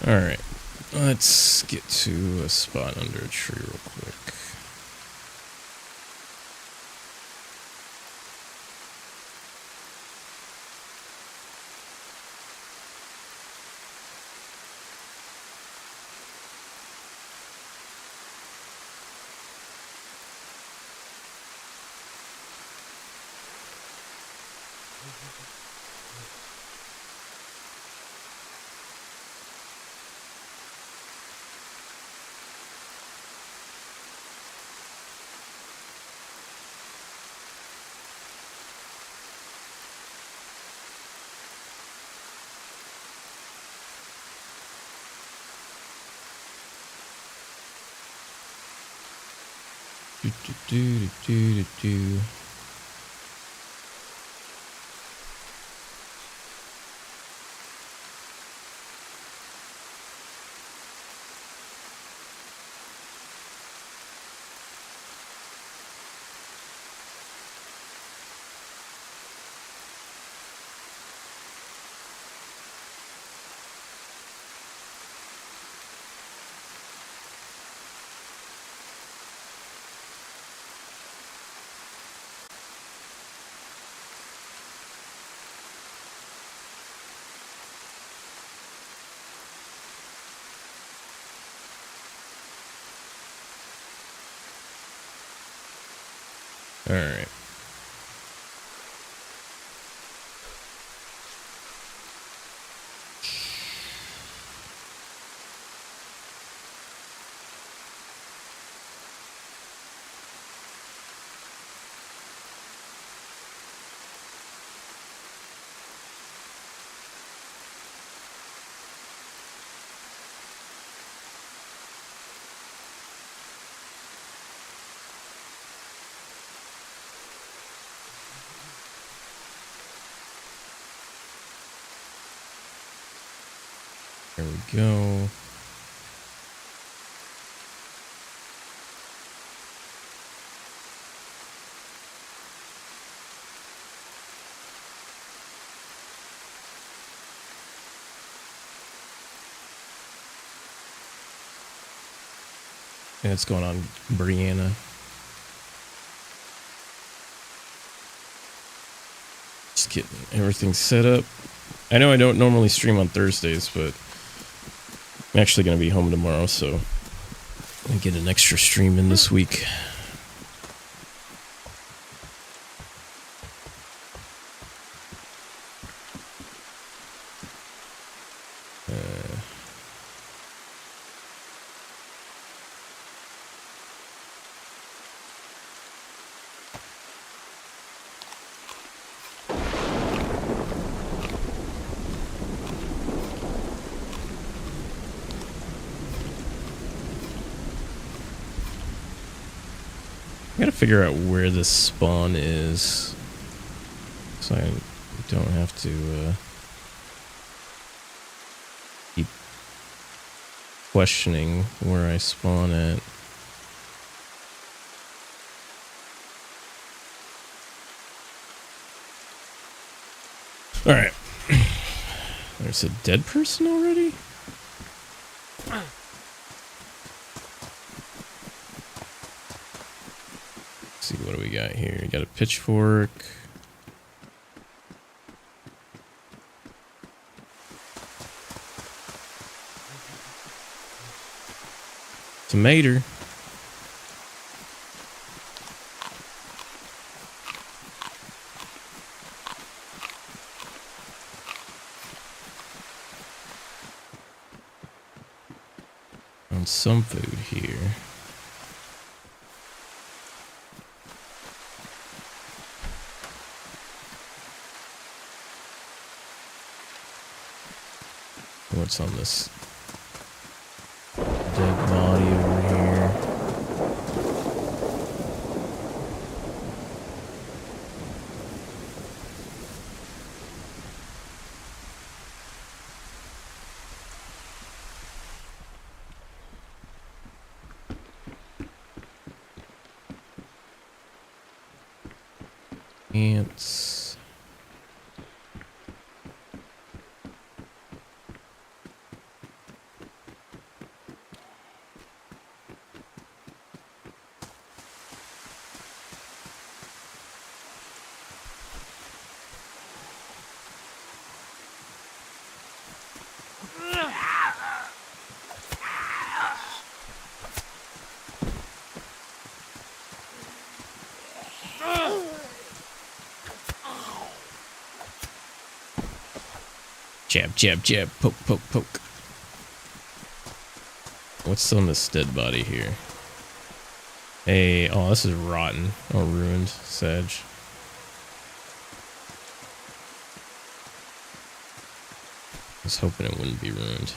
Alright, let's get to a spot under a tree real quick. Do. Alright. There we go. And it's going on Brianna. Just getting everything set up. I know I don't normally stream on Thursdays, but I'm actually going to be home tomorrow, so I'll get an extra stream in this week. I gotta figure out where this spawn is, so I don't have to keep questioning where I spawn at. Alright. There's a dead person already? See, what do we got here? We got a pitchfork. Tomato. On some food here. What's on this dead body over here? Ants. Jab, jab, jab. Poke, poke, poke. What's on this dead body here? Hey, oh, this is rotten. Oh, ruined. Sag. I was hoping it wouldn't be ruined.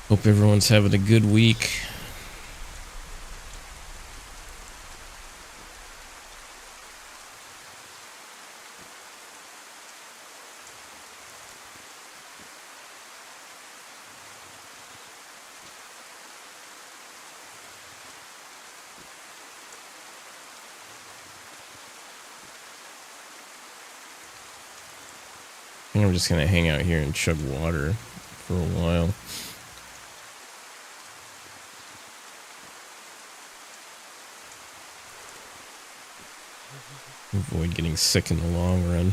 Hope everyone's having a good week. I think I'm just gonna hang out here and chug water for a while. Avoid getting sick in the long run.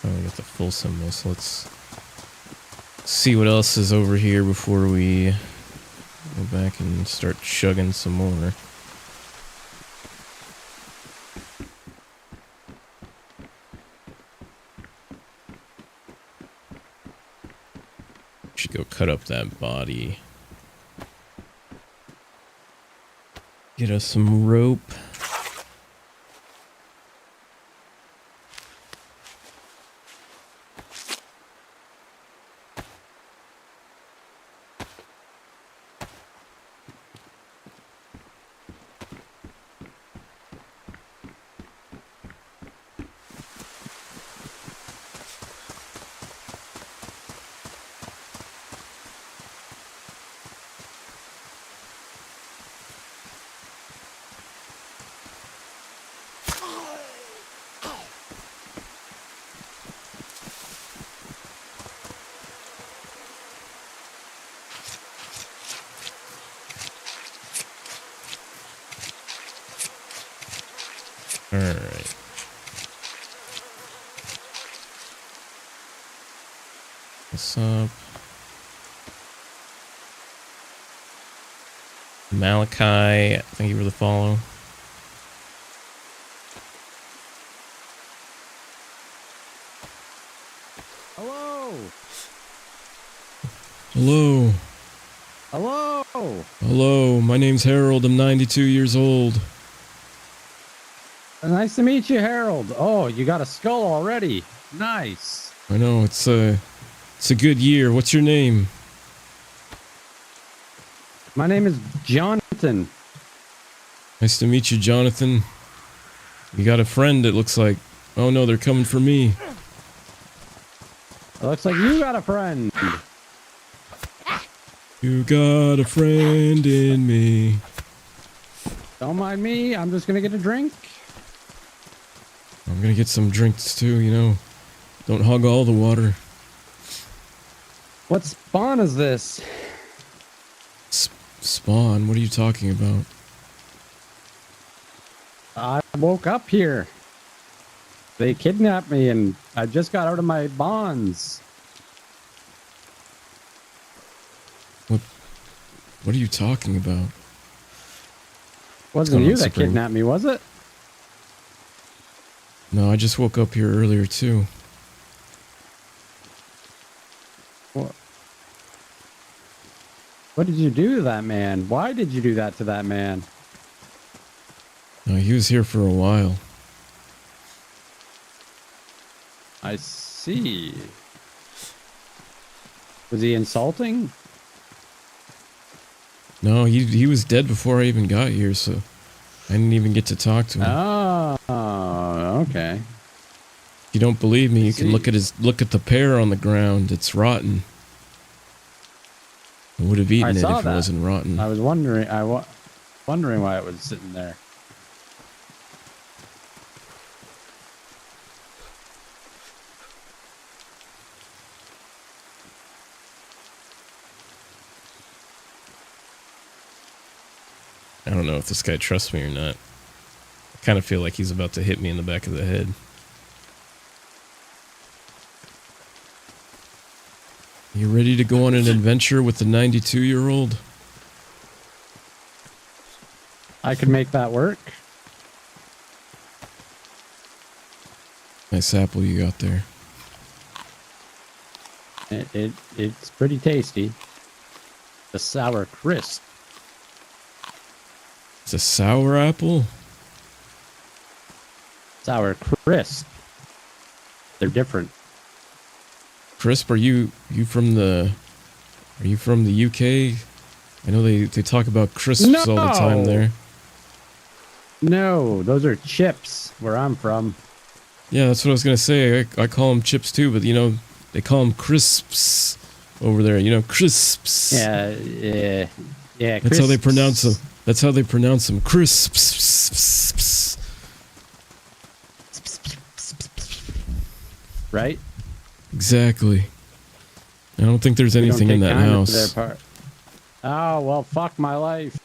Oh, we got the full symbol, so let's see what else is over here before we go back and start chugging some more. Should go cut up that body. Get us some rope. Alright. What's up? Malachi, thank you for the follow. Hello. Hello. Hello. Hello, my name's Harold. I'm 92 years old. Nice to meet you, Harold. Oh, you got a skull already. Nice. I know, it's a good year. What's your name? My name is Jonathan. Nice to meet you, Jonathan. You got a friend, it looks like. Oh no, they're coming for me. It looks like you got a friend. You got a friend in me. Don't mind me. I'm just going to get a drink. I'm gonna get some drinks too, you know. Don't hog all the water. What spawn is this? Spawn? What are you talking about? I woke up here. They kidnapped me and I just got out of my bonds. What are you talking about? Wasn't you that kidnapped me, was it? No, I just woke up here earlier too. What did you do to that man? Why did you do that to that man? No, he was here for a while. I see. Was he insulting? No, he was dead before I even got here, so I didn't even get to talk to him. Oh, okay. If you don't believe me, you can look at the pear on the ground. It's rotten. I would have eaten it if it wasn't rotten. I was wondering. Wondering why it was sitting there. I don't know if this guy trusts me or not. I kind of feel like he's about to hit me in the back of the head. You ready to go on an adventure with the 92-year-old? I could make that work. Nice apple you got there. It's pretty tasty. The sour crisp. It's a sour apple? Sour crisp. They're different. Crisp, are you from the UK? I know they talk about crisps all the time there. No, those are chips where I'm from. Yeah, that's what I was gonna say. I call them chips too, but you know they call them crisps over there. You know, crisps. Yeah. That's Crisps. how they pronounce them. That's how they pronounce them. Crisps. Right? Exactly. I don't think there's anything in that house. Oh, well, fuck my life.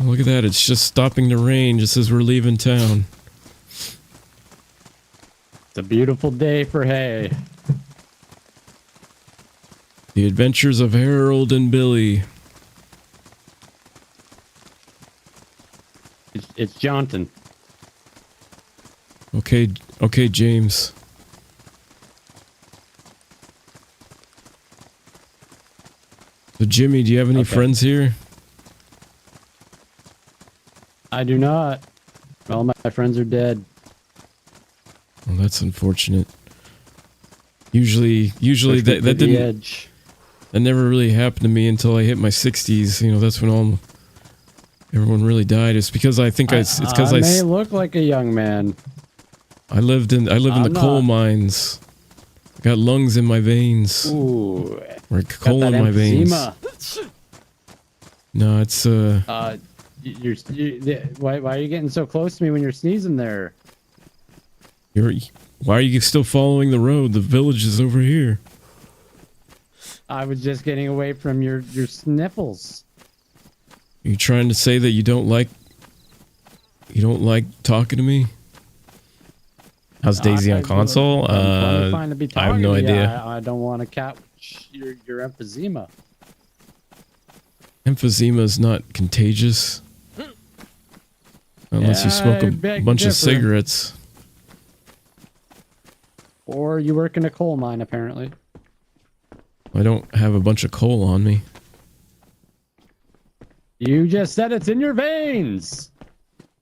Oh, look at that. It's just stopping to rain just as we're leaving town. It's a beautiful day for hay. The Adventures of Harold and Billy. It's Johnson. Okay, James. So, Jimmy, do you have any friends here? I do not. All my friends are dead. Well, that's unfortunate. Usually that didn't. Edge. That never really happened to me until I hit my 60s. You know, that's when everyone really died. It's because I think it's because I may look like a young man. I lived in the coal mines. I got lungs in my veins. Ooh. Or coal in my veins. No, it's why are you getting so close to me when you're sneezing there? Why are you still following the road? The village is over here. I was just getting away from your sniffles. Are you trying to say that you don't like talking to me? How's DayZ on console? I have no idea. I don't want to catch your emphysema. Emphysema is not contagious. Unless you smoke a bunch of cigarettes. Or you work in a coal mine, apparently. I don't have a bunch of coal on me. You just said it's in your veins.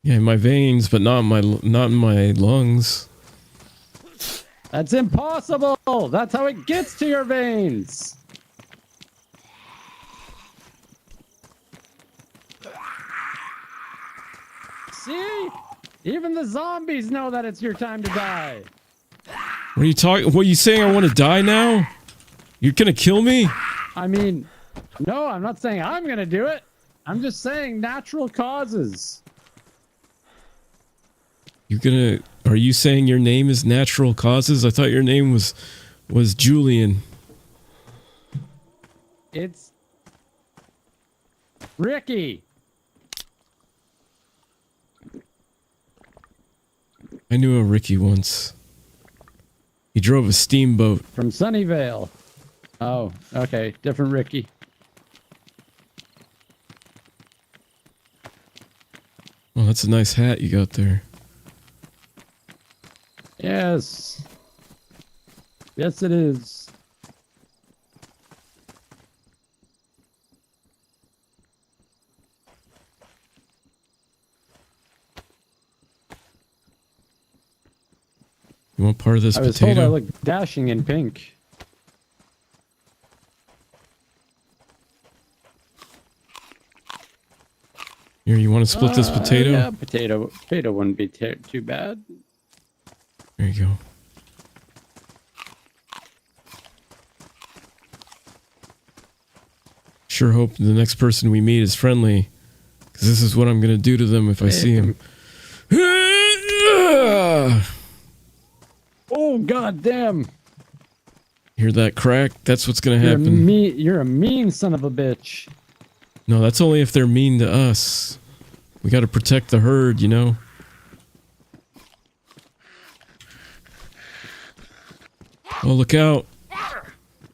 Yeah, in my veins, but not in my lungs. That's impossible. That's how it gets to your veins. See? Even the zombies know that it's your time to die. What are you talking? What are you saying? I want to die now? You're gonna kill me? I mean, no, I'm not saying I'm gonna do it. I'm just saying natural causes. Are you saying your name is Natural Causes? I thought your name was Julian. It's Ricky. I knew a Ricky once. He drove a steamboat. From Sunnyvale. Oh, okay. Different Ricky. Well, that's a nice hat you got there. Yes. Yes, it is. You want part of this I was potato? told I look dashing in pink. Here, you want to split this potato? Yeah, potato wouldn't be too bad. There you go. Sure hope the next person we meet is friendly, because this is what I'm going to do to them if I see him. Oh, god damn. Hear that crack? That's what's gonna You're happen. you're a mean son of a bitch. No, that's only if they're mean to us. We gotta protect the herd, you know? Oh, look out.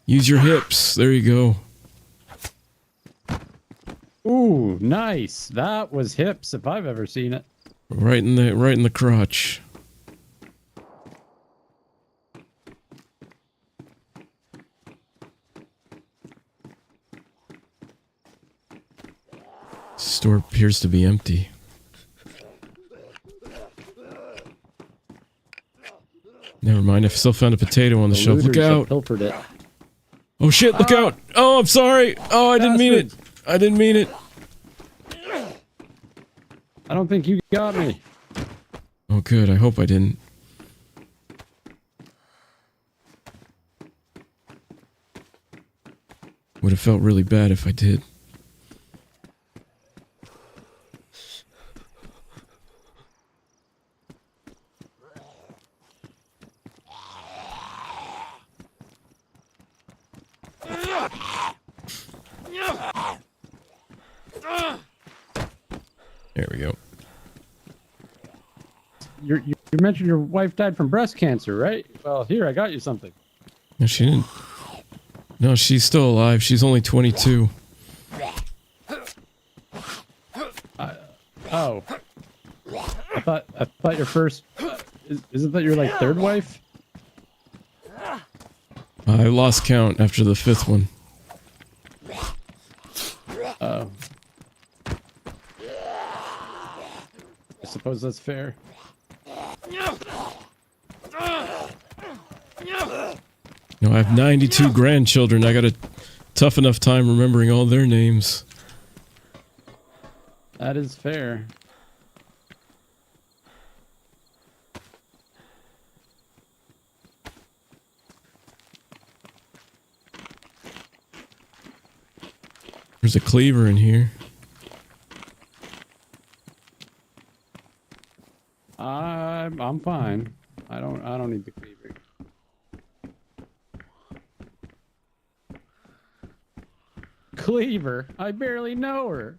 Use your hips. There you go. Ooh, nice. That was hips if I've ever seen it. Right in the crotch. Store appears to be empty. Never mind, I still found a potato on the shelf. Look looters have out! pilfered it. Oh shit, look out! Oh, I'm sorry! Oh, I didn't mean it! I didn't mean it! I don't think you got me. Oh good, I hope I didn't. Would have felt really bad if I did. There we go. You mentioned your wife died from breast cancer, right? Well, here, I got you something. No, she didn't. No, she's still alive. She's only 22. Oh. I thought your first... isn't that your, like, third wife? I lost count after the 5th one. Oh. I suppose that's fair. No, I have 92 grandchildren. I got a tough enough time remembering all their names. That is fair. There's a cleaver in here. I'm fine. I don't need the cleaver. Cleaver? I barely know her.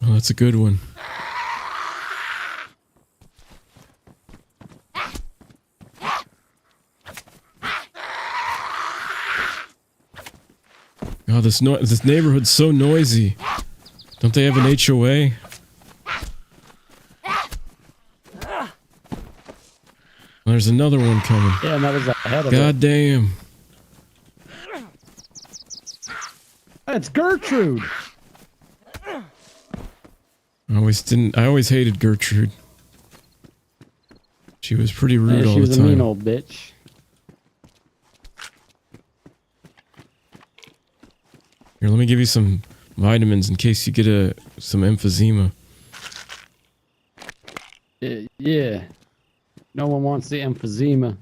Oh, that's a good one. Oh, this neighborhood's so noisy. Don't they have an HOA? There's another one coming. Yeah, and that was ahead of it. God damn. That's Gertrude. I always hated Gertrude. She was pretty rude Yeah, all she the was time. a mean old bitch. Here, let me give you some vitamins in case you get some emphysema. Yeah. No one wants the emphysema.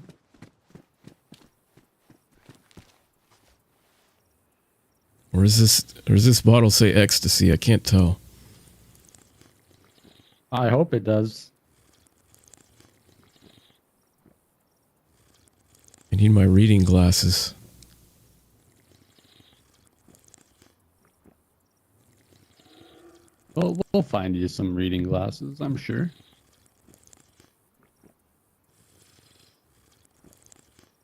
Or does this bottle say ecstasy? I can't tell. I hope it does. I need my reading glasses. Well, we'll find you some reading glasses, I'm sure.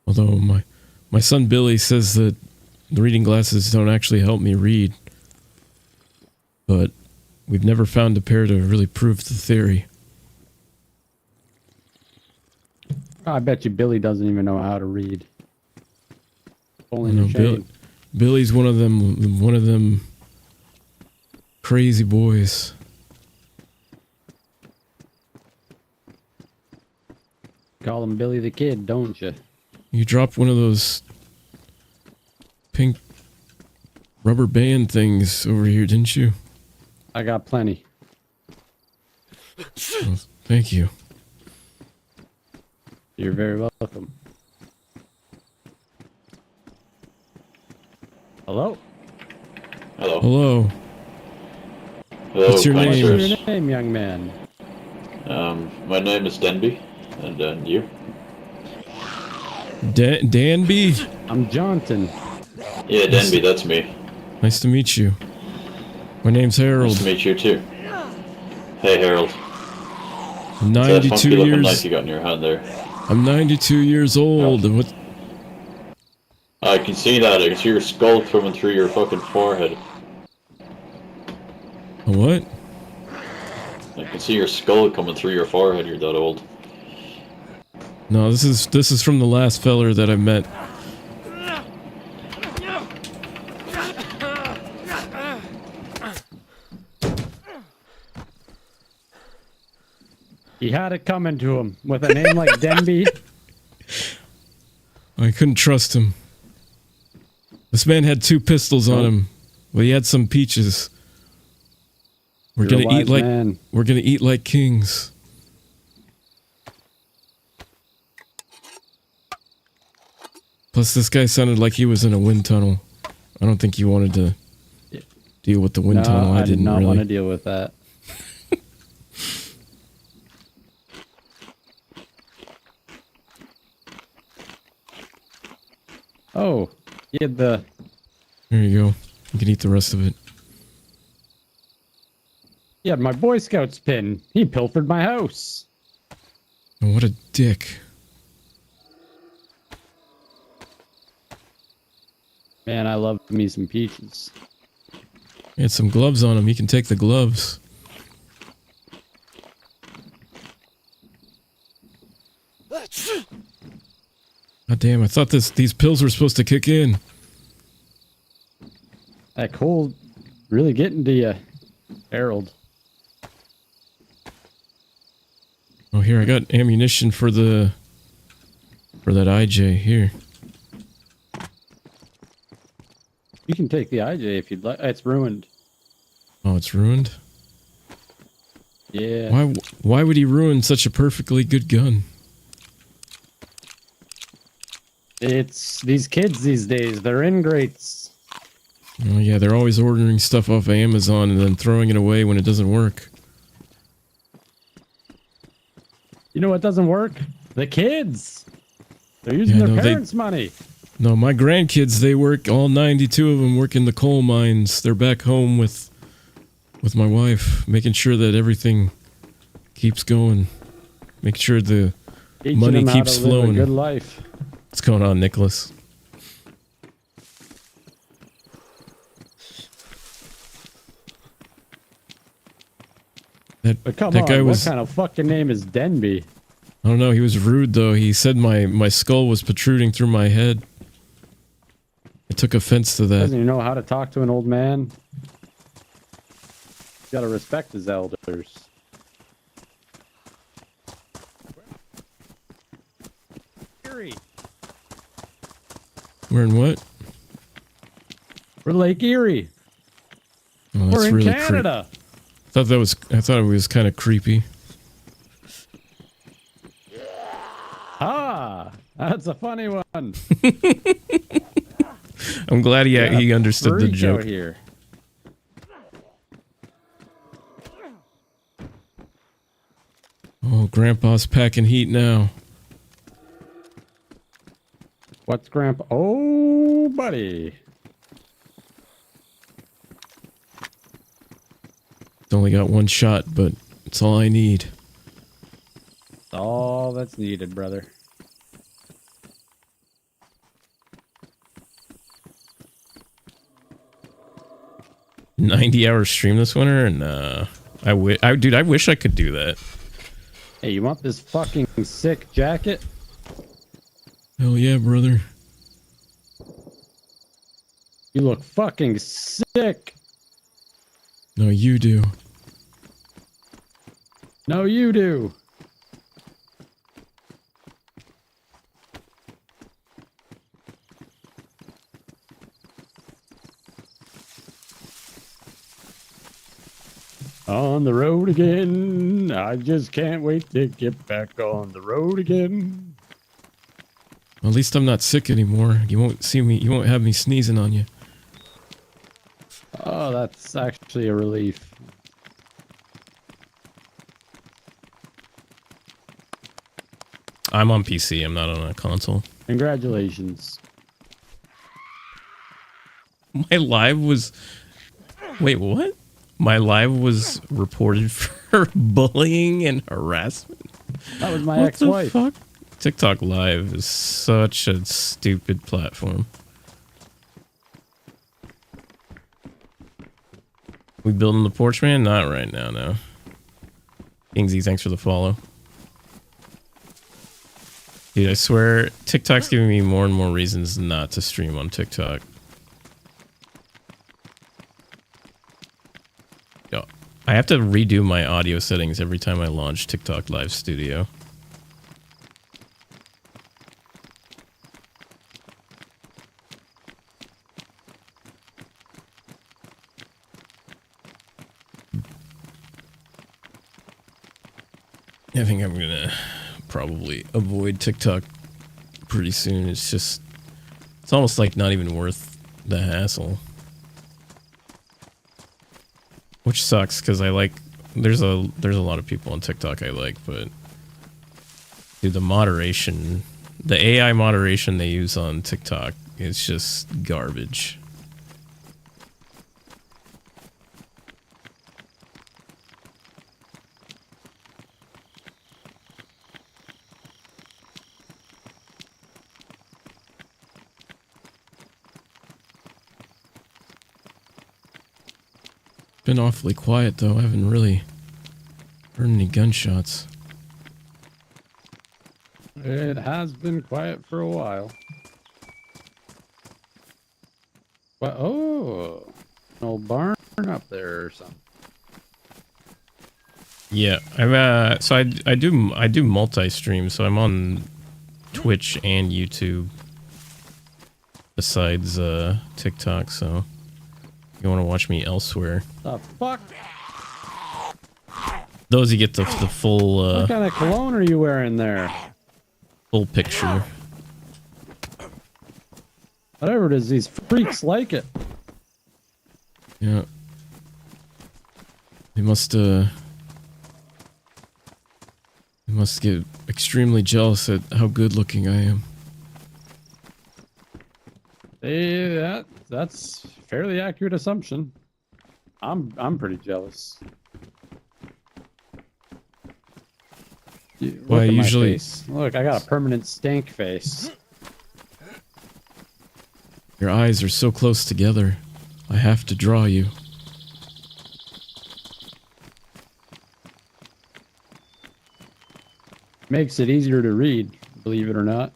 Although my son Billy says that the reading glasses don't actually help me read. But we've never found a pair to really prove the theory. I bet you Billy doesn't even know how to read. Only No, in shame. Billy's one of them crazy boys. Call him Billy the Kid, don't you? You dropped one of those pink rubber band things over here, didn't you? I got plenty. Well, thank you. You're very welcome. Hello? Hello. Hello. Hello. What's your kind name? What's sirs. your name, young man? My name is Denby, and you? Danby? I'm Johnson. Yeah, Denby, that's me. Nice to meet you. My name's Harold. Nice to meet you too. Hey, Harold. I'm It's that 92 funky looking years. knife you got in your hand there. I'm 92 years old. And what? I can see that. I can see your skull coming through your fucking forehead. A what? I can see your skull coming through your forehead. You're that old. No, this is from the last feller that I met. He had it coming to him with a name like Denby. I couldn't trust him. This man had 2 pistols on him. Well, he had some peaches. We're You're a gonna eat wise like man. we're gonna eat like kings. Plus, this guy sounded like he was in a wind tunnel. I don't think he wanted to deal with the wind tunnel. I did not really. want to deal with that. Oh, he had the... There you go. You can eat the rest of it. He had my Boy Scouts pin. He pilfered my house. Oh, what a dick. Man, I love me some peaches. He had some gloves on him. He can take the gloves. God damn, I thought these pills were supposed to kick in. That cold really getting to you, Harold. Oh, here, I got ammunition for that IJ here. You can take the IJ if you'd like. It's ruined. Oh, it's ruined? Yeah. Why would he ruin such a perfectly good gun? It's these kids these days. They're ingrates. Oh yeah, they're always ordering stuff off of Amazon and then throwing it away when it doesn't work. You know what doesn't work? The kids. They're using Yeah, their no, parents' money. No, my grandkids, they work, all 92 of them work in the coal mines. They're back home with my wife, making sure that everything keeps going. Make sure the Teaching money them how keeps to live flowing. a good life. What's going on, Nicholas? But come that on, guy was, what kind of fucking name is Denby? I don't know, he was rude though. He said my skull was protruding through my head. I took offense to that. Doesn't he know how to talk to an old man? You gotta respect his elders. Erie. We're in what? We're Lake Erie. Oh, that's We're in really Canada. I thought it was kind of creepy. Ah, that's a funny one. I'm glad he understood the Freak joke. out here. Oh, Grandpa's packing heat now. What's Grandpa? Oh, buddy. It's only got one shot, but it's all I need. That's all that's needed, brother. $90-hour stream this winter, and dude, I wish I could do that. Hey, you want this fucking sick jacket? Hell yeah, brother. You look fucking sick. No, you do. No, you do. On the road again. I just can't wait to get back on the road again. Well, at least I'm not sick anymore. You won't see me. You won't have me sneezing on you. Oh, that's actually a relief. I'm on PC. I'm not on a console. Congratulations. My live was... Wait, what? My live was reported for bullying and harassment? That was my What ex-wife. the fuck? TikTok Live is such a stupid platform. We building the porch, man? Not right now, no. Kingsy, thanks for the follow. Dude, I swear, TikTok's giving me more and more reasons not to stream on TikTok. Yo, I have to redo my audio settings every time I launch TikTok Live Studio. I think I'm gonna probably avoid TikTok pretty soon. It's almost like not even worth the hassle. Which sucks because I like, there's a lot of people on TikTok I like, but dude, the moderation, the AI moderation they use on TikTok is just garbage. Been awfully quiet though. I haven't really heard any gunshots. It has been quiet for a while. But oh, an old barn up there or something. Yeah, I'm so I do multi-stream, so I'm on Twitch and YouTube besides TikTok, so if you want to watch me elsewhere. The fuck? Those you get the full What kind of cologne are you wearing there? full picture. Whatever it is, these freaks like it. Yeah. They must get extremely jealous at how good looking I am. That's fairly accurate assumption. I'm pretty jealous. Look Well, at my usually- face. Look, I got a permanent stank face. Your eyes are so close together. I have to draw you. Makes it easier to read, believe it or not.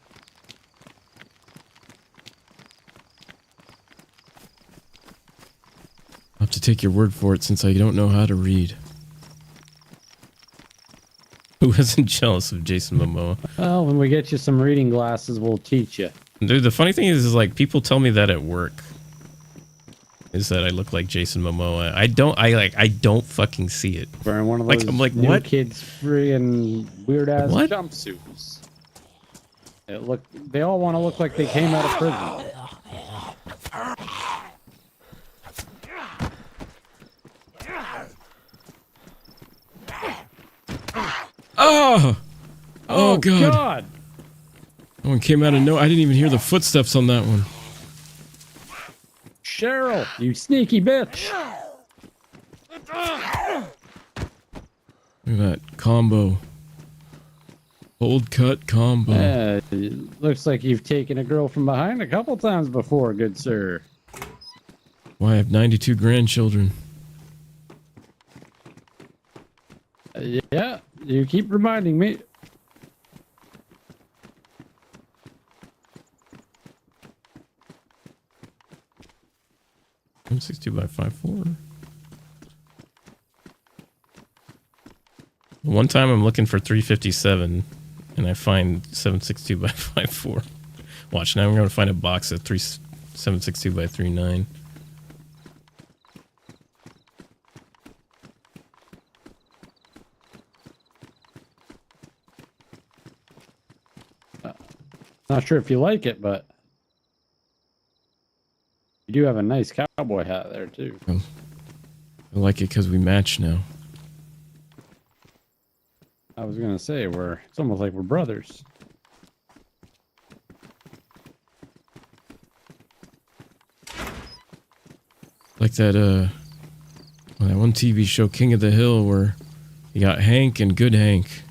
I'll have to take your word for it since I don't know how to read. Who isn't jealous of Jason Momoa? Well, when we get you some reading glasses, we'll teach you. Dude, the funny thing is like people tell me that at work. Is that I look like Jason Momoa. I don't fucking see it. Wearing one of Like, those I'm like, new what? kids' friggin' weird ass What? jumpsuits. They all want to look like they came out of prison. Oh! Oh god. God! That one came out of no. I didn't even hear the footsteps on that one. Cheryl, you sneaky bitch! Look at that combo. Cold cut combo. Yeah, it looks like you've taken a girl from behind a couple times before, good sir. Why I have 92 grandchildren. Yeah, you keep reminding me. I'm 62 by 5'4". One time I'm looking for 357 and I find 762 by 5'4". Watch, now I'm going to find a box at 762 by 3'9". Not sure if you like it, but you do have a nice cowboy hat there, too. I like it because we match now. I was gonna say it's almost like we're brothers. that one TV show, King of the Hill, where you got Hank and Good Hank.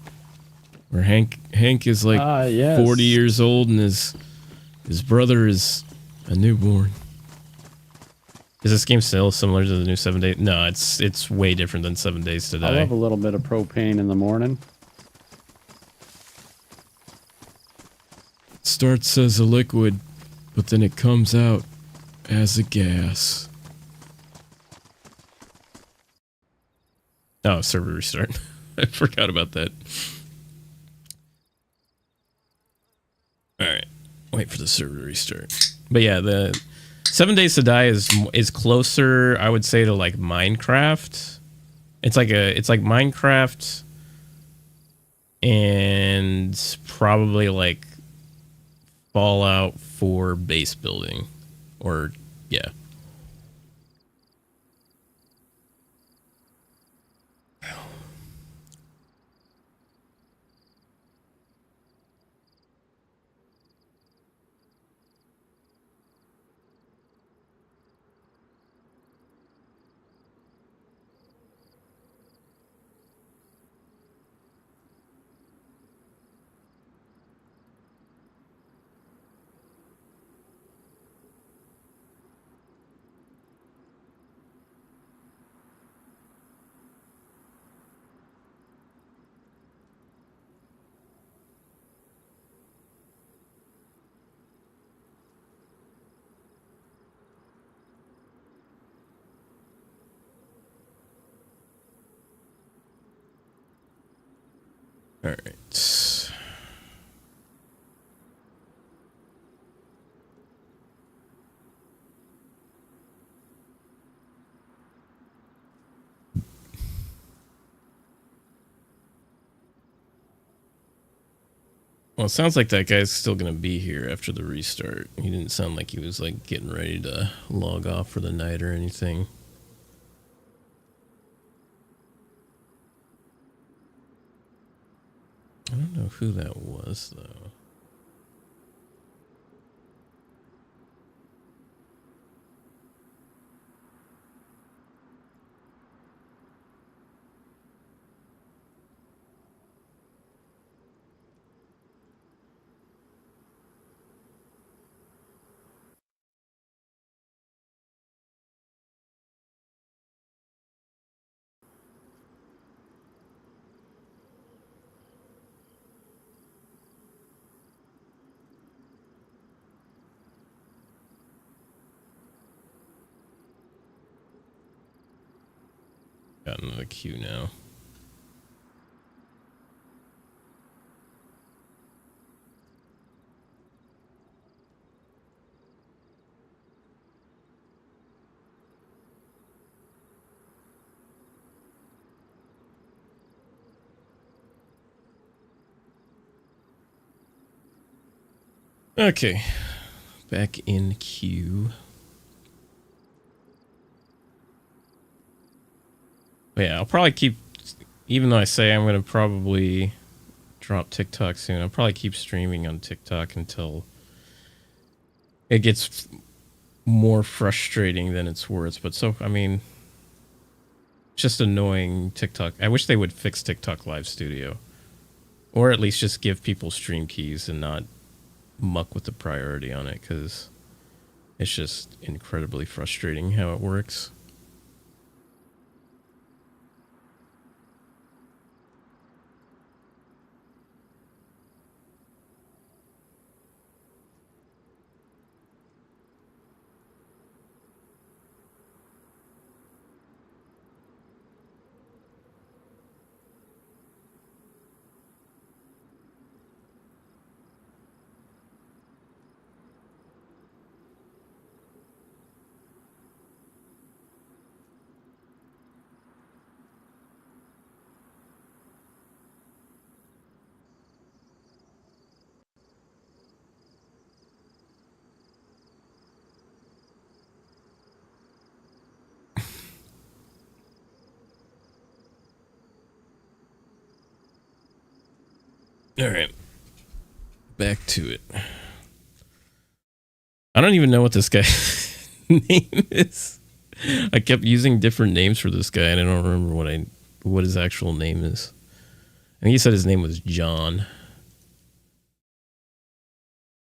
Where Hank is like yes. 40 years old and his brother is a newborn. Is this game still similar to the new 7 Days? No, it's way different than 7 Days to Die. I love a little bit of propane in the morning. It starts as a liquid, but then it comes out as a gas. Oh, server restart. I forgot about that. Alright. Wait for the server to restart. But yeah, the 7 Days to Die is closer, I would say, to like Minecraft. It's like Minecraft and probably like Fallout 4 base building. Or yeah. All right. Well, it sounds like that guy's still going to be here after the restart. He didn't sound like he was like getting ready to log off for the night or anything. I don't know who that was, though. Got another queue now. Okay, back in queue. But yeah, I'll probably keep, even though I say I'm going to probably drop TikTok soon, I'll probably keep streaming on TikTok until it gets more frustrating than it's worth. But so, I mean, just annoying TikTok. I wish they would fix TikTok Live Studio. Or at least just give people stream keys and not muck with the priority on it, because it's just incredibly frustrating how it works. All right, back to it. I don't even know what this guy's name is. I kept using different names for this guy, and I don't remember what his actual name is. I think he said his name was John.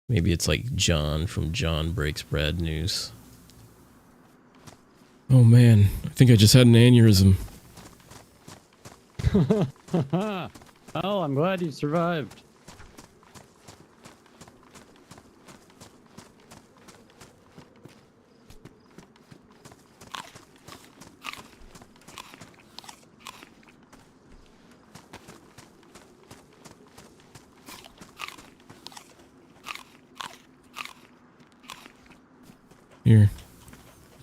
Maybe it's like John from John Breaks Brad News. Oh man, I think I just had an aneurysm. Oh, I'm glad you survived. Here, you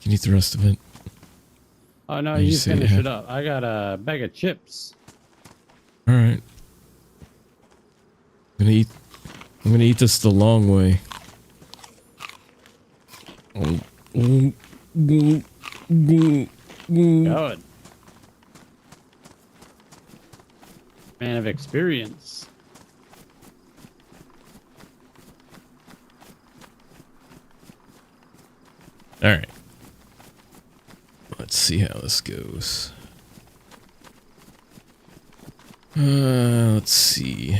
can eat the rest of it. Oh no, You you say finish yeah. it up. I got a bag of chips. All right. I'm gonna eat this the long way. Good. Man of experience. All right. Let's see how this goes. Let's see.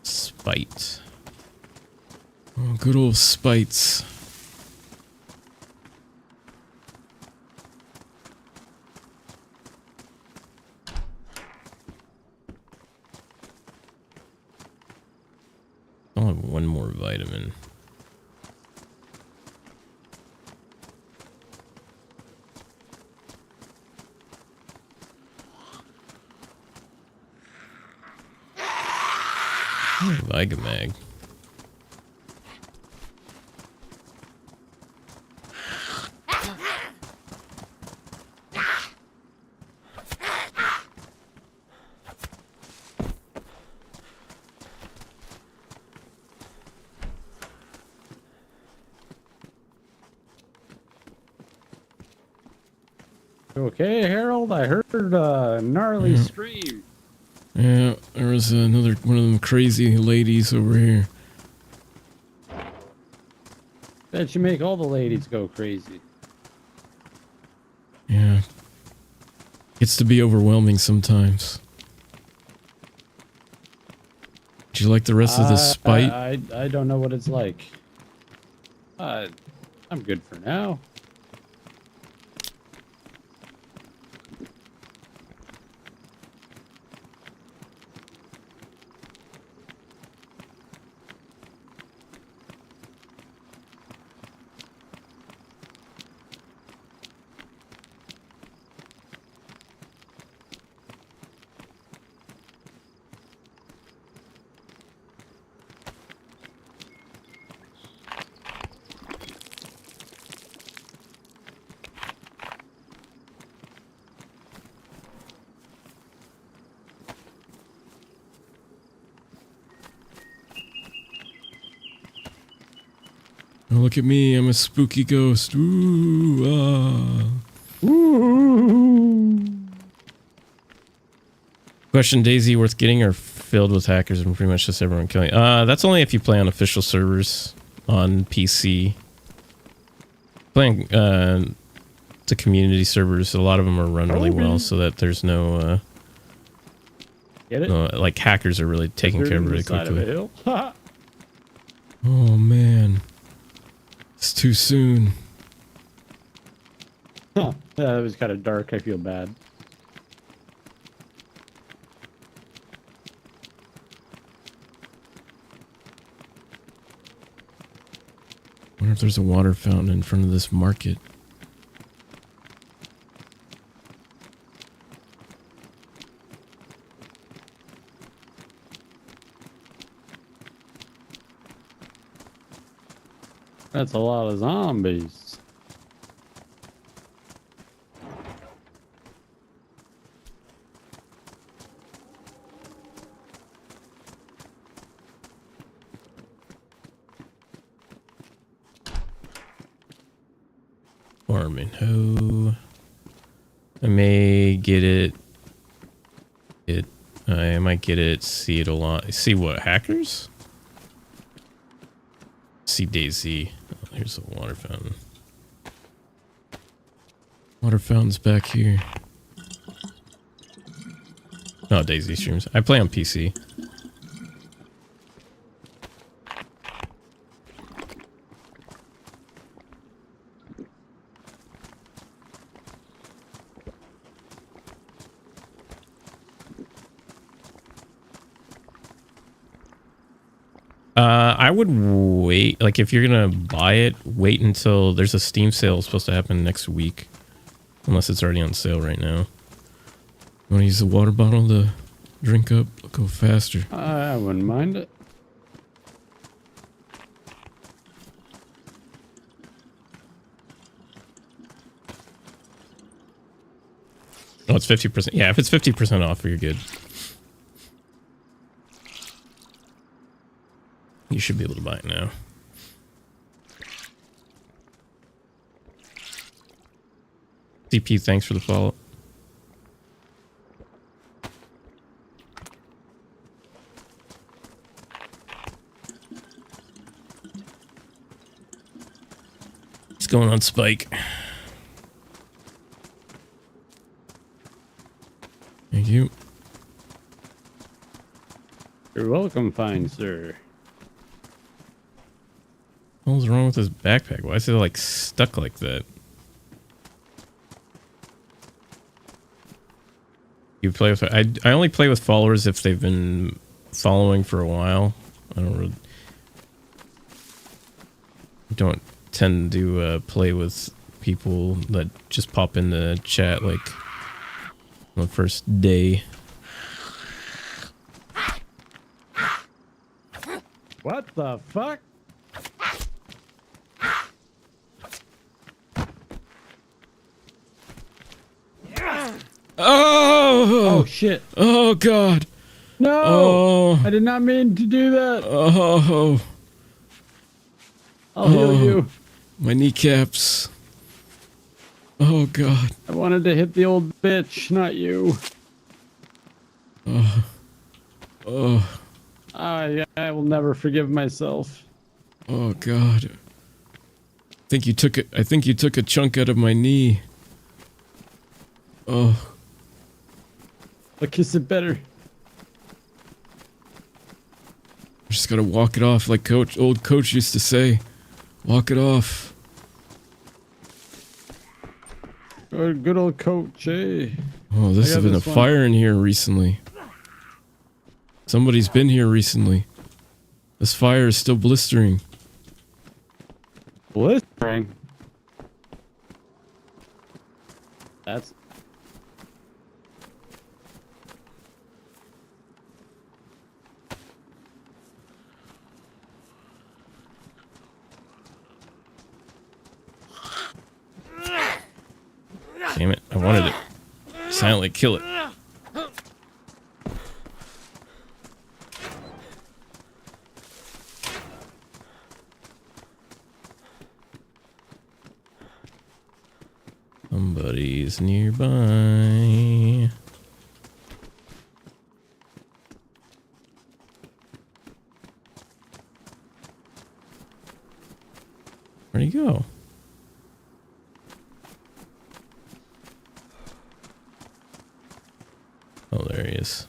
Spite. Oh, good old spites. I'll have one more vitamin. Vigamag. Okay, Harold, I heard a gnarly scream. Yeah, there was another one of them crazy ladies over here. Bet you make all the ladies go crazy. Yeah. Gets to be overwhelming sometimes. Do you like the rest of this spite? I don't know what it's like. I'm good for now. Oh, look at me, I'm a spooky ghost. Ooh, ah. Ooh. Question, DayZ worth getting or filled with hackers and pretty much just everyone killing? That's only if you play on official servers on PC. Playing the community servers, a lot of them are run really well so that there's no Get it? like hackers are really taking care of it really Side of a quickly. hill. Oh man. It's too soon. Huh. That was kind of dark. I feel bad. I wonder if there's a water fountain in front of this market. That's a lot of zombies. Farming hoe. I may get it I might get it, see it a lot. See what, hackers? See DayZ. Oh, here's a water fountain. Water fountain's back here. Oh, DayZ streams. I play on PC. I would wait, like if you're gonna buy it, wait until there's a Steam sale supposed to happen next week. Unless it's already on sale right now. Want to use the water bottle to drink up? Go faster. I wouldn't mind it. Oh, it's 50%. Yeah, if it's 50% off, you're good. You should be able to buy it now. CP, thanks for the follow. What's going on, Spike? Thank you. You're welcome, fine sir. What's wrong with this backpack? Why is it like stuck like that? You play with I only play with followers if they've been following for a while. I don't tend to play with people that just pop in the chat like on the first day. What the fuck? Oh! Oh shit. Oh god. No! Oh. I did not mean to do that. Oh. I'll heal you. My kneecaps. Oh god. I wanted to hit the old bitch, not you. Oh. I will never forgive myself. Oh god. I think you took a chunk out of my knee. Oh. I'll kiss it better. Just gotta walk it off like old coach used to say. Walk it off. Good old coach, eh? Oh, this I has got been a this one. fire in here recently. Somebody's been here recently. This fire is still blistering. Blistering. That's... Damn it, I wanted to silently kill it. Somebody's nearby. Where'd he go? Oh, there he is.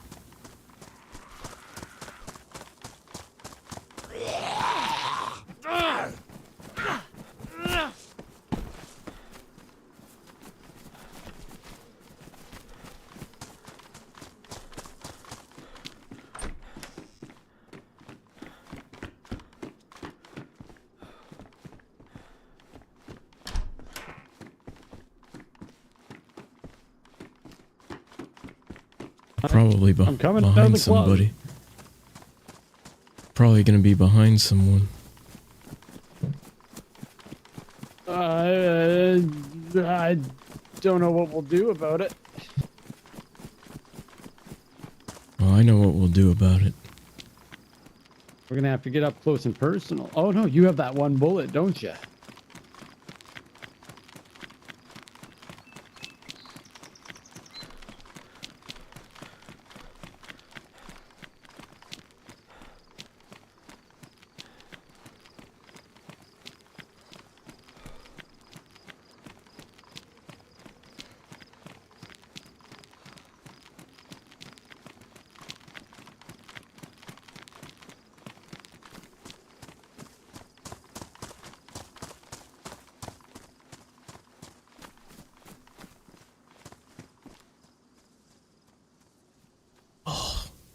Probably I'm coming down behind the closet. somebody. Probably gonna be behind someone. I don't know what we'll do about it. Oh, I know what we'll do about it. We're gonna have to get up close and personal. Oh no, you have that one bullet, don't you?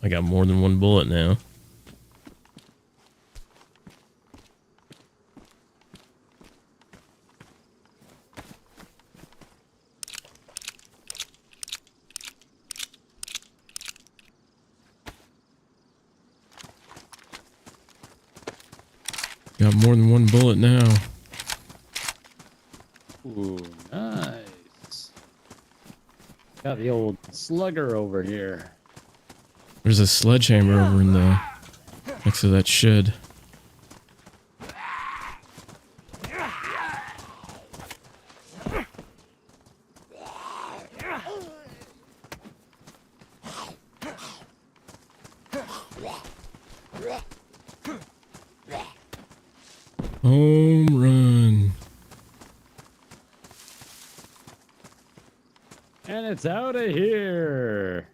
I got more than one bullet now. Got more than one bullet now. Ooh, nice. Got the old slugger over here. There's a sledgehammer over in the next to that shed. Home run. And it's out of here.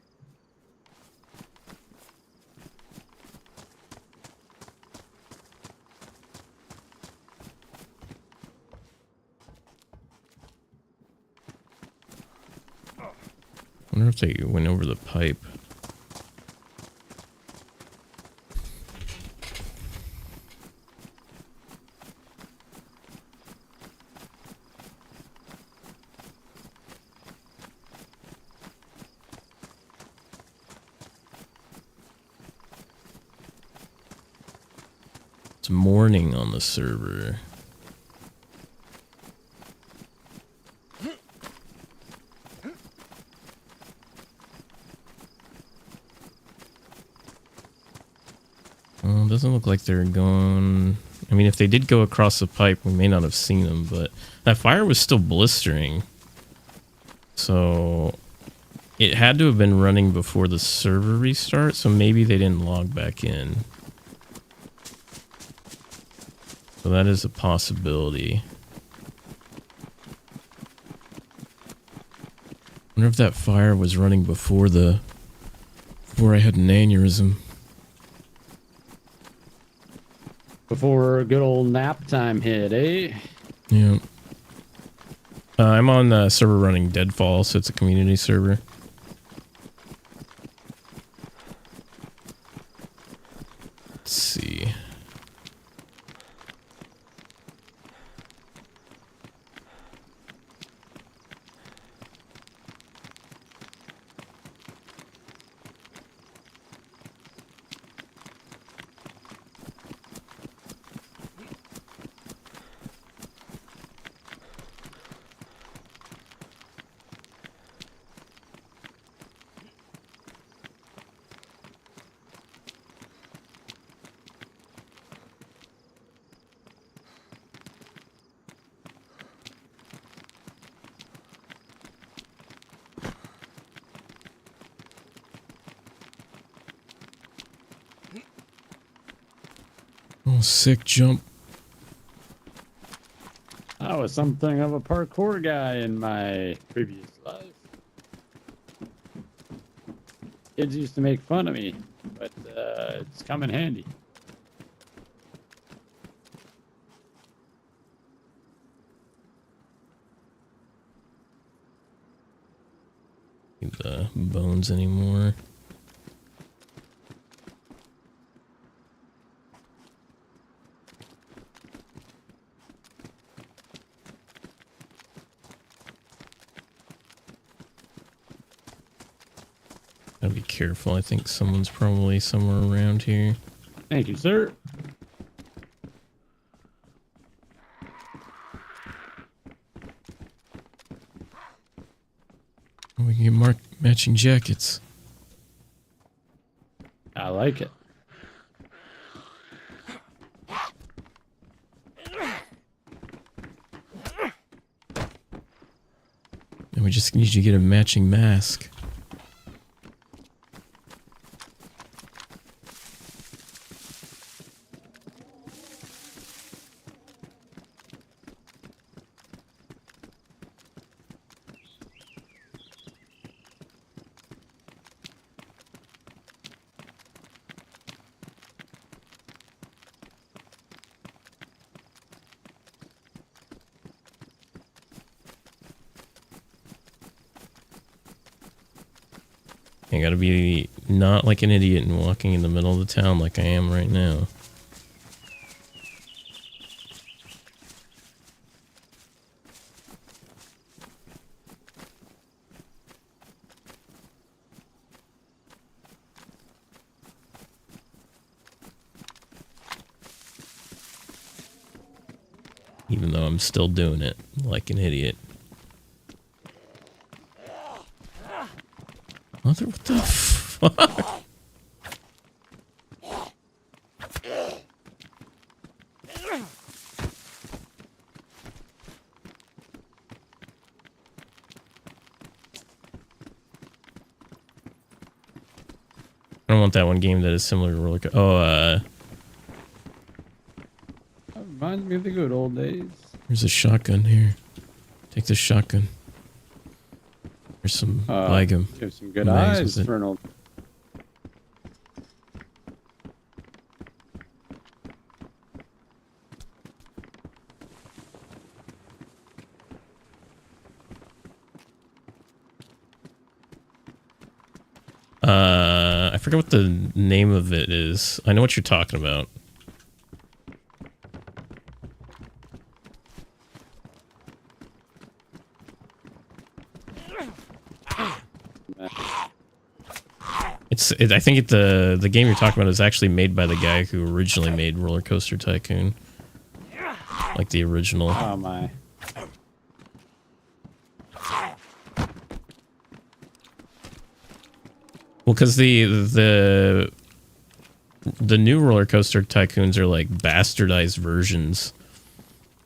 I wonder if they went over the pipe. It's morning on the server. Well, it doesn't look like they're going. I mean, if they did go across the pipe, we may not have seen them, but that fire was still blistering. So it had to have been running before the server restart, so maybe they didn't log back in. So that is a possibility. I wonder if that fire was running before I had an aneurysm. Before good old nap time hit, eh? Yeah. I'm on the server running Deadfall, so it's a community server. Let's see. Oh, sick jump. I was something of a parkour guy in my previous life. Kids used to make fun of me, but it's come in handy. Need the bones anymore. Gotta be careful. I think someone's probably somewhere around here. Thank you, sir. We can get matching jackets. I like it. And we just need you to get a matching mask. You gotta be not like an idiot and walking in the middle of the town like I am right now. Even though I'm still doing it like an idiot. What the fuck? I don't want that one game that is similar to roller coaster. Oh, That reminds me of the good old days. there's a shotgun here. Take this shotgun. There's some Ligum. You have some good Nice, eyes was it? for an old. I forget what the name of it is. I know what you're talking about. I think the game you're talking about is actually made by the guy who originally made Roller Coaster Tycoon. Like the original. Oh my. Well, because the new Roller Coaster Tycoons are like bastardized versions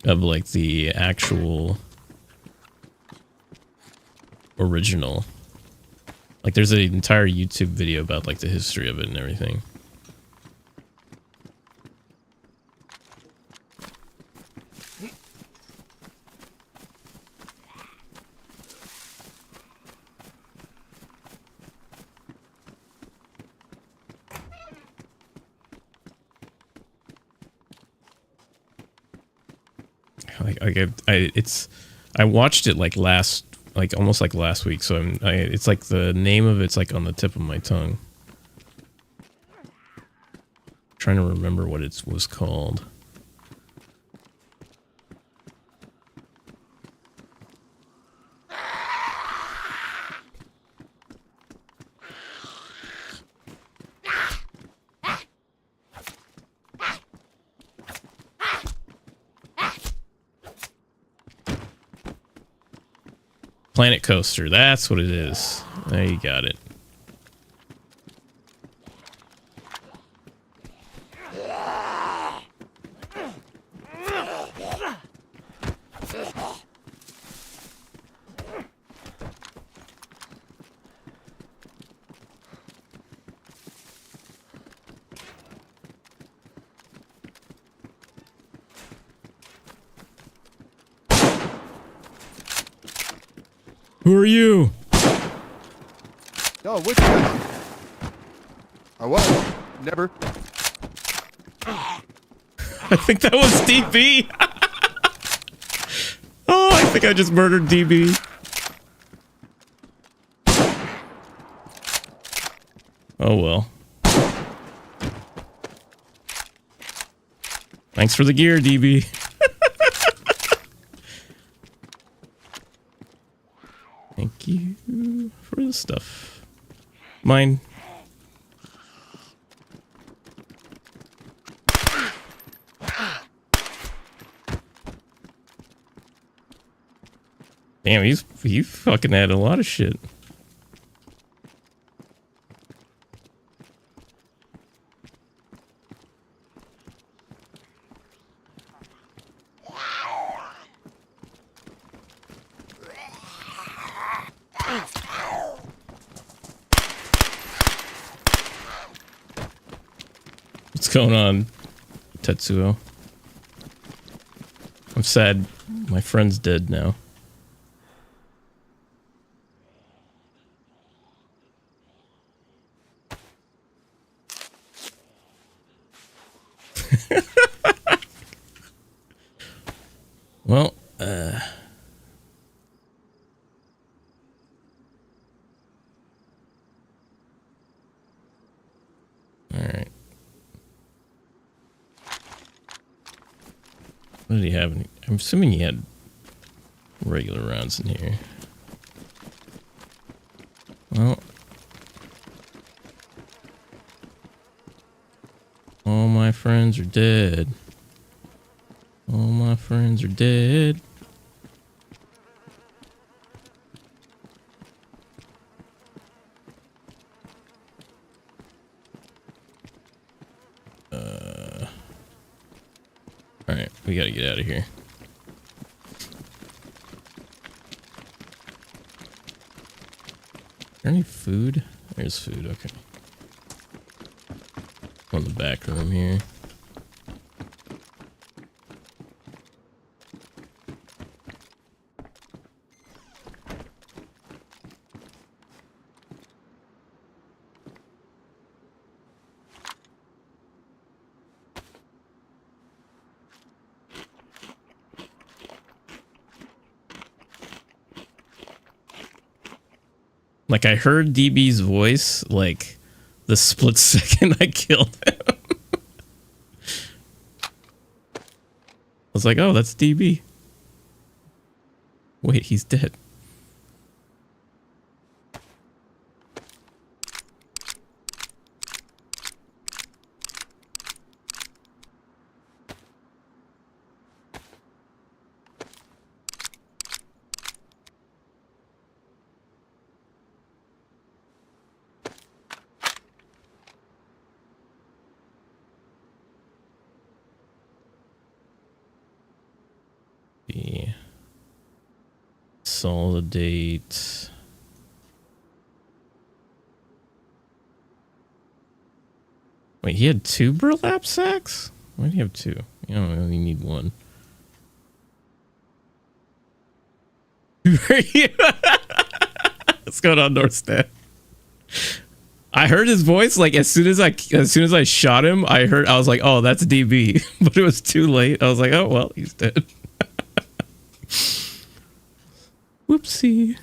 of like the actual original. Like there's an entire YouTube video about like the history of it and everything. I watched it like almost like last week, so it's like the name of it's like on the tip of my tongue. Trying to remember what it was called. Planet Coaster, that's what it is. There you got it. Who are you? Yo, which one? I was. Never. I think that was DB. Oh, I think I just murdered DB. Oh well. Thanks for the gear, DB. Thank you for the stuff. Mine. Damn, he fucking had a lot of shit. What's going on, Tetsuo? I'm sad. My friend's dead now. Well, I'm assuming he had regular rounds in here. Well, all my friends are dead. All my friends are dead. Alright, we gotta get out of here. Is there any food? There's food, okay. On the back room here. Like, I heard DB's voice, like, the split second I killed him. I was like, oh, that's DB. Wait, he's dead. Consolidate. Wait, he had 2 burlap sacks? Why do you have 2? You don't only need 1. What's going on, Northstat? I heard his voice like as soon as I shot him, I was like, oh, that's DB. But it was too late. I was like, oh well, he's dead. Whoopsie.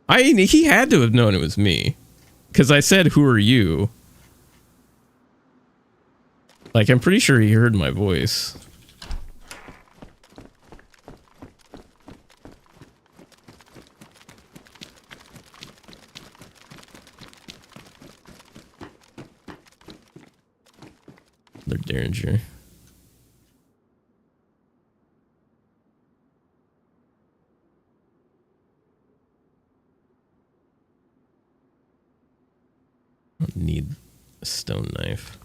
He had to have known it was me. Because I said, who are you? Like, I'm pretty sure he heard my voice. They're Derringer. Need a stone knife.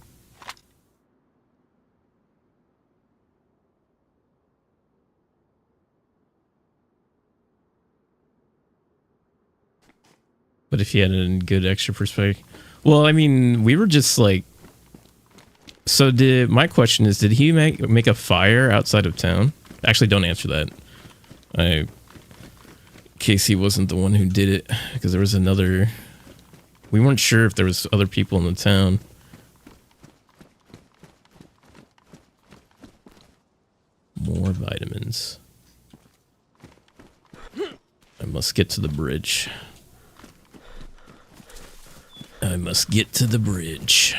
But if you had a good extra perspective, well, I mean, we were just like. So my question is, did he make a fire outside of town? Actually, don't answer that. In case he wasn't the one who did it, because there was another. We weren't sure if there was other people in the town. More vitamins. I must get to the bridge. I must get to the bridge.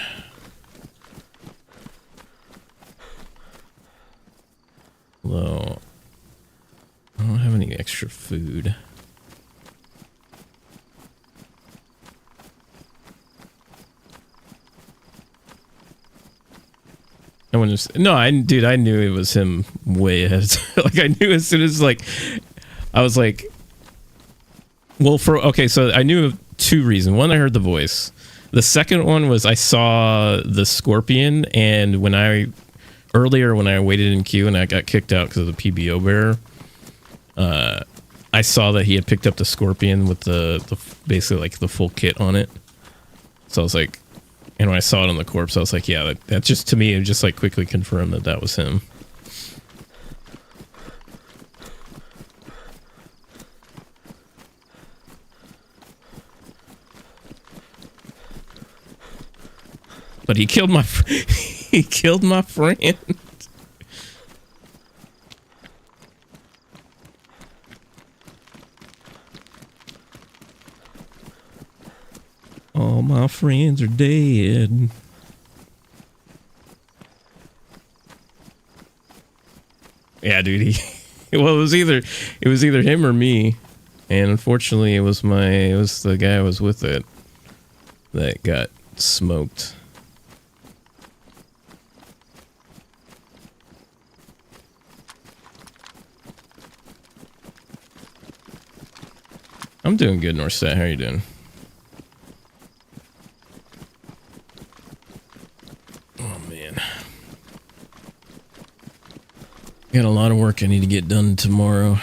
Although, I don't have any extra food. Dude, I knew it was him way ahead. Like, I knew as soon as, like, I was like, well, so I knew of 2 reasons. One, I heard the voice. The second one was I saw the scorpion, and earlier when I waited in queue and I got kicked out because of the PBO bearer, I saw that he had picked up the scorpion with the basically like the full kit on it. So I was like, and when I saw it on the corpse, I was like, yeah, that just, to me, it just like quickly confirmed that was him. But he killed my friend. All my friends are dead. Yeah, dude. Well, it was either him or me, and unfortunately, it was the guy I was with that got smoked. I'm doing good, Norset. How are you doing? Oh, man. Got a lot of work I need to get done tomorrow.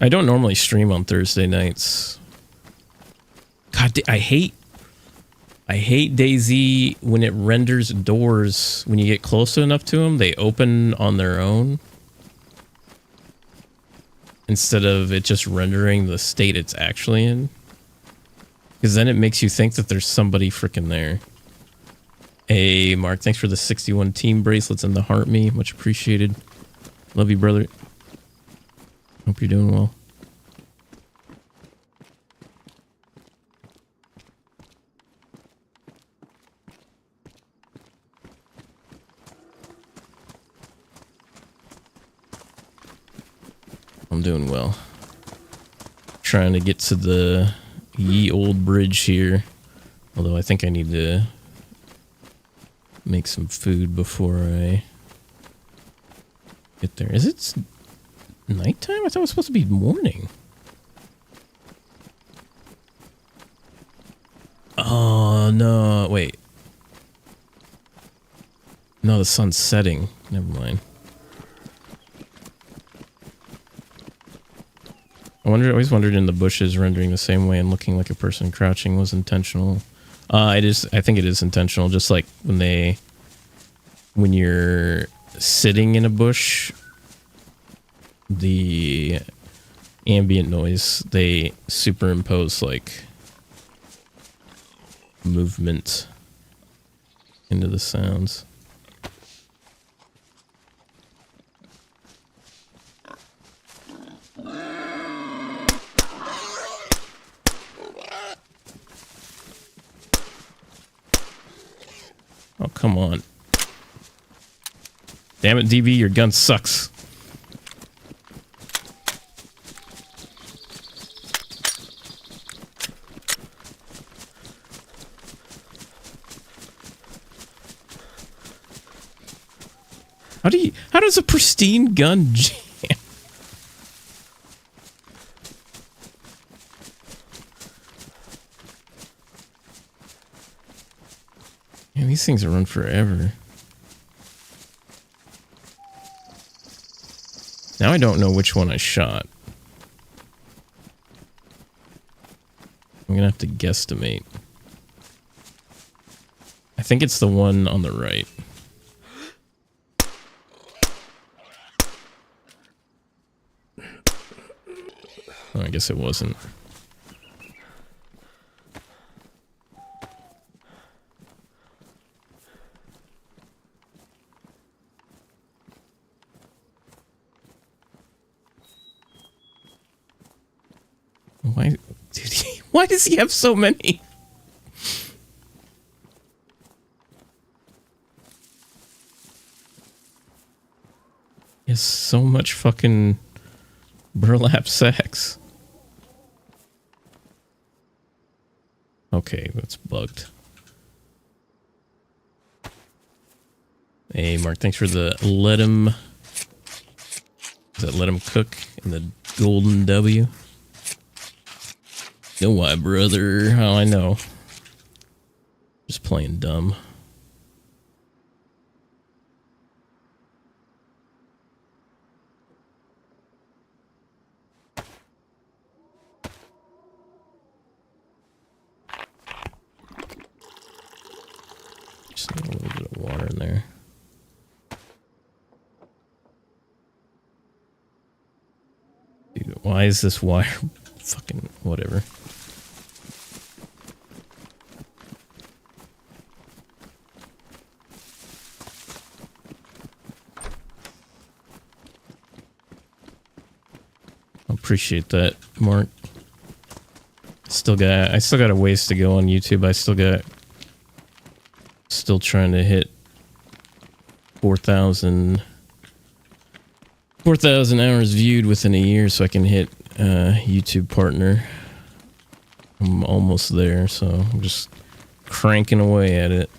I don't normally stream on Thursday nights. God, I hate DayZ when it renders doors. When you get close enough to them, they open on their own. Instead of it just rendering the state it's actually in. Because then it makes you think that there's somebody freaking there. Hey, Mark, thanks for the 61 team bracelets and the heart me. Much appreciated. Love you, brother. Hope you're doing well. I'm doing well. Trying to get to the ye old bridge here. Although I think I need to make some food before I get there. Is it nighttime? I thought it was supposed to be morning. Oh, no. Wait. No, the sun's setting. Never mind. I always wondered in the bushes rendering the same way and looking like a person crouching was intentional. It is. I think it is intentional. Just like when you're sitting in a bush, the ambient noise, they superimpose like movement into the sounds. Oh, come on. Damn it, DB, your gun sucks. How does a pristine gun jam? Man, these things run forever. Now I don't know which one I shot. I'm gonna have to guesstimate. I think it's the one on the right. Oh, I guess it wasn't. Why does he have so many? He has so much fucking burlap sacks. Okay, that's bugged. Hey, Mark, thanks for the let him cook and the golden W. Know why, brother? How I know. Just playing dumb. Just need a little bit of water in there. Dude, why is this wire fucking whatever? Appreciate that, Mark. I still got a ways to go on YouTube. Still trying to hit 4,000 4,000 hours viewed within a year, so I can hit YouTube partner. I'm almost there, so I'm just cranking away at it.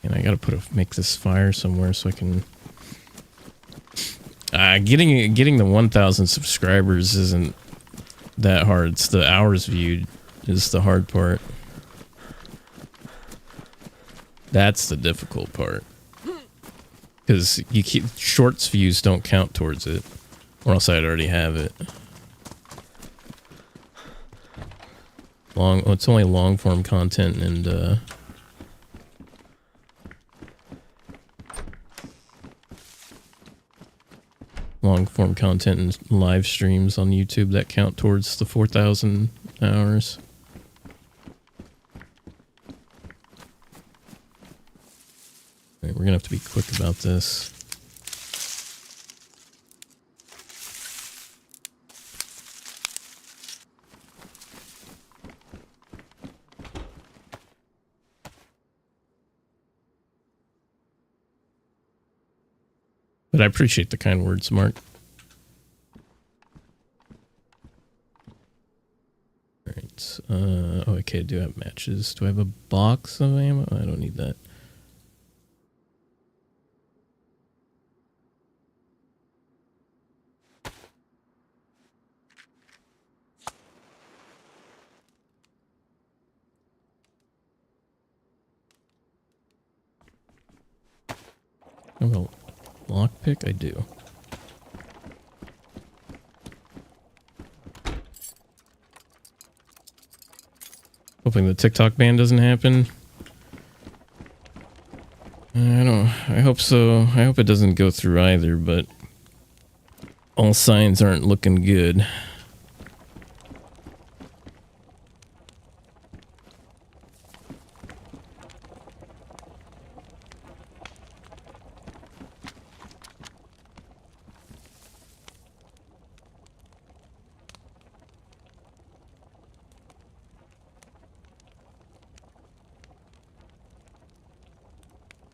And I gotta make this fire somewhere so I can. Getting the 1,000 subscribers isn't that hard. It's the hours viewed is the hard part. That's the difficult part. Because shorts views don't count towards it, or else I'd already have it. It's only long form content and long form content and live streams on YouTube that count towards the 4,000 hours. All right, we're gonna have to be quick about this. But I appreciate the kind words, Mark. Alright. Oh, okay, I do have matches. Do I have a box of ammo? I don't need that. Oh, well. Lockpick? I do. Hoping the TikTok ban doesn't happen. I hope so. I hope it doesn't go through either, but all signs aren't looking good.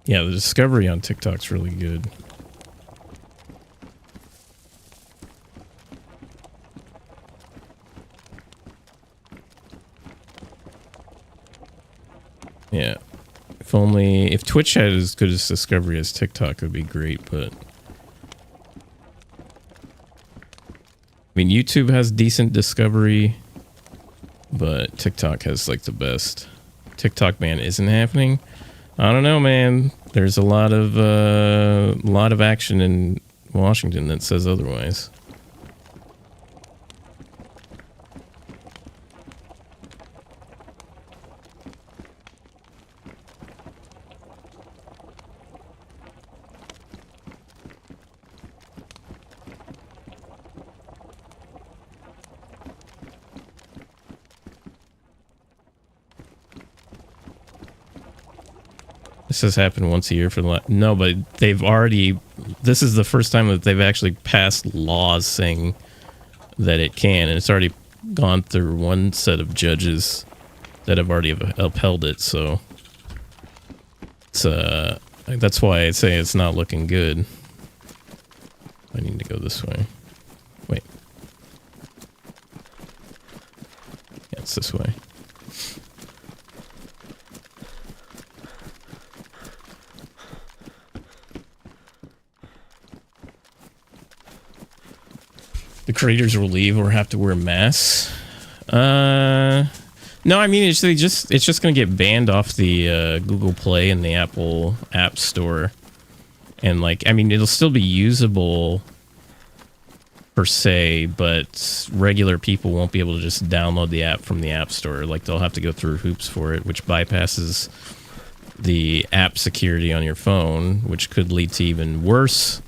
Yeah, the discovery on TikTok's really good. Yeah. If Twitch had as good as discovery as TikTok, it would be great, but I mean, YouTube has decent discovery, but TikTok has like the best. TikTok ban isn't happening. I don't know, man. There's a lot of action in Washington that says otherwise. This has happened once a year for the last... No, but they've already... This is the first time that they've actually passed laws saying that it can, and it's already gone through one set of judges that have already upheld it, so... It's, that's why I say it's not looking good. I need to go this way. Wait. Yeah, it's this way. The creators will leave or have to wear masks. No, I mean it's just gonna get banned off the Google Play and the Apple App Store, and like I mean it'll still be usable per se, but regular people won't be able to just download the app from the App Store. Like they'll have to go through hoops for it, which bypasses the app security on your phone, which could lead to even worse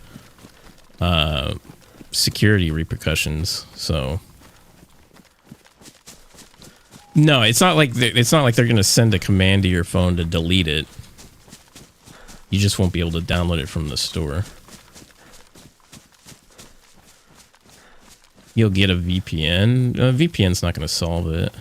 security repercussions. So no, it's not like they're going to send a command to your phone to delete it. You just won't be able to download it from the store. You'll get a VPN. VPN's not going to solve it.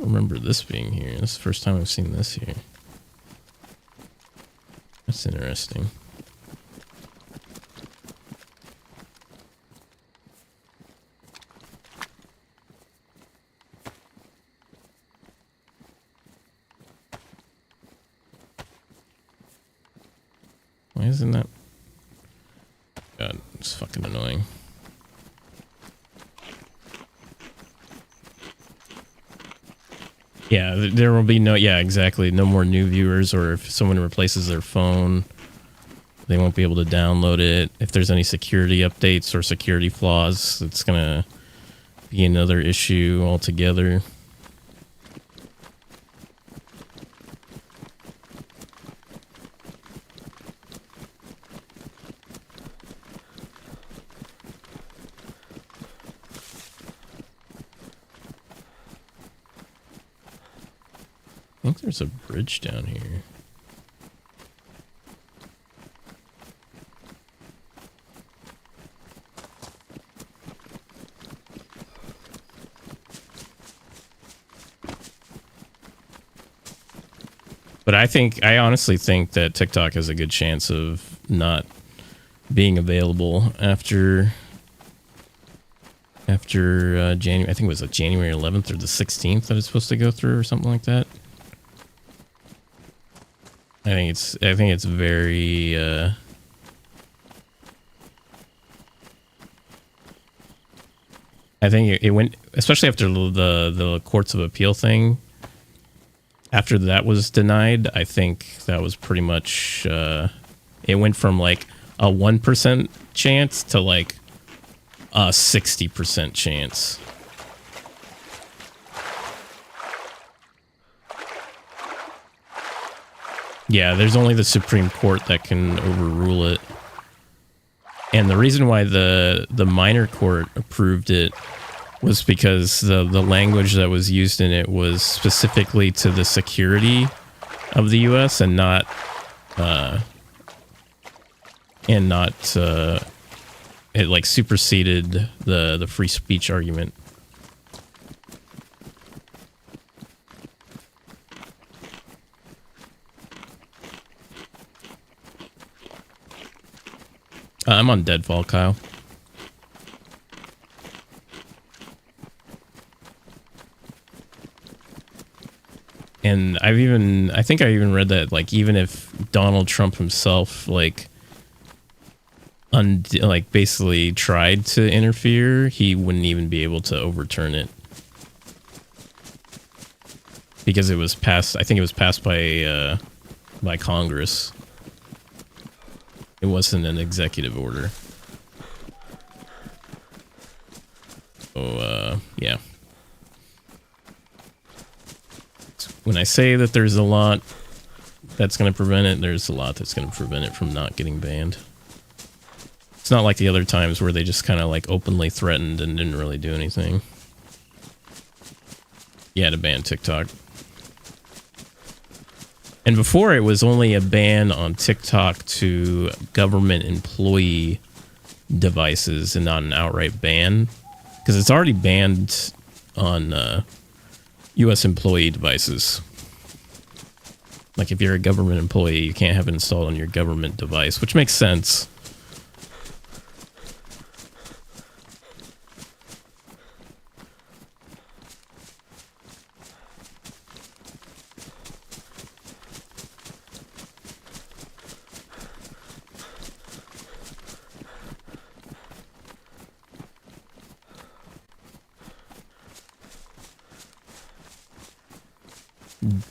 don't remember this being here. This is the first time I've seen this here. That's interesting. Why isn't that? God, it's fucking annoying. Yeah, there will be no, yeah, exactly. No more new viewers, or if someone replaces their phone, they won't be able to download it. If there's any security updates or security flaws, it's going to be another issue altogether. I think there's a bridge down here. But I honestly think that TikTok has a good chance of not being available after January. I think it was like January 11th or the 16th that it's supposed to go through or something like that. I think it's very I think it went, especially after the courts of appeal thing. After that was denied, I think that was pretty much it went from like a 1% chance to like a 60% chance. Yeah, there's only the Supreme Court that can overrule it. And the reason why the minor court approved it was because the language that was used in it was specifically to the security of the U.S. and not it like superseded the free speech argument. I'm on Deadfall, Kyle. And I think I even read that, like, even if Donald Trump himself, like, basically tried to interfere, he wouldn't even be able to overturn it. Because it was passed, I think it was passed by Congress. It wasn't an executive order. So, yeah. When I say that there's a lot that's going to prevent it, there's a lot that's going to prevent it from not getting banned. It's not like the other times where they just kind of like openly threatened and didn't really do anything. Yeah, to ban TikTok. And before, it was only a ban on TikTok to government employee devices and not an outright ban. Because it's already banned on U.S. employee devices. Like, if you're a government employee, you can't have it installed on your government device, which makes sense.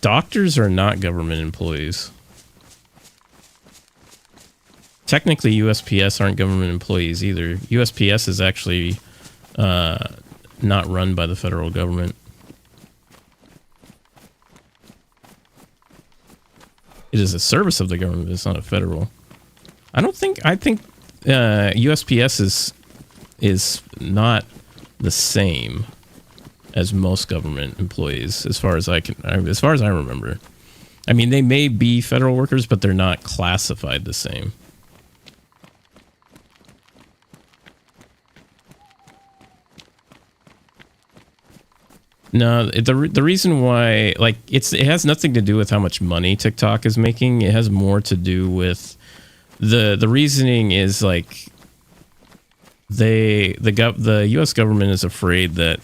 Doctors are not government employees. Technically, USPS aren't government employees either. USPS is actually not run by the federal government. It is a service of the government, but it's not a federal. I think USPS is not the same as most government employees, as far as I remember. I mean, they may be federal workers, but they're not classified the same. No, the reason why, like, it has nothing to do with how much money TikTok is making. It has more to do with the reasoning is like the U.S. government is afraid that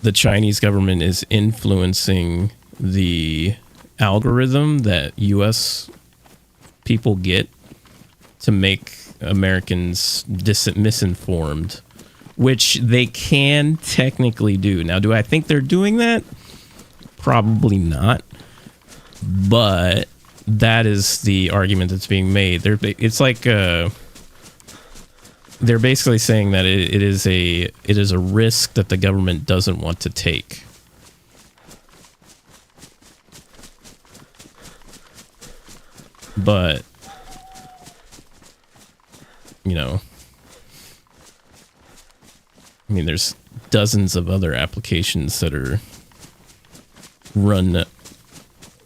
the Chinese government is influencing the algorithm that U.S. people get to make Americans misinformed, which they can technically do. Now, do I think they're doing that? Probably not. But that is the argument that's being made. It's like they're basically saying that it is a risk that the government doesn't want to take. But you know, I mean, there's dozens of other applications that are run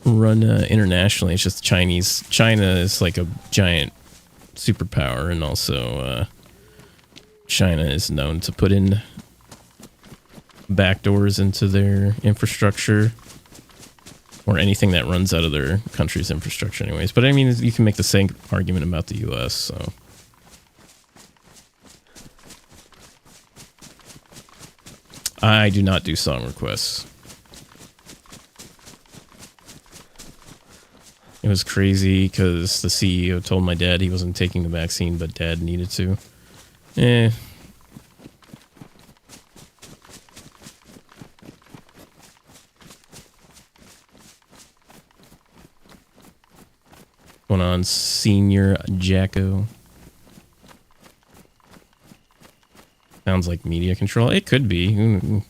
internationally. It's just China is like a giant superpower, and also China is known to put in backdoors into their infrastructure, or anything that runs out of their country's infrastructure anyways. But I mean, you can make the same argument about the US, so. I do not do song requests. It was crazy because the CEO told my dad he wasn't taking the vaccine, but dad needed to. Going on, Senior Jacko. Sounds like media control. It could be.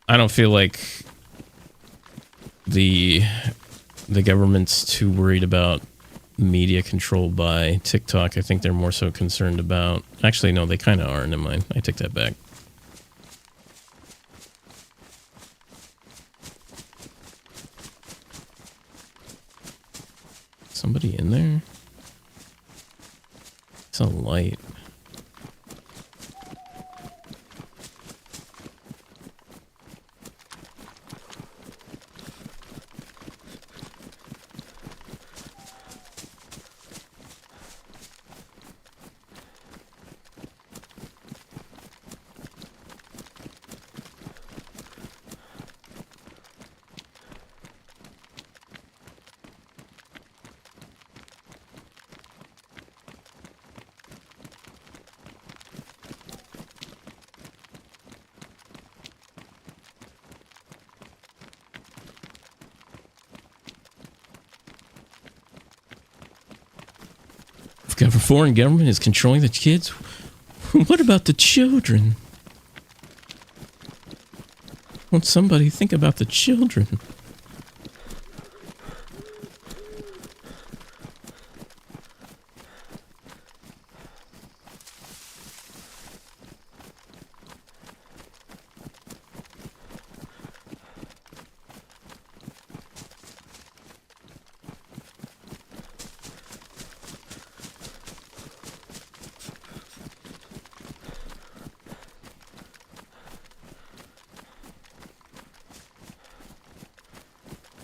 I don't feel like the government's too worried about media control by TikTok. I think they're more so concerned about... Actually, no, they kind of are. Never mind. I take that back. Somebody in there? It's a light. If a foreign government is controlling the kids, what about the children? Won't somebody think about the children?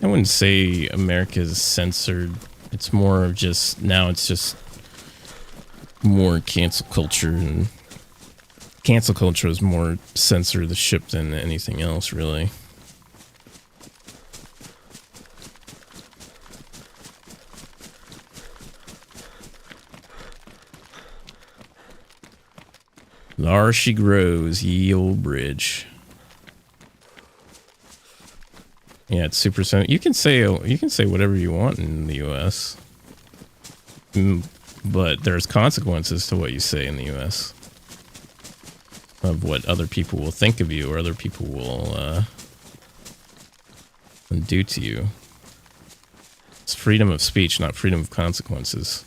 I wouldn't say America's censored. It's more of just, now it's just more cancel culture, and cancel culture is more censor the ship than anything else, really. There she grows, ye old bridge. Yeah, it's super simple. You can say whatever you want in the U.S., but there's consequences to what you say in the U.S. of what other people will think of you, or other people will do to you. It's freedom of speech, not freedom of consequences.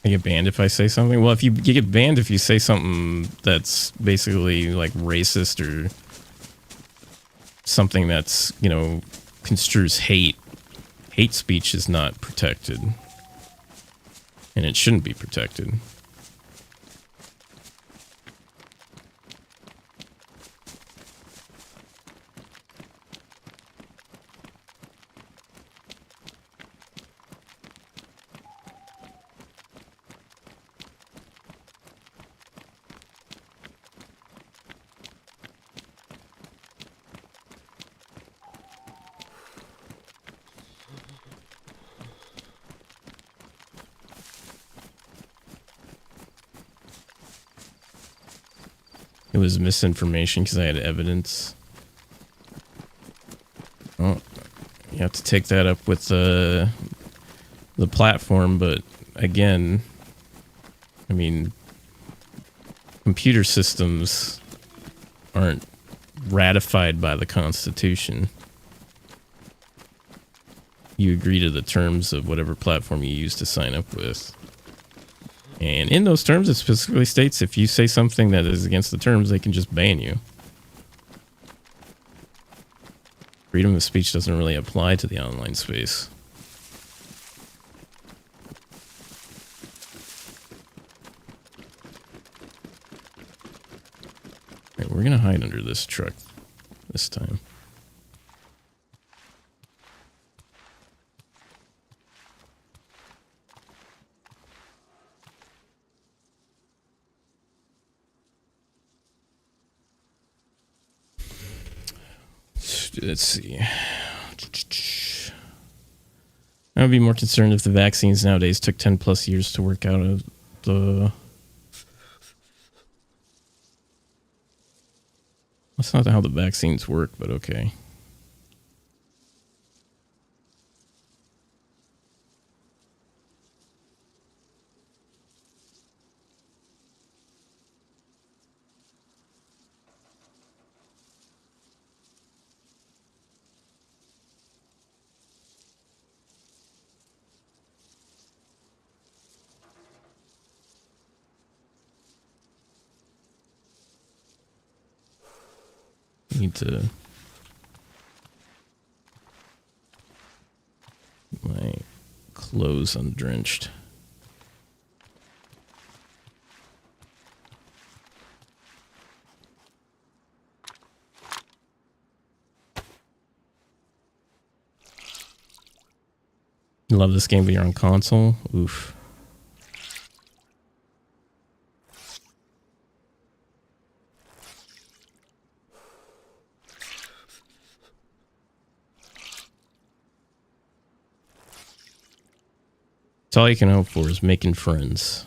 I get banned if I say something? Well, if you get banned if you say something that's basically like racist or something that's, you know, construes hate. Hate speech is not protected. And it shouldn't be protected. It was misinformation because I had evidence. Oh, you have to take that up with the platform, but again, I mean, computer systems aren't ratified by the Constitution. You agree to the terms of whatever platform you use to sign up with. And in those terms, it specifically states if you say something that is against the terms, they can just ban you. Freedom of speech doesn't really apply to the online space. All right, we're going to hide under this truck this time. Let's see. I would be more concerned if the vaccines nowadays took 10 plus years to work out of the... That's not how the vaccines work, but okay. Need to... My clothes undrenched. You love this game, but you're on console? Oof. It's all you can hope for is making friends.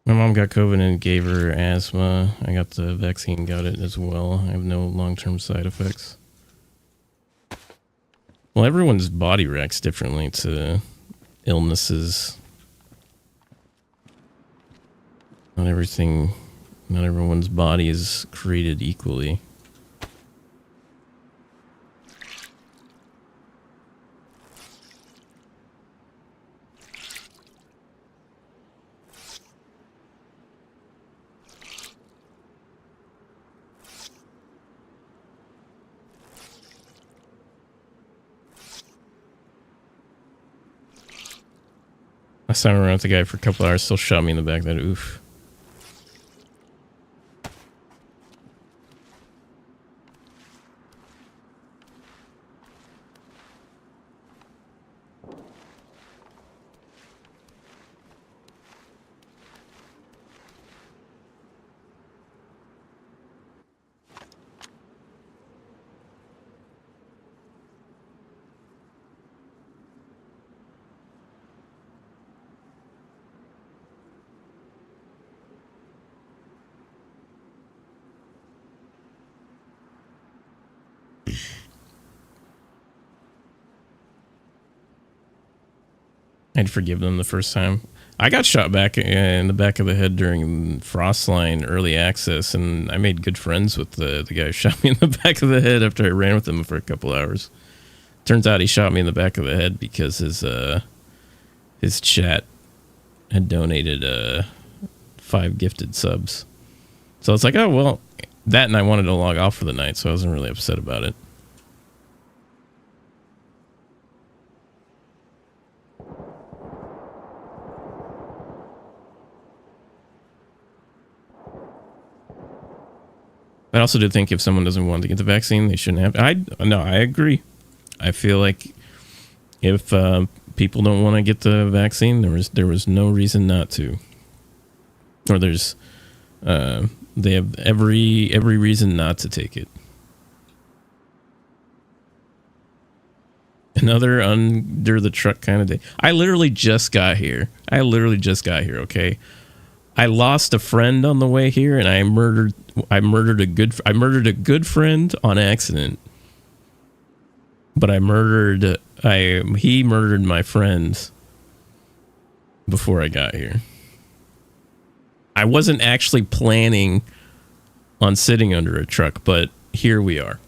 My mom got COVID and gave her asthma. I got the vaccine, got it as well. I have no long-term side effects. Well, everyone's body reacts differently to illnesses. Not everyone's body is created equally. Last time I ran with the guy for a couple hours, still shot me in the back. That oof. I'd forgive them the first time. I got shot back in the back of the head during Frostline early access, and I made good friends with the guy who shot me in the back of the head after I ran with him for a couple hours. Turns out he shot me in the back of the head because his chat had donated 5 gifted subs. So it's like, oh, well, that, and I wanted to log off for the night, so I wasn't really upset about it. I also do think if someone doesn't want to get the vaccine, they shouldn't have. I agree. I feel like if people don't want to get the vaccine, there was no reason not to. Or they have every reason not to take it. Another under the truck kind of day. I literally just got here. Okay. I lost a friend on the way here, and I murdered a good friend on accident. But he murdered my friend before I got here. I wasn't actually planning on sitting under a truck, but here we are.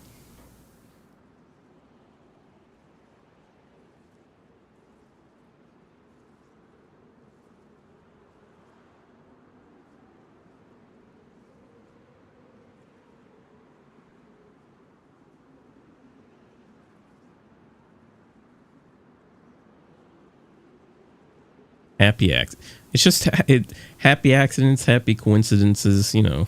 It's just happy accidents, happy coincidences, you know.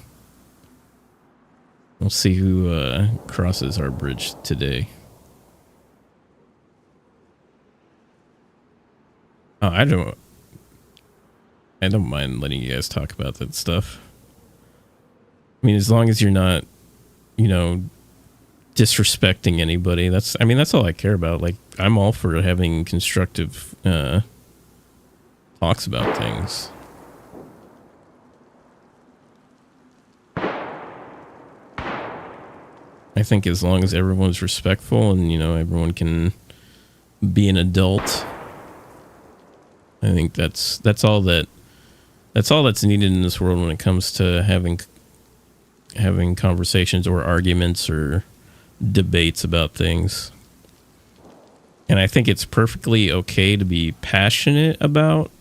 We'll see who crosses our bridge today. Oh, I don't mind letting you guys talk about that stuff. I mean, as long as you're not, you know, disrespecting anybody. That's all I care about. Like, I'm all for having constructive talks about things. I think as long as everyone's respectful and, you know, everyone can be an adult, I think that's all that's needed in this world when it comes to having conversations or arguments or debates about things. And I think it's perfectly okay to be passionate about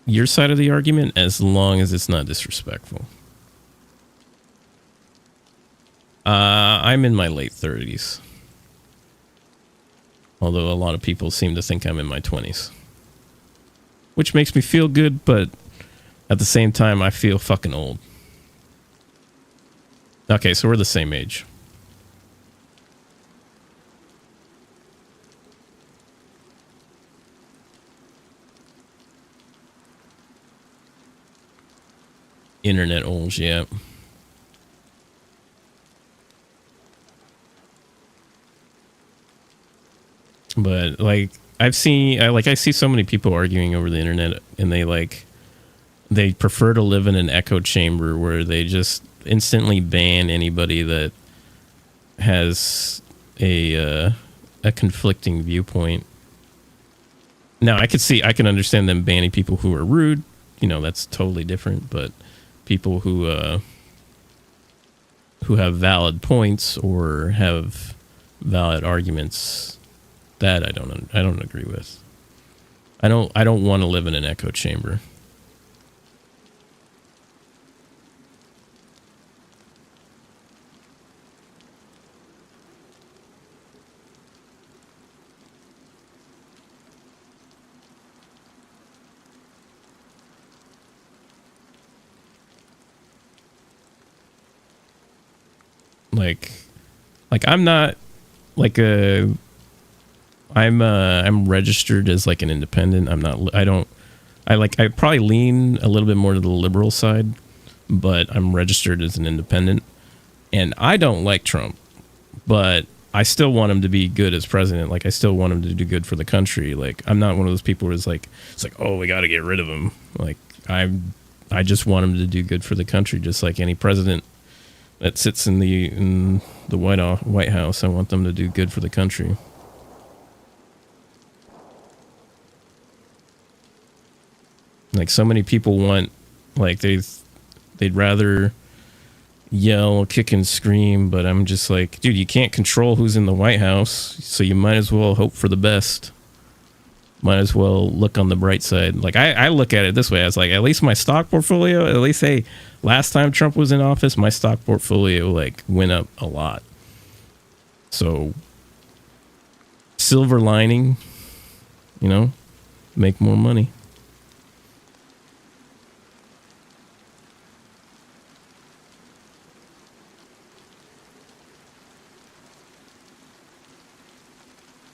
your side of the argument as long as it's not disrespectful. I'm in my late 30s. Although a lot of people seem to think I'm in my 20s. Which makes me feel good, but at the same time, I feel fucking old. Okay, so we're the same age. Internet old, yeah. But like I see so many people arguing over the internet, and they prefer to live in an echo chamber where they just instantly ban anybody that has a conflicting viewpoint. Now, I can understand them banning people who are rude. You know, that's totally different. But people who have valid points or have valid arguments, that I don't agree with. I don't want to live in an echo chamber. Like I'm not like a I'm registered as like an independent. I probably lean a little bit more to the liberal side, but I'm registered as an independent, and I don't like Trump, but I still want him to be good as president. Like, I still want him to do good for the country. Like, I'm not one of those people who's like, it's like, oh, we got to get rid of him. Like, I just want him to do good for the country, just like any president that sits in the White House. I want them to do good for the country. Like so many people want, like they'd rather yell, kick, and scream. But I'm just like, dude, you can't control who's in the White House, so you might as well hope for the best. Might as well look on the bright side. Like I look at it this way. I was like, at least my stock portfolio, at least, hey, last time Trump was in office, my stock portfolio like went up a lot. So silver lining, you know, make more money.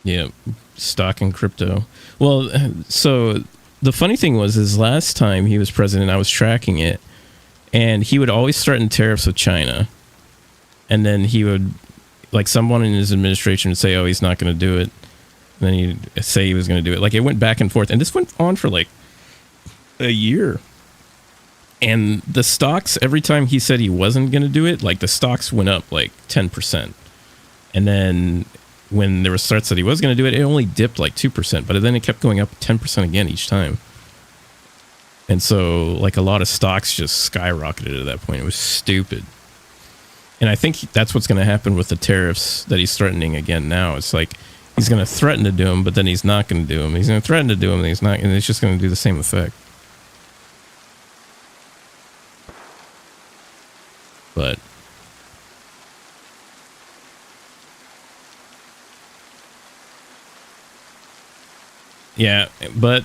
Yeah, stock and crypto. Well, so the funny thing was, is last time he was president, I was tracking it, and he would always threaten tariffs with China, and then he would, like, someone in his administration would say, "Oh, he's not going to do it," and then he'd say he was going to do it. Like, it went back and forth, and this went on for like a year. And the stocks, every time he said he wasn't going to do it, like the stocks went up like 10%, and then when there were threats that he was going to do it, it only dipped like 2%, but then it kept going up 10% again each time. And so, like, a lot of stocks just skyrocketed at that point. It was stupid. And I think that's what's going to happen with the tariffs that he's threatening again now. It's like he's going to threaten to do them, but then he's not going to do them. He's going to threaten to do them, and he's not, and it's just going to do the same effect. But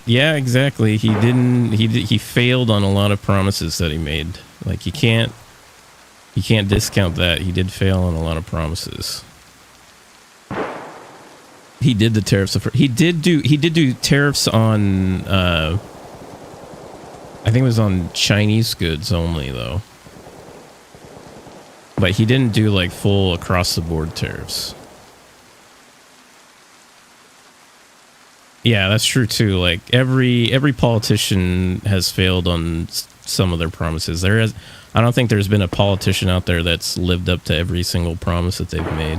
yeah, exactly. He failed on a lot of promises that he made. Like, you can't discount that. He did fail on a lot of promises. He did the tariffs. He did do tariffs on I think it was on Chinese goods only, though. But he didn't do like full across the board tariffs. Yeah, that's true too. Like every politician has failed on some of their promises. I don't think there's been a politician out there that's lived up to every single promise that they've made.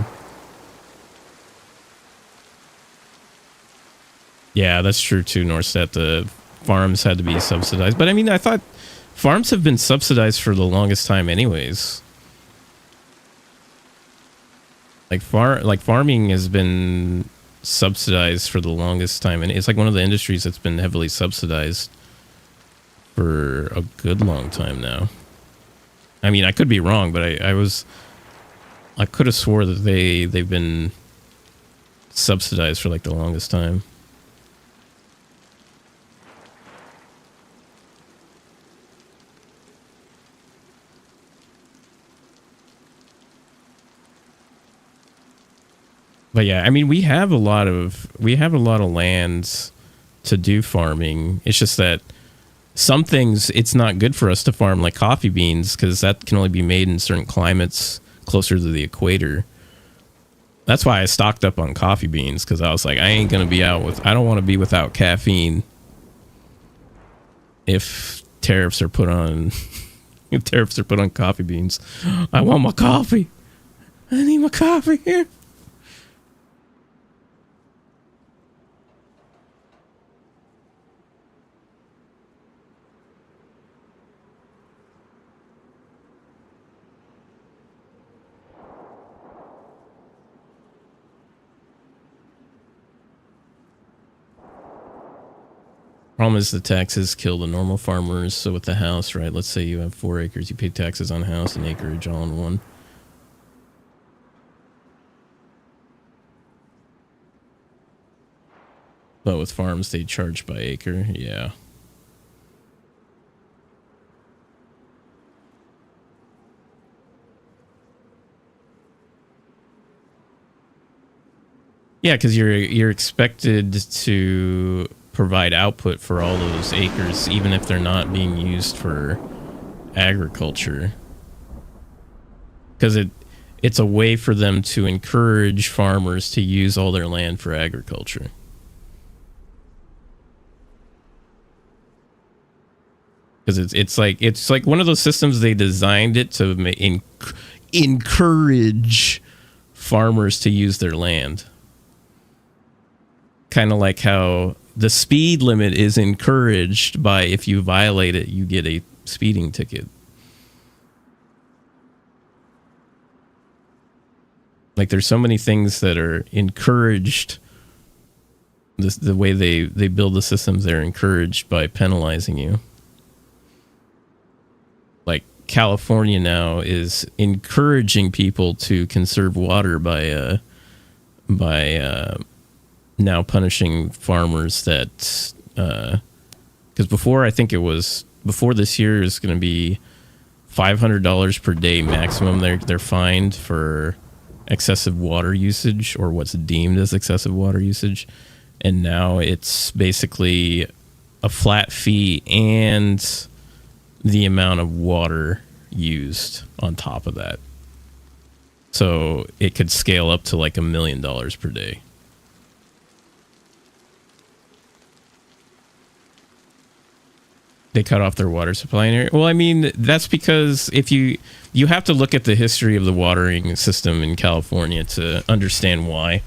Yeah, that's true too, Norstat. The farms had to be subsidized. But I mean, I thought farms have been subsidized for the longest time anyways. Like farming has been subsidized for the longest time, and it's like one of the industries that's been heavily subsidized for a good long time now. I mean, I could be wrong, but I could have swore that they've been subsidized for like the longest time. But yeah, I mean, we have a lot of lands to do farming. It's just that some things it's not good for us to farm, like coffee beans, because that can only be made in certain climates closer to the equator. That's why I stocked up on coffee beans, because I was like, I don't want to be without caffeine if tariffs are put on coffee beans. I want my coffee. I need my coffee here. Problem is the taxes kill the normal farmers. So with the house, right? Let's say you have 4 acres, you pay taxes on house and acreage all in one. But with farms, they charge by acre. Yeah. Yeah, because you're expected to provide output for all those acres, even if they're not being used for agriculture, because it's a way for them to encourage farmers to use all their land for agriculture. Because it's like one of those systems, they designed it to encourage farmers to use their land. Kind of like how the speed limit is encouraged by, if you violate it, you get a speeding ticket. Like, there's so many things that are encouraged. The way they build the systems, they're encouraged by penalizing you. Like, California now is encouraging people to conserve water by now punishing farmers that, because before, I think it was, before this year is going to be $500 per day maximum they're fined for excessive water usage, or what's deemed as excessive water usage. And now it's basically a flat fee and the amount of water used on top of that. So it could scale up to like $1 million per day. They cut off their water supply in area. Well, I mean, that's because if you have to look at the history of the watering system in California to understand why.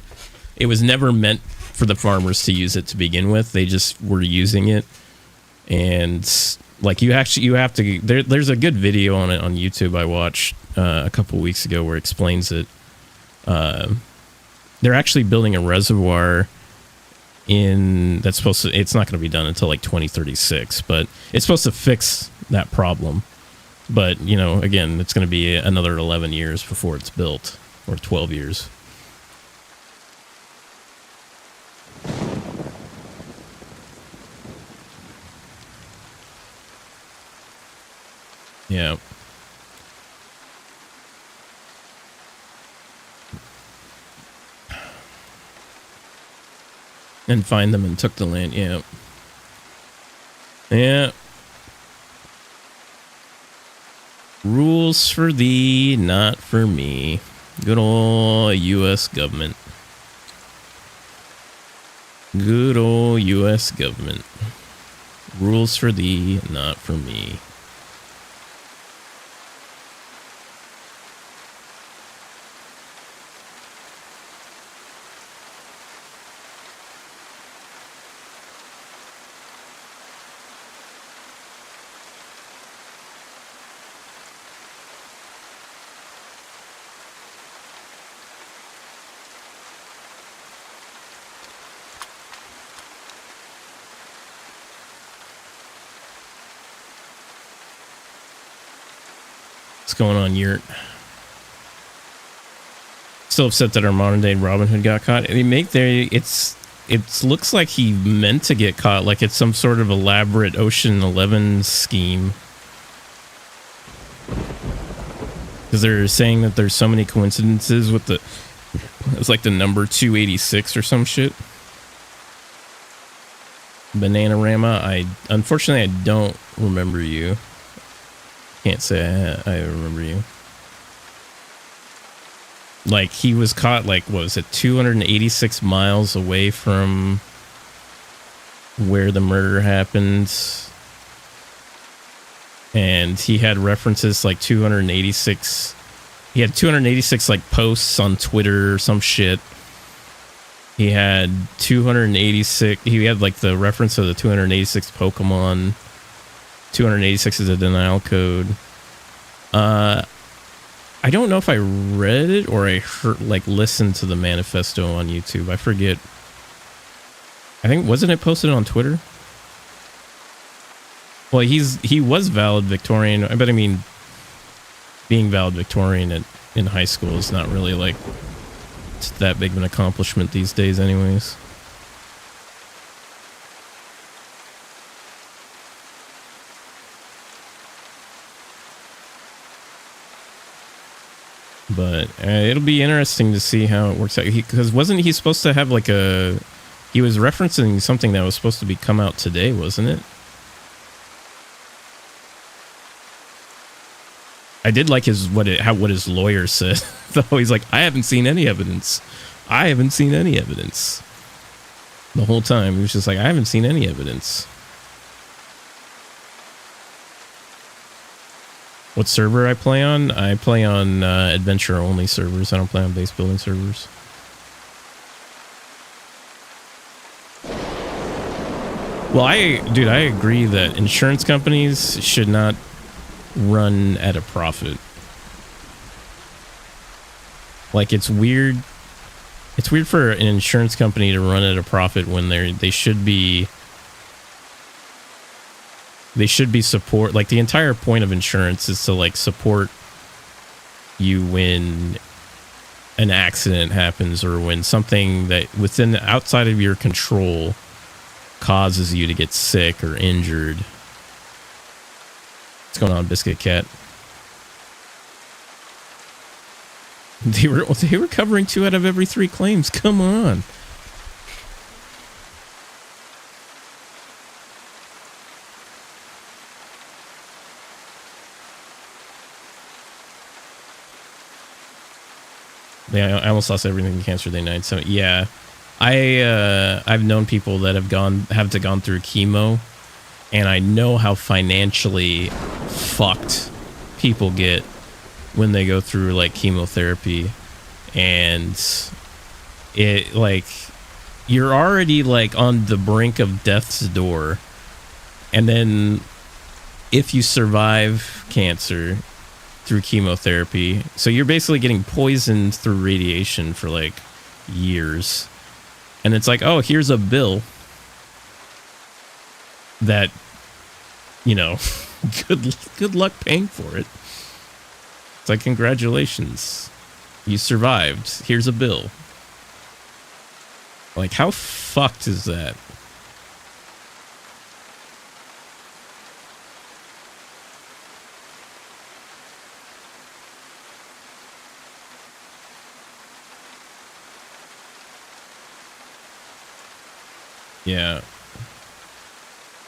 It was never meant for the farmers to use it to begin with. They just were using it. And like, you have to, there's a good video on it on YouTube I watched a couple weeks ago where it explains it. They're actually building a reservoir that's supposed to, it's not going to be done until like 2036, but it's supposed to fix that problem. But, you know, again, it's going to be another 11 years before it's built, or 12 years. Yeah. And find them and took the land. Yeah. Yeah. Rules for thee, not for me. Good old U.S. government. Good old U.S. government. Rules for thee, not for me. What's going on, Yurt? Still upset that our modern day Robin Hood got caught. It looks like he meant to get caught, like it's some sort of elaborate Ocean 11 scheme. Because they're saying that there's so many coincidences with it's like the number 286 or some shit. Bananarama, unfortunately I don't remember you. Can't say I remember you. Like, he was caught, like, what was it, 286 miles away from where the murder happened. And he had references like 286. He had 286 like posts on Twitter or some shit. He had 286. He had like the reference of the 286 Pokemon. 286 is a denial code. I don't know if I read it or I heard, like, listened to the manifesto on YouTube. I forget. I think, wasn't it posted on Twitter? Well, he was valedictorian, but I mean, being valedictorian in high school is not really like that big of an accomplishment these days, anyways. But it'll be interesting to see how it works out. Because wasn't he supposed to have like he was referencing something that was supposed to come out today, wasn't it? I did like what his lawyer said. Though he's like, I haven't seen any evidence. I haven't seen any evidence. The whole time he was just like, I haven't seen any evidence. What server I play on? I play on adventure only servers. I don't play on base building servers. Well, I agree that insurance companies should not run at a profit. Like, it's weird. It's weird for an insurance company to run at a profit when they should be support. Like, the entire point of insurance is to like support you when an accident happens or when something that within outside of your control causes you to get sick or injured. What's going on, Biscuit Cat? They were covering 2 out of every 3 claims. Come on. Yeah, I almost lost everything in Cancer Day night. So yeah, I've known people that have gone through chemo, and I know how financially fucked people get when they go through like chemotherapy, and it like you're already like on the brink of death's door, and then if you survive cancer through chemotherapy, so you're basically getting poisoned through radiation for like years, and it's like, oh, here's a bill that, you know, good luck paying for it. It's like, congratulations, you survived, here's a bill. Like, how fucked is that? Yeah.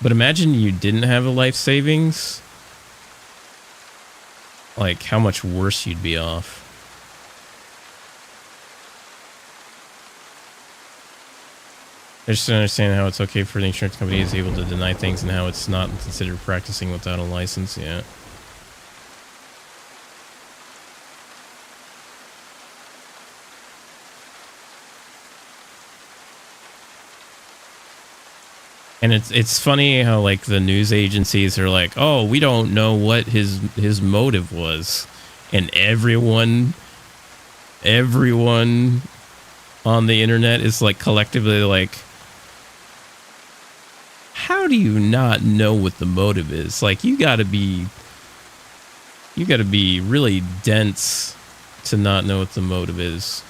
But imagine you didn't have a life savings. Like, how much worse you'd be off. I just don't understand how it's okay for the insurance company is able to deny things and how it's not considered practicing without a license. Yeah. And it's funny how like the news agencies are like, oh, we don't know what his motive was, and everyone on the internet is like collectively like, how do you not know what the motive is? Like, you gotta be really dense to not know what the motive is.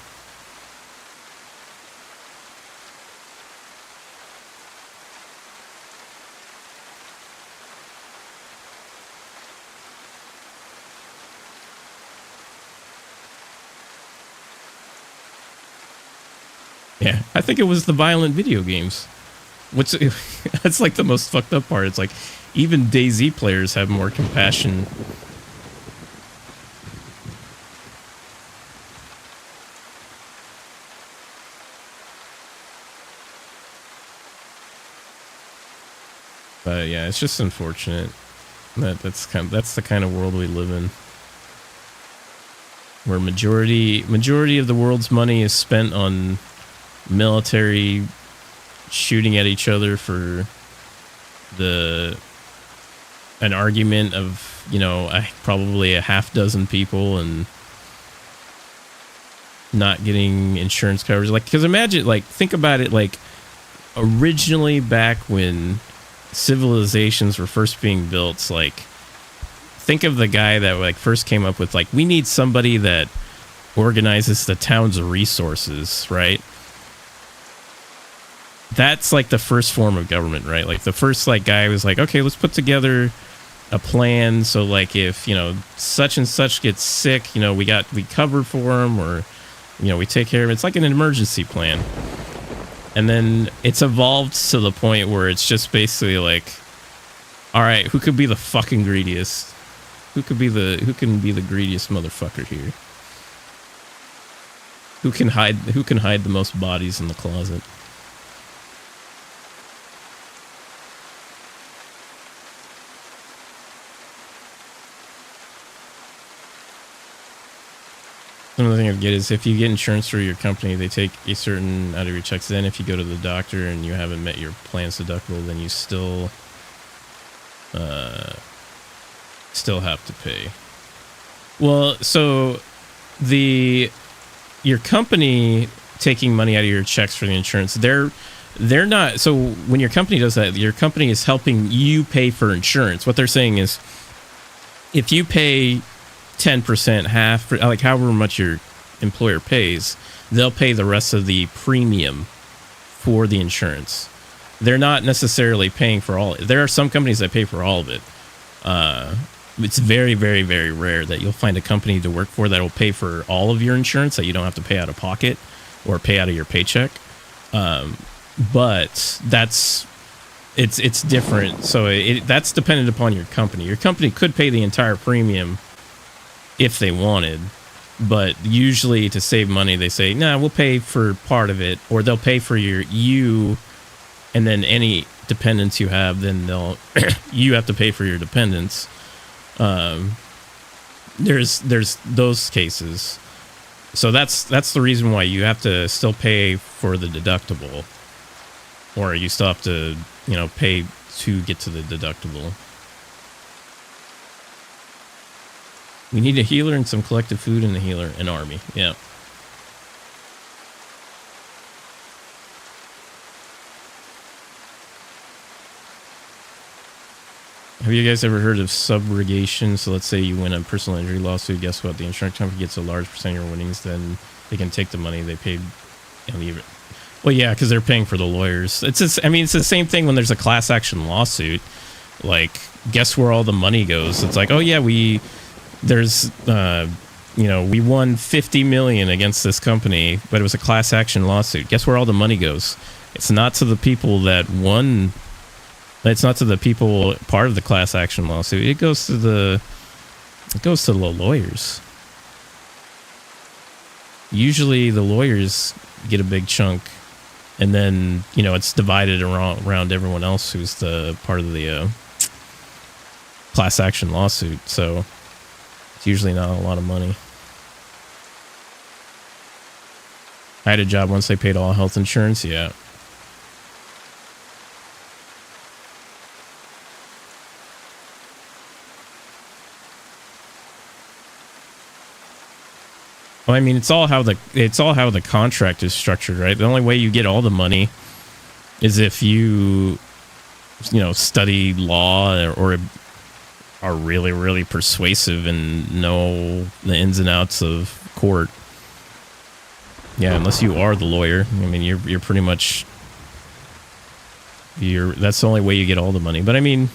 Yeah, I think it was the violent video games. That's like the most fucked up part. It's like even DayZ players have more compassion. But yeah, it's just unfortunate that's the kind of world we live in, where majority of the world's money is spent on military shooting at each other for an argument of, you know, probably a half dozen people, and not getting insurance coverage. Like, because imagine, like, think about it, like, originally back when civilizations were first being built, like, think of the guy that like first came up with like, we need somebody that organizes the town's resources, right? That's like the first form of government, right? Like the first like guy was like, okay, let's put together a plan, so like if, you know, such and such gets sick, you know, we cover for him, or, you know, we take care of it. It's like an emergency plan. And then it's evolved to the point where it's just basically like, all right, who could be the fucking greediest? Who can be the greediest motherfucker here? Who can hide the most bodies in the closet? Another thing I'd get is if you get insurance through your company, they take a certain out of your checks. Then if you go to the doctor and you haven't met your plan's deductible, then you still have to pay. Well, so your company taking money out of your checks for the insurance, they're not. So when your company does that, your company is helping you pay for insurance. What they're saying is, if you pay 10%, half, like however much your employer pays, they'll pay the rest of the premium for the insurance. They're not necessarily paying for all. There are some companies that pay for all of it. It's very, very, very rare that you'll find a company to work for that will pay for all of your insurance, that you don't have to pay out of pocket or pay out of your paycheck. But it's different. So that's dependent upon your company. Your company could pay the entire premium if they wanted, but usually to save money, they say, nah, we'll pay for part of it, or they'll pay for you, and then any dependents you have, then you have to pay for your dependents. There's those cases. So that's the reason why you have to still pay for the deductible, or you still have to, pay to get to the deductible. We need a healer and some collective food and a healer and army. Yeah. Have you guys ever heard of subrogation? So let's say you win a personal injury lawsuit. Guess what? The insurance company gets a large percent of your winnings. Then they can take the money they paid and leave it. Well, yeah, because they're paying for the lawyers. It's the same thing when there's a class action lawsuit. Like, guess where all the money goes? It's like, oh yeah, we won $50 million against this company, but it was a class action lawsuit. Guess where all the money goes? It's not to the people that won. It's not to the people part of the class action lawsuit. It goes to the lawyers. Usually the lawyers get a big chunk, and then, it's divided around everyone else who's the part of the class action lawsuit. So it's usually not a lot of money. I had a job once, they paid all health insurance. Yeah. Well, I mean, it's all how the contract is structured, right? The only way you get all the money is if you study law or are really, really persuasive and know the ins and outs of court. Yeah, unless you are the lawyer. I mean, you're pretty much that's the only way you get all the money. But I mean,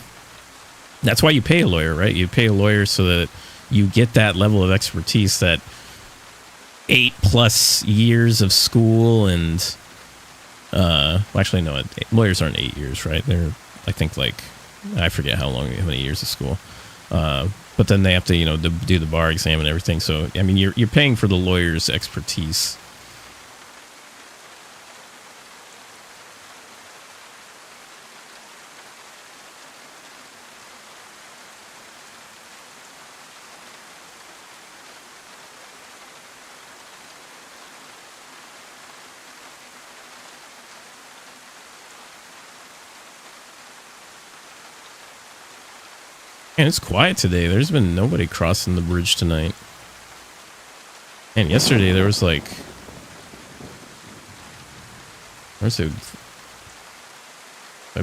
that's why you pay a lawyer, right? You pay a lawyer so that you get that level of expertise, that 8+ years of school, and actually no, lawyers aren't 8 years, right? They're, I think, I forget how many years of school, but then they have to do the bar exam and everything. So I mean, you're paying for the lawyer's expertise. Man, it's quiet today. There's been nobody crossing the bridge tonight. And yesterday there was I've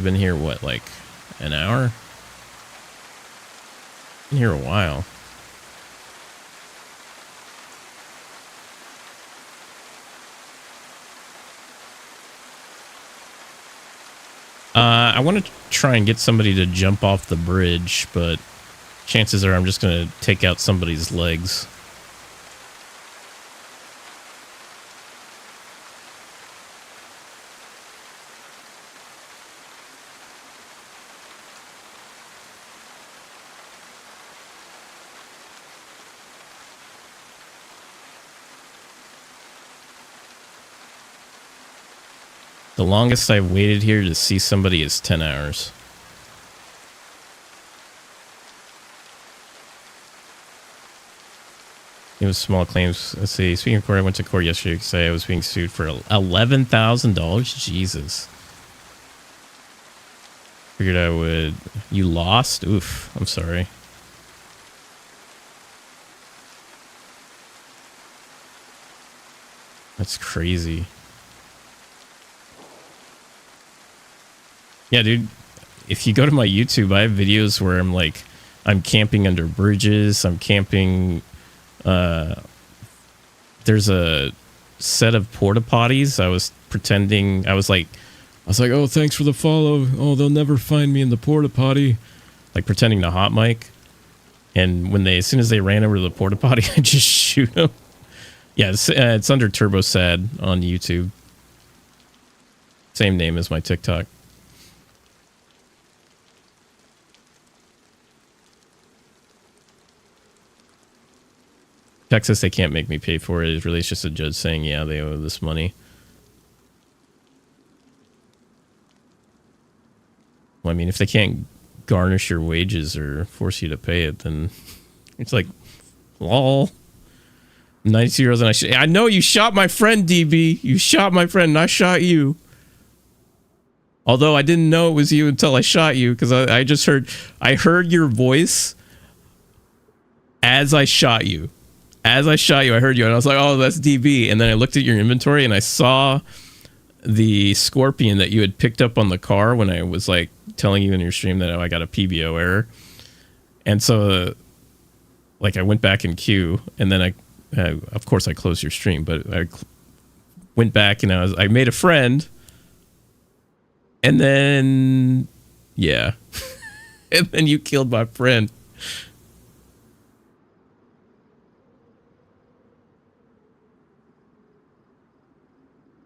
been here, what, an hour? Been here a while. I want to try and get somebody to jump off the bridge, but chances are I'm just going to take out somebody's legs. The longest I've waited here to see somebody is 10 hours. It was small claims. Let's see. Speaking of court, I went to court yesterday because I was being sued for $11,000. Jesus. Figured I would. You lost? Oof. I'm sorry. That's crazy. Yeah, dude. If you go to my YouTube, I have videos where I'm camping under bridges. I'm camping. There's a set of porta potties. I was pretending. I was like, oh, thanks for the follow. Oh, they'll never find me in the porta potty. Like pretending to hot mic. And as soon as they ran over to the porta potty, I just shoot them. Yeah, it's under TurboSad on YouTube. Same name as my TikTok. Texas, they can't make me pay for it. It's really just a judge saying, yeah, they owe this money. Well, I mean, if they can't garnish your wages or force you to pay it, then it's like, lol. 92 euros and I know you shot my friend, DB. You shot my friend and I shot you. Although I didn't know it was you until I shot you because I heard your voice as I shot you. As I shot you, I heard you and I was like, oh, that's DB. And then I looked at your inventory and I saw the Scorpion that you had picked up on the car when I was like telling you in your stream that I got a PBO error. And so like I went back in queue and then of course I closed your stream, but I went back and I made a friend and then yeah. And then you killed my friend.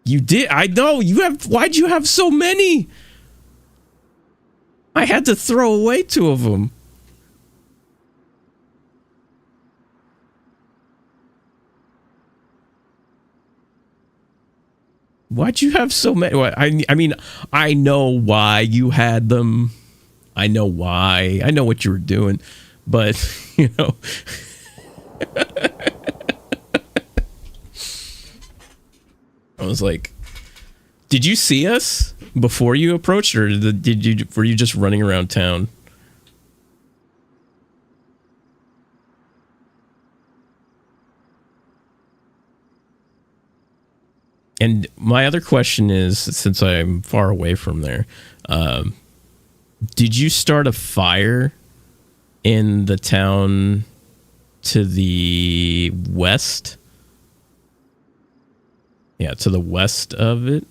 You did. I know why'd you have so many? I had to throw away 2 of them. Why'd you have so many? I mean, I know why you had them. I know why. I know what you were doing. But, you know. I was like, did you see us before you approached, or were you just running around town? And my other question is, since I'm far away from there, did you start a fire in the town to the west? Yeah, to the west of it.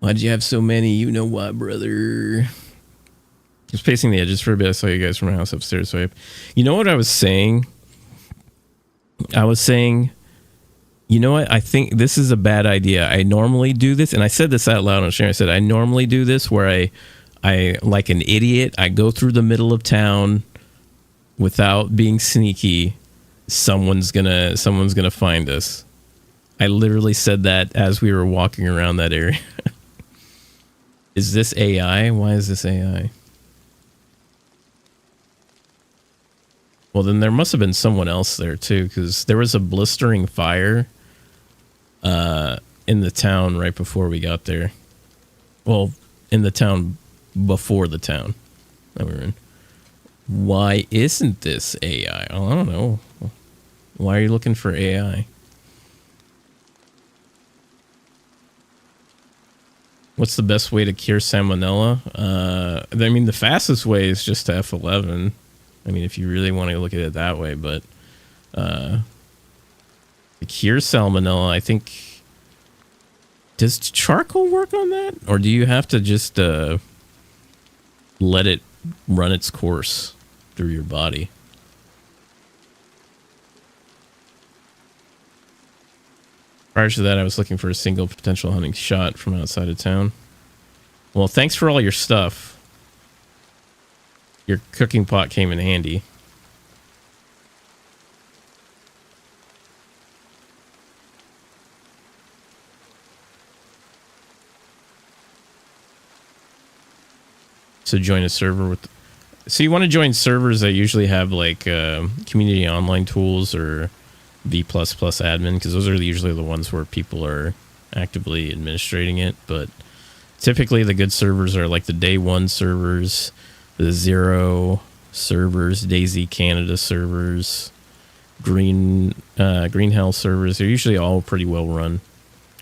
Why'd you have so many? You know why, brother. Just pacing the edges for a bit. I saw you guys from my house upstairs. So you know what I was saying? I was saying, you know what? I think this is a bad idea. I normally do this, and I said this out loud on stream. I said I normally do this where I like an idiot. I go through the middle of town without being sneaky. Someone's gonna find us. I literally said that as we were walking around that area. Is this AI? Why is this AI? Well, then there must have been someone else there too, because there was a blistering fire in the town right before we got there. Well, in the town before the town that we were in. Why isn't this AI? Oh, I don't know. Why are you looking for AI? What's the best way to cure salmonella? I mean, the fastest way is just to F11. I mean, if you really want to look at it that way, but to cure salmonella, I think, does charcoal work on that? Or do you have to just let it run its course through your body? Prior to that, I was looking for a single potential hunting shot from outside of town. Well, thanks for all your stuff. Your cooking pot came in handy. So join a server with. So you want to join servers that usually have like community online tools or V++ admin, because those are usually the ones where people are actively administrating it. But typically the good servers are like the Day 1 servers, the Zero servers, DayZ Canada servers, Green Hell servers. They're usually all pretty well run.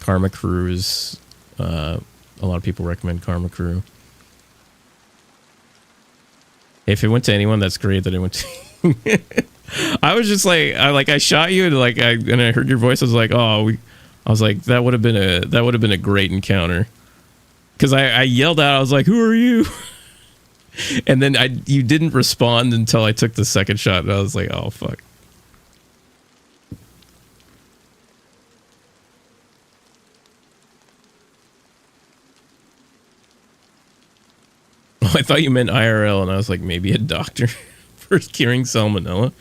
Karma Crew is a lot of people recommend Karma Crew. If it went to anyone, that's great that it went to. I was just like, I shot you and I heard your voice. I was like, I was like, that would have been a great encounter. Because I yelled out, I was like, who are you? And then you didn't respond until I took the second shot, and I was like, oh fuck. I thought you meant IRL, and I was like, maybe a doctor for curing salmonella.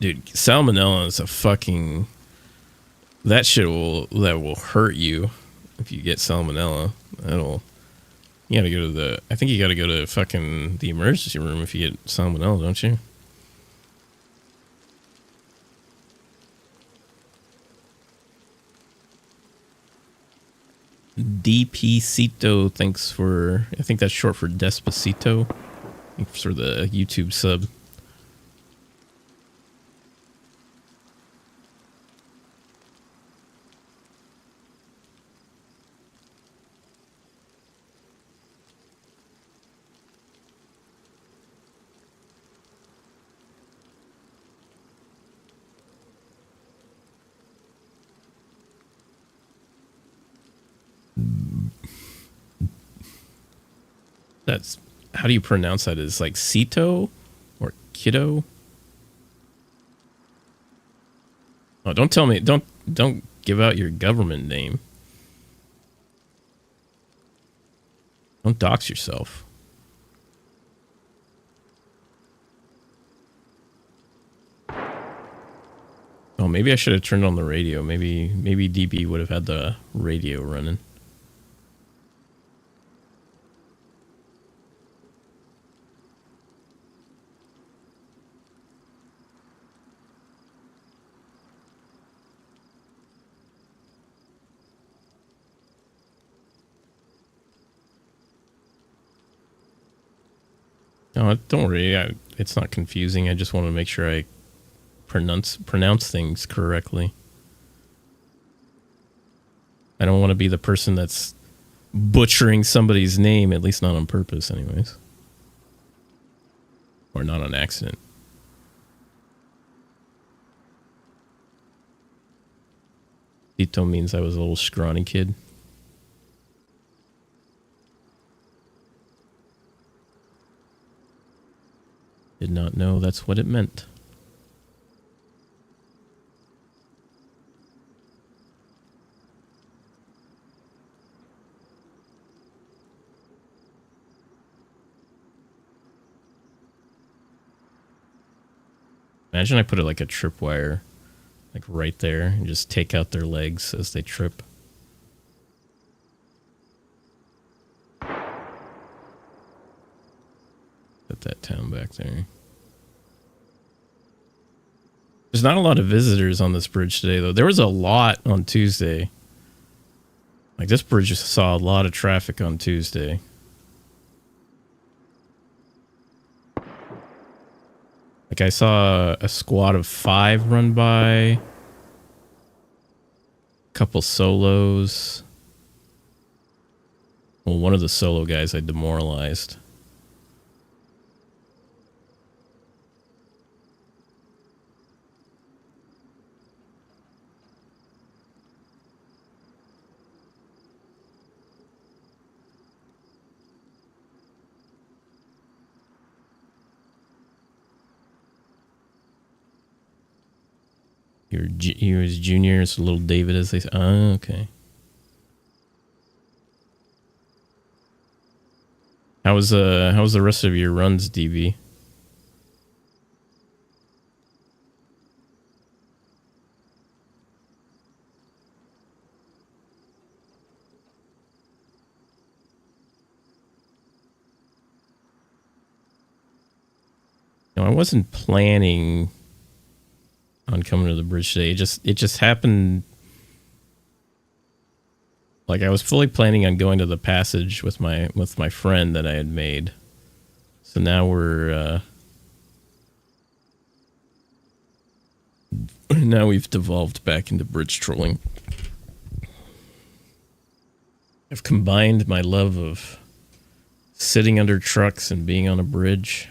Dude, salmonella is a fucking... That will hurt you if you get salmonella. You gotta go to I think you gotta go to fucking the emergency room if you get salmonella, don't you? DPcito, thanks for, I think that's short for Despacito. Thanks for the YouTube sub. That's, how do you pronounce that? Is like Cito or Kiddo? Oh, don't tell me, don't give out your government name. Don't dox yourself. Oh, maybe I should have turned on the radio. Maybe DB would have had the radio running. No, don't worry. It's not confusing. I just want to make sure I pronounce things correctly. I don't want to be the person that's butchering somebody's name, at least not on purpose anyways. Or not on accident. Tito means I was a little scrawny kid. Did not know that's what it meant. Imagine I put it like a tripwire, like right there, and just take out their legs as they trip. Put that town back there. There's not a lot of visitors on this bridge today, though. There was a lot on Tuesday. Like, this bridge just saw a lot of traffic on Tuesday. Like, I saw a squad of 5 run by. A couple solos. Well, one of the solo guys I demoralized. He was junior, it's little David, as they say. Oh, okay. How was the rest of your runs, DB? No, I wasn't planning on coming to the bridge today. It just happened. Like, I was fully planning on going to the passage with my friend that I had made. So now now we've devolved back into bridge trolling. I've combined my love of sitting under trucks and being on a bridge.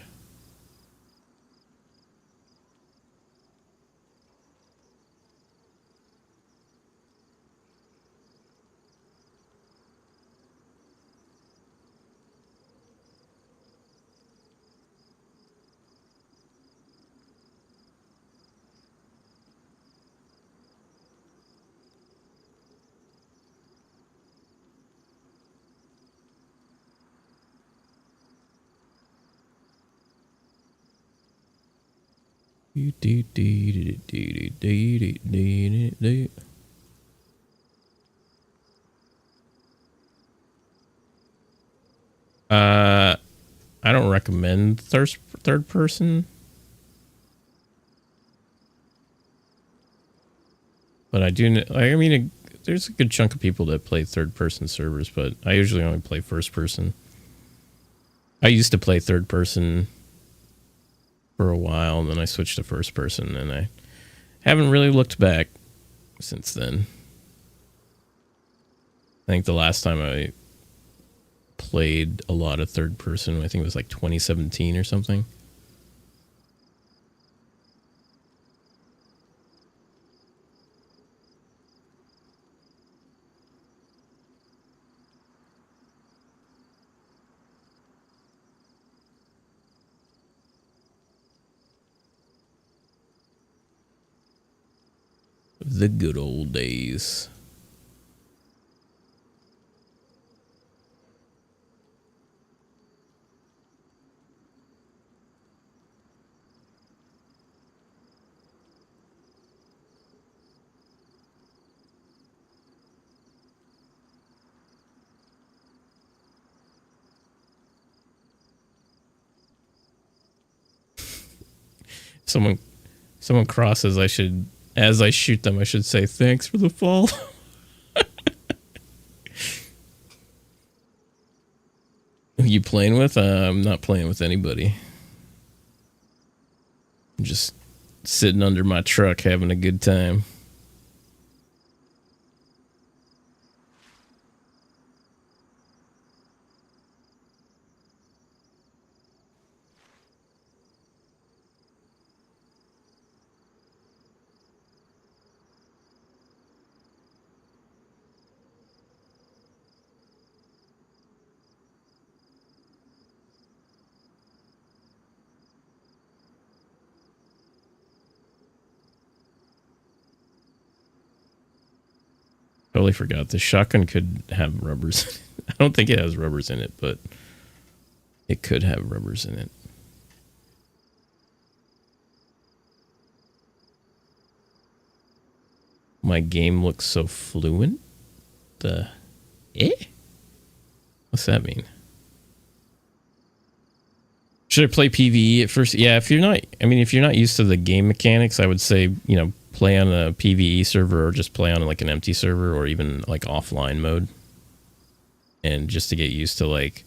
I don't recommend third person, but I do. I mean, there's a good chunk of people that play third person servers, but I usually only play first person. I used to play third person for a while, and then I switched to first person, and I haven't really looked back since then. I think the last time I played a lot of third person, I think it was like 2017 or something. The good old days. Someone crosses, as I shoot them, I should say, thanks for the fall. Who you playing with? I'm not playing with anybody. I'm just sitting under my truck having a good time. Totally forgot. The shotgun could have rubbers. I don't think it has rubbers in it, but it could have rubbers in it. My game looks so fluent. What's that mean? Should I play PvE at first? Yeah, if you're not used to the game mechanics, I would say, play on a PvE server or just play on like an empty server or even like offline mode. And just to get used to like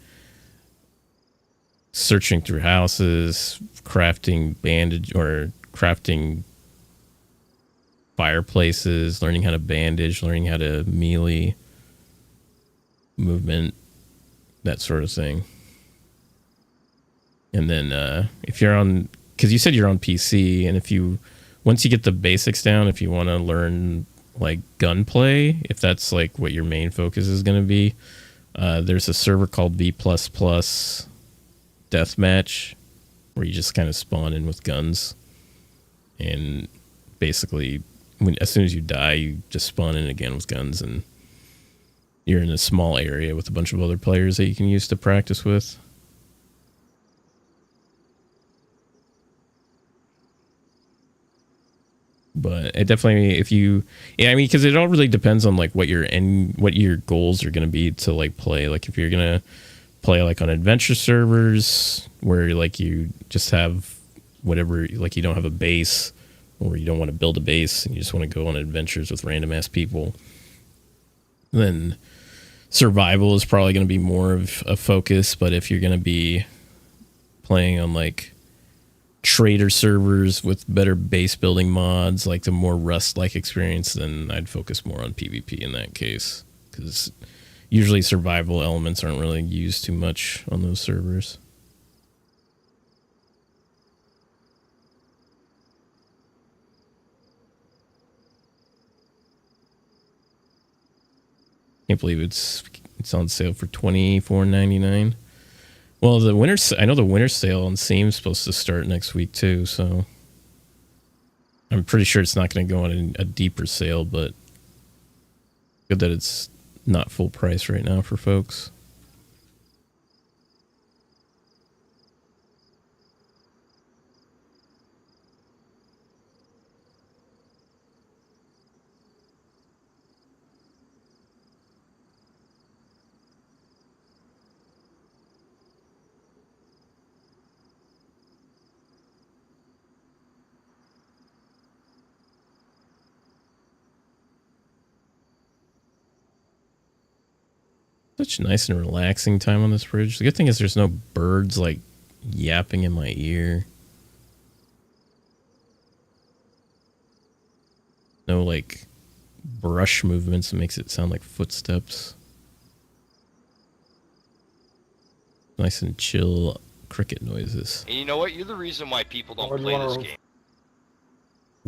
searching through houses, crafting fireplaces, learning how to bandage, learning how to melee movement, that sort of thing. And then if you're on, because you said you're on PC, and once you get the basics down, if you want to learn like gunplay, if that's like what your main focus is going to be, there's a server called B++ Deathmatch where you just kind of spawn in with guns, and basically as soon as you die, you just spawn in again with guns, and you're in a small area with a bunch of other players that you can use to practice with. But it definitely, because it all really depends on like what your goals are going to be to like play. Like if you're going to play like on adventure servers where like you just have whatever, like you don't have a base or you don't want to build a base and you just want to go on adventures with random ass people, then survival is probably going to be more of a focus. But if you're going to be playing on like trader servers with better base building mods, like the more Rust-like experience, then I'd focus more on PvP in that case, because usually survival elements aren't really used too much on those servers. Can't believe it's on sale for $24.99. Well, I know the winter sale on Steam's supposed to start next week too, so I'm pretty sure it's not going to go on a deeper sale, but good that it's not full price right now for folks. Such nice and relaxing time on this bridge. The good thing is there's no birds like yapping in my ear. No like brush movements that makes it sound like footsteps. Nice and chill cricket noises. And you know what? You're the reason why people don't play this game.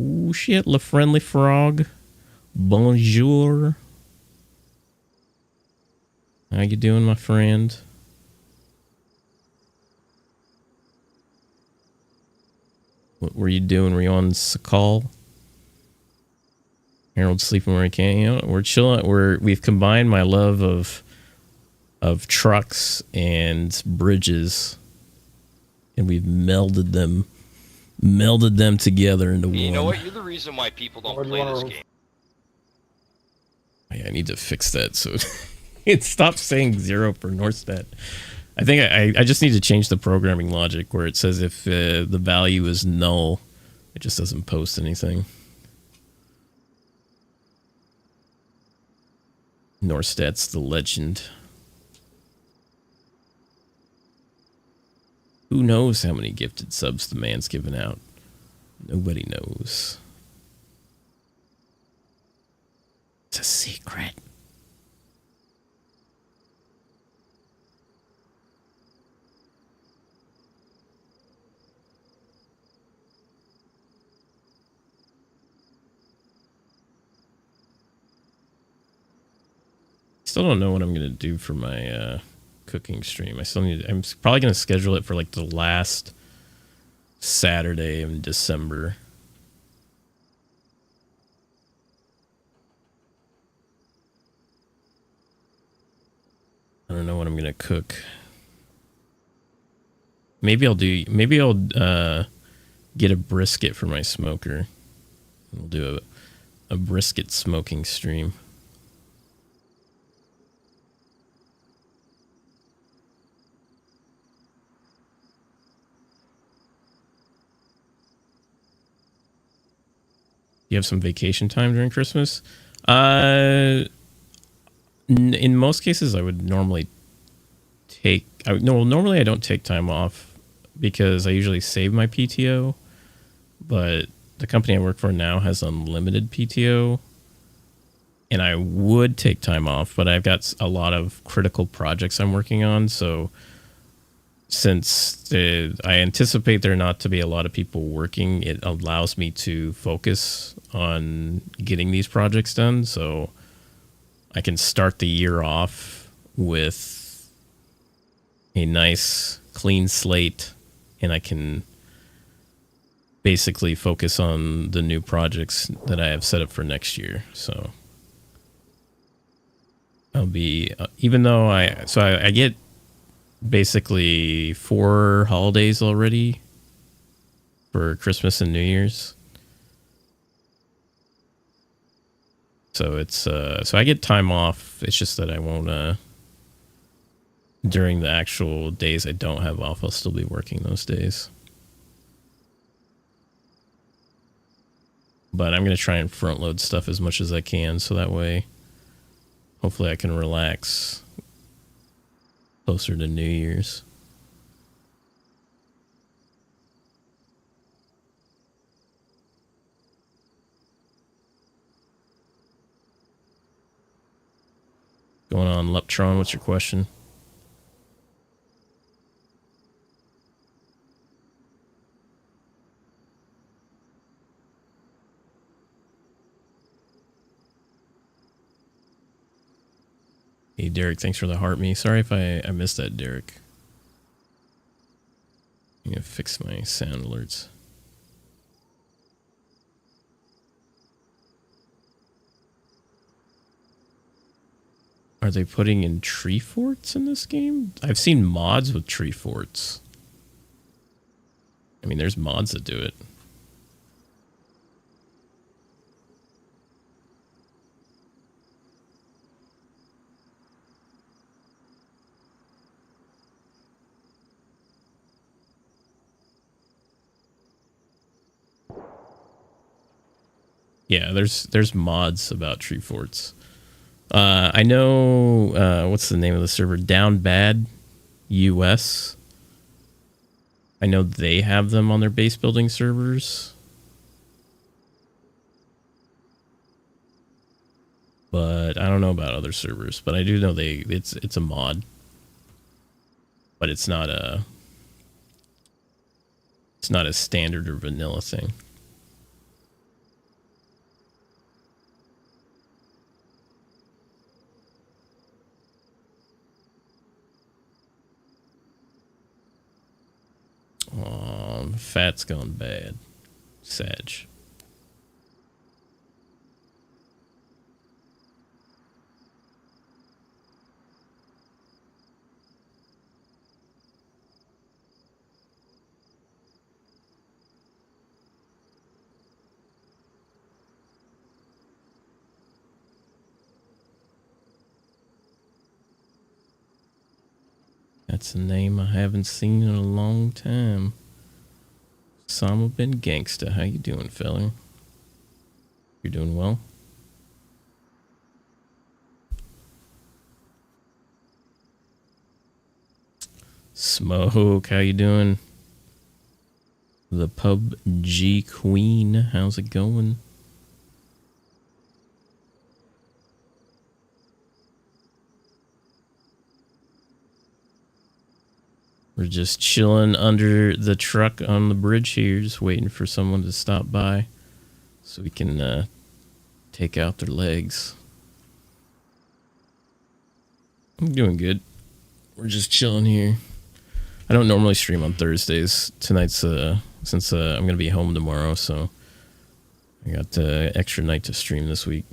Ooh shit, La Friendly Frog. Bonjour. How you doing, my friend? What were you doing? Were you on Sakal? Harold's sleeping where he can. You know, we're chilling. We've combined my love of trucks and bridges, and we've melded them together into one. You know what? You're the reason why people don't play this game. I need to fix that so it stops saying 0 for Norstad. I think I just need to change the programming logic where it says if the value is null, it just doesn't post anything. Norstad's the legend. Who knows how many gifted subs the man's given out? Nobody knows. It's a secret. Still don't know what I'm gonna do for my cooking stream. I'm probably gonna schedule it for like the last Saturday in December. I don't know what I'm gonna cook. Maybe I'll get a brisket for my smoker. We'll do a brisket smoking stream. You have some vacation time during Christmas? In most cases, I would normally normally I don't take time off because I usually save my PTO, but the company I work for now has unlimited PTO, and I would take time off, but I've got a lot of critical projects I'm working on, so since I anticipate there not to be a lot of people working, it allows me to focus on getting these projects done, so I can start the year off with a nice clean slate, and I can basically focus on the new projects that I have set up for next year. So I'll be even though I get basically 4 holidays already for Christmas and New Year's. So it's so I get time off. It's just that I won't during the actual days I don't have off, I'll still be working those days. But I'm going to try and front load stuff as much as I can, so that way hopefully I can relax closer to New Year's. Going on, Leptron, what's your question? Hey, Derek, thanks for the heart me. Sorry if I missed that, Derek. I'm going to fix my sound alerts. Are they putting in tree forts in this game? I've seen mods with tree forts. I mean, there's mods that do it. Yeah, there's mods about tree forts. I know, what's the name of the server? Down Bad US. I know they have them on their base building servers. But I don't know about other servers. But I do know it's a mod. But it's not a standard or vanilla thing. Fat's gone bad. Sag. That's a name I haven't seen in a long time. Osama bin Gangsta. How you doing, fella? You're doing well? Smoke, how you doing? The PUBG Queen, how's it going? We're just chilling under the truck on the bridge here, just waiting for someone to stop by so we can take out their legs. I'm doing good. We're just chilling here. I don't normally stream on Thursdays. Tonight's, since I'm going to be home tomorrow, so I got extra night to stream this week.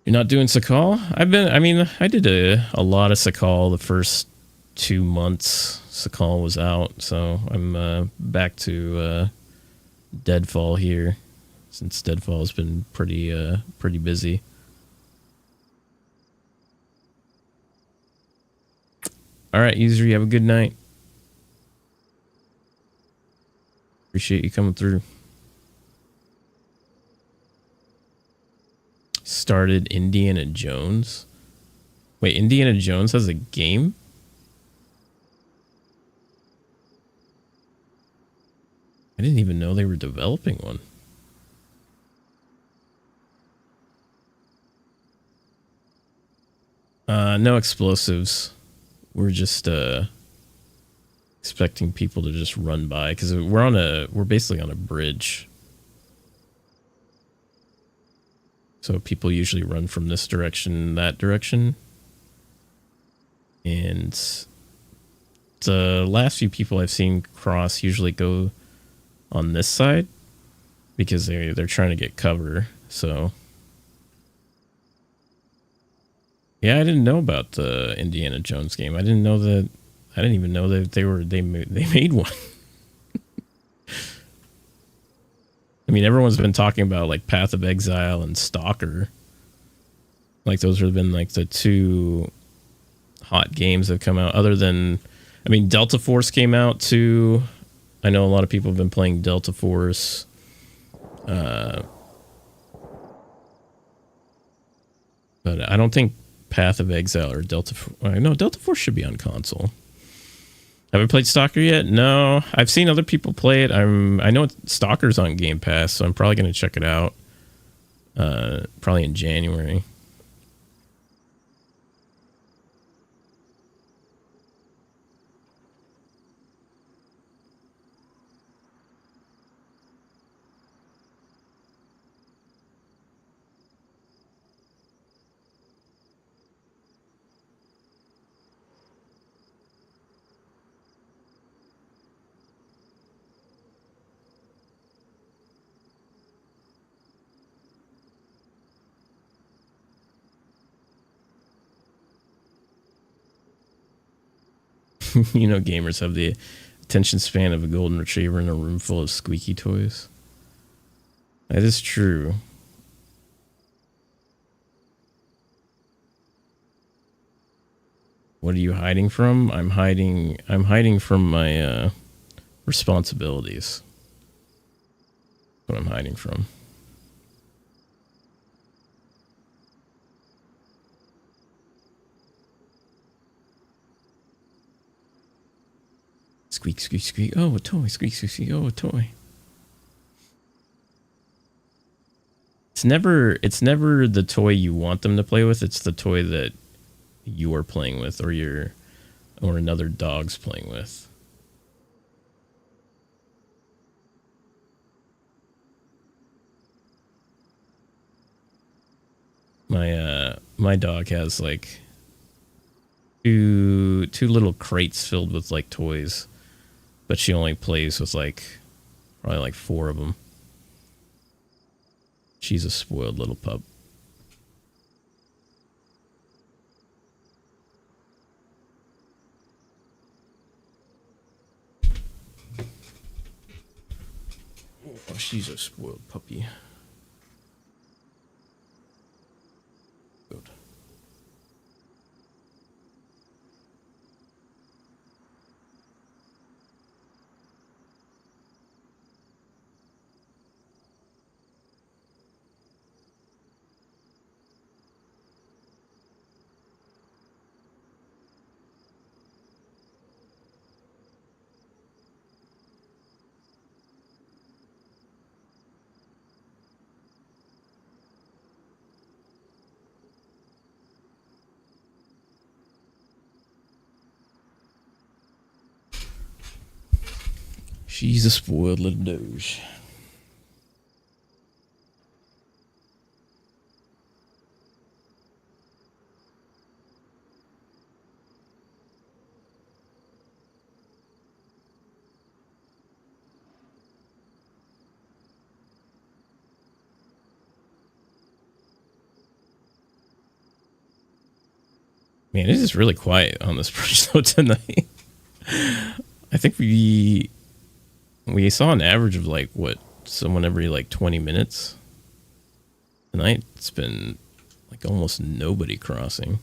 You're not doing Sakal? I did a lot of Sakal the first 2 months Sakal was out, so I'm back to Deadfall here, since Deadfall has been pretty busy. All right, user, you have a good night. Appreciate you coming through. Started Indiana Jones. Wait, Indiana Jones has a game? I didn't even know they were developing one. No explosives. We're just expecting people to just run by, because we're basically on a bridge. So people usually run from this direction, that direction. And the last few people I've seen cross usually go on this side because they're trying to get cover. So yeah, I didn't know about the Indiana Jones game. I didn't even know that they made one. I mean, everyone's been talking about like Path of Exile and Stalker. Like those have been like the two hot games that have come out. Other than, I mean, Delta Force came out too. I know a lot of people have been playing Delta Force. Uh, but I don't think Path of Exile or Delta. No, Delta Force should be on console. Have I played Stalker yet? No, I've seen other people play it. I know Stalker's on Game Pass, so I'm probably going to check it out. Probably in January. You know, gamers have the attention span of a golden retriever in a room full of squeaky toys. That is true. What are you hiding from? I'm hiding from my responsibilities. What I'm hiding from. Squeak, squeak, squeak. Oh, a toy. Squeak, squeak, squeak. Oh, a toy. It's never the toy you want them to play with. It's the toy that you're playing with, or another dog's playing with. My dog has like two little crates filled with like toys, but she only plays with like probably like 4 of them. She's a spoiled little pup. Oh, she's a spoiled puppy. Good. She's a spoiled little doge. Man, it is really quiet on this bridge though tonight. I think we saw an average of like someone every like 20 minutes. Tonight it's been like almost nobody crossing.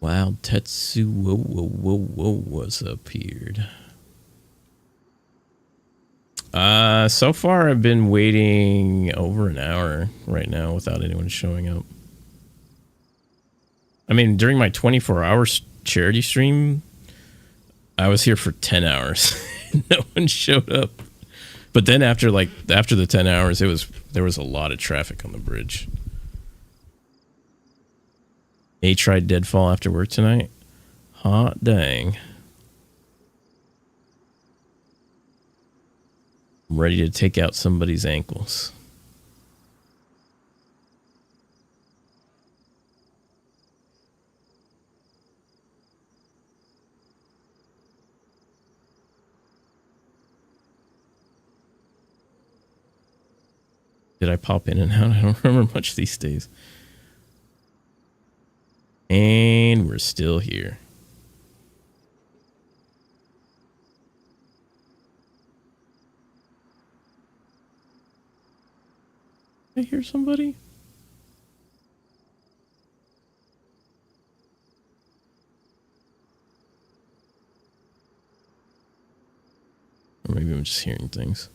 Wild Tetsuo was appeared. So far I've been waiting over an hour right now without anyone showing up. I mean, during my 24-hour charity stream, I was here for 10 hours. No one showed up. But then after the 10 hours, there was a lot of traffic on the bridge. A tried Deadfall after work tonight. Hot dang. I'm ready to take out somebody's ankles. Did I pop in and out? I don't remember much these days. And we're still here. Did I hear somebody? Or maybe I'm just hearing things.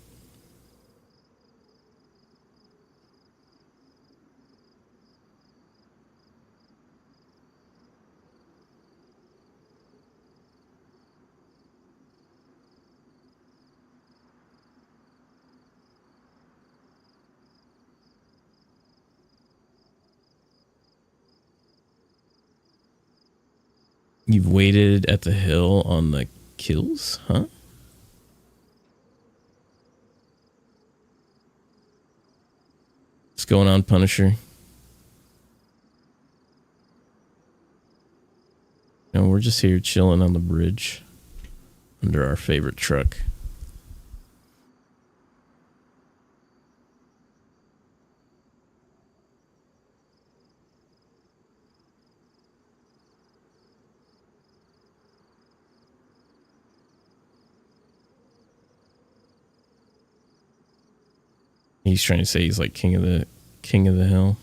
You've waited at the hill on the kills, huh? What's going on, Punisher? No, we're just here chilling on the bridge under our favorite truck. He's trying to say he's like king of the hill.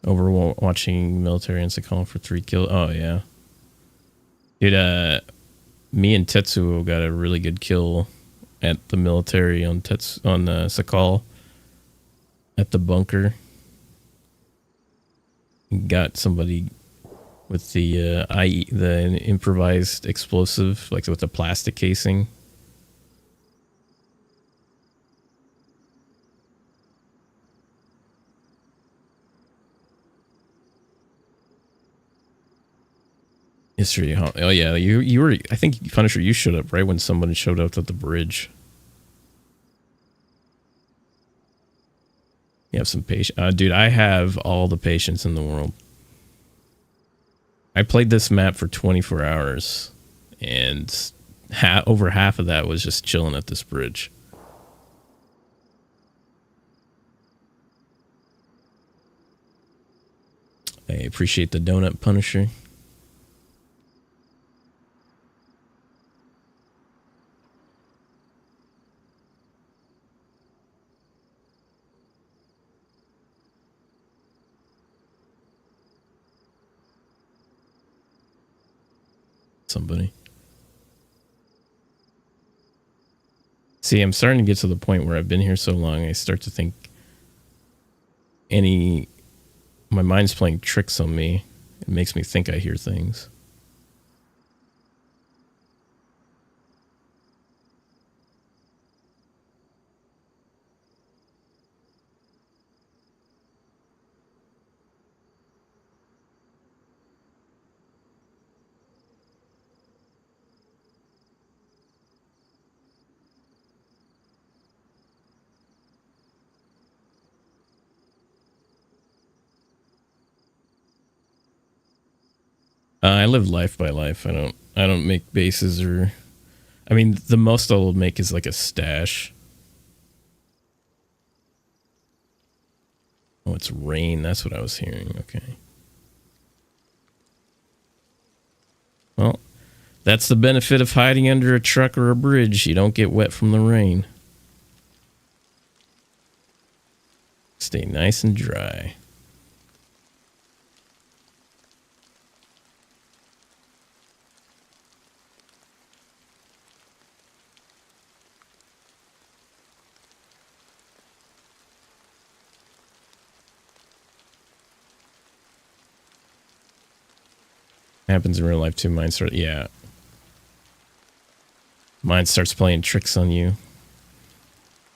Watching military and calling for 3 kills. Oh yeah, dude. Me and Tetsuo got a really good kill at the military on Sakal at the bunker. Got somebody with the the improvised explosive, like with the plastic casing. History. Oh yeah, you were. I think Punisher, you showed up right when someone showed up at the bridge. You have some patience, dude. I have all the patience in the world. I played this map for 24 hours, and over half of that was just chilling at this bridge. I appreciate the donut, Punisher. Somebody. See, I'm starting to get to the point where I've been here so long, I start to think my mind's playing tricks on me. It makes me think I hear things. I live life by life. I don't make bases or... I mean, the most I'll make is like a stash. Oh, it's rain. That's what I was hearing. Okay. Well, that's the benefit of hiding under a truck or a bridge. You don't get wet from the rain. Stay nice and dry. Happens in real life too. Mine starts playing tricks on you.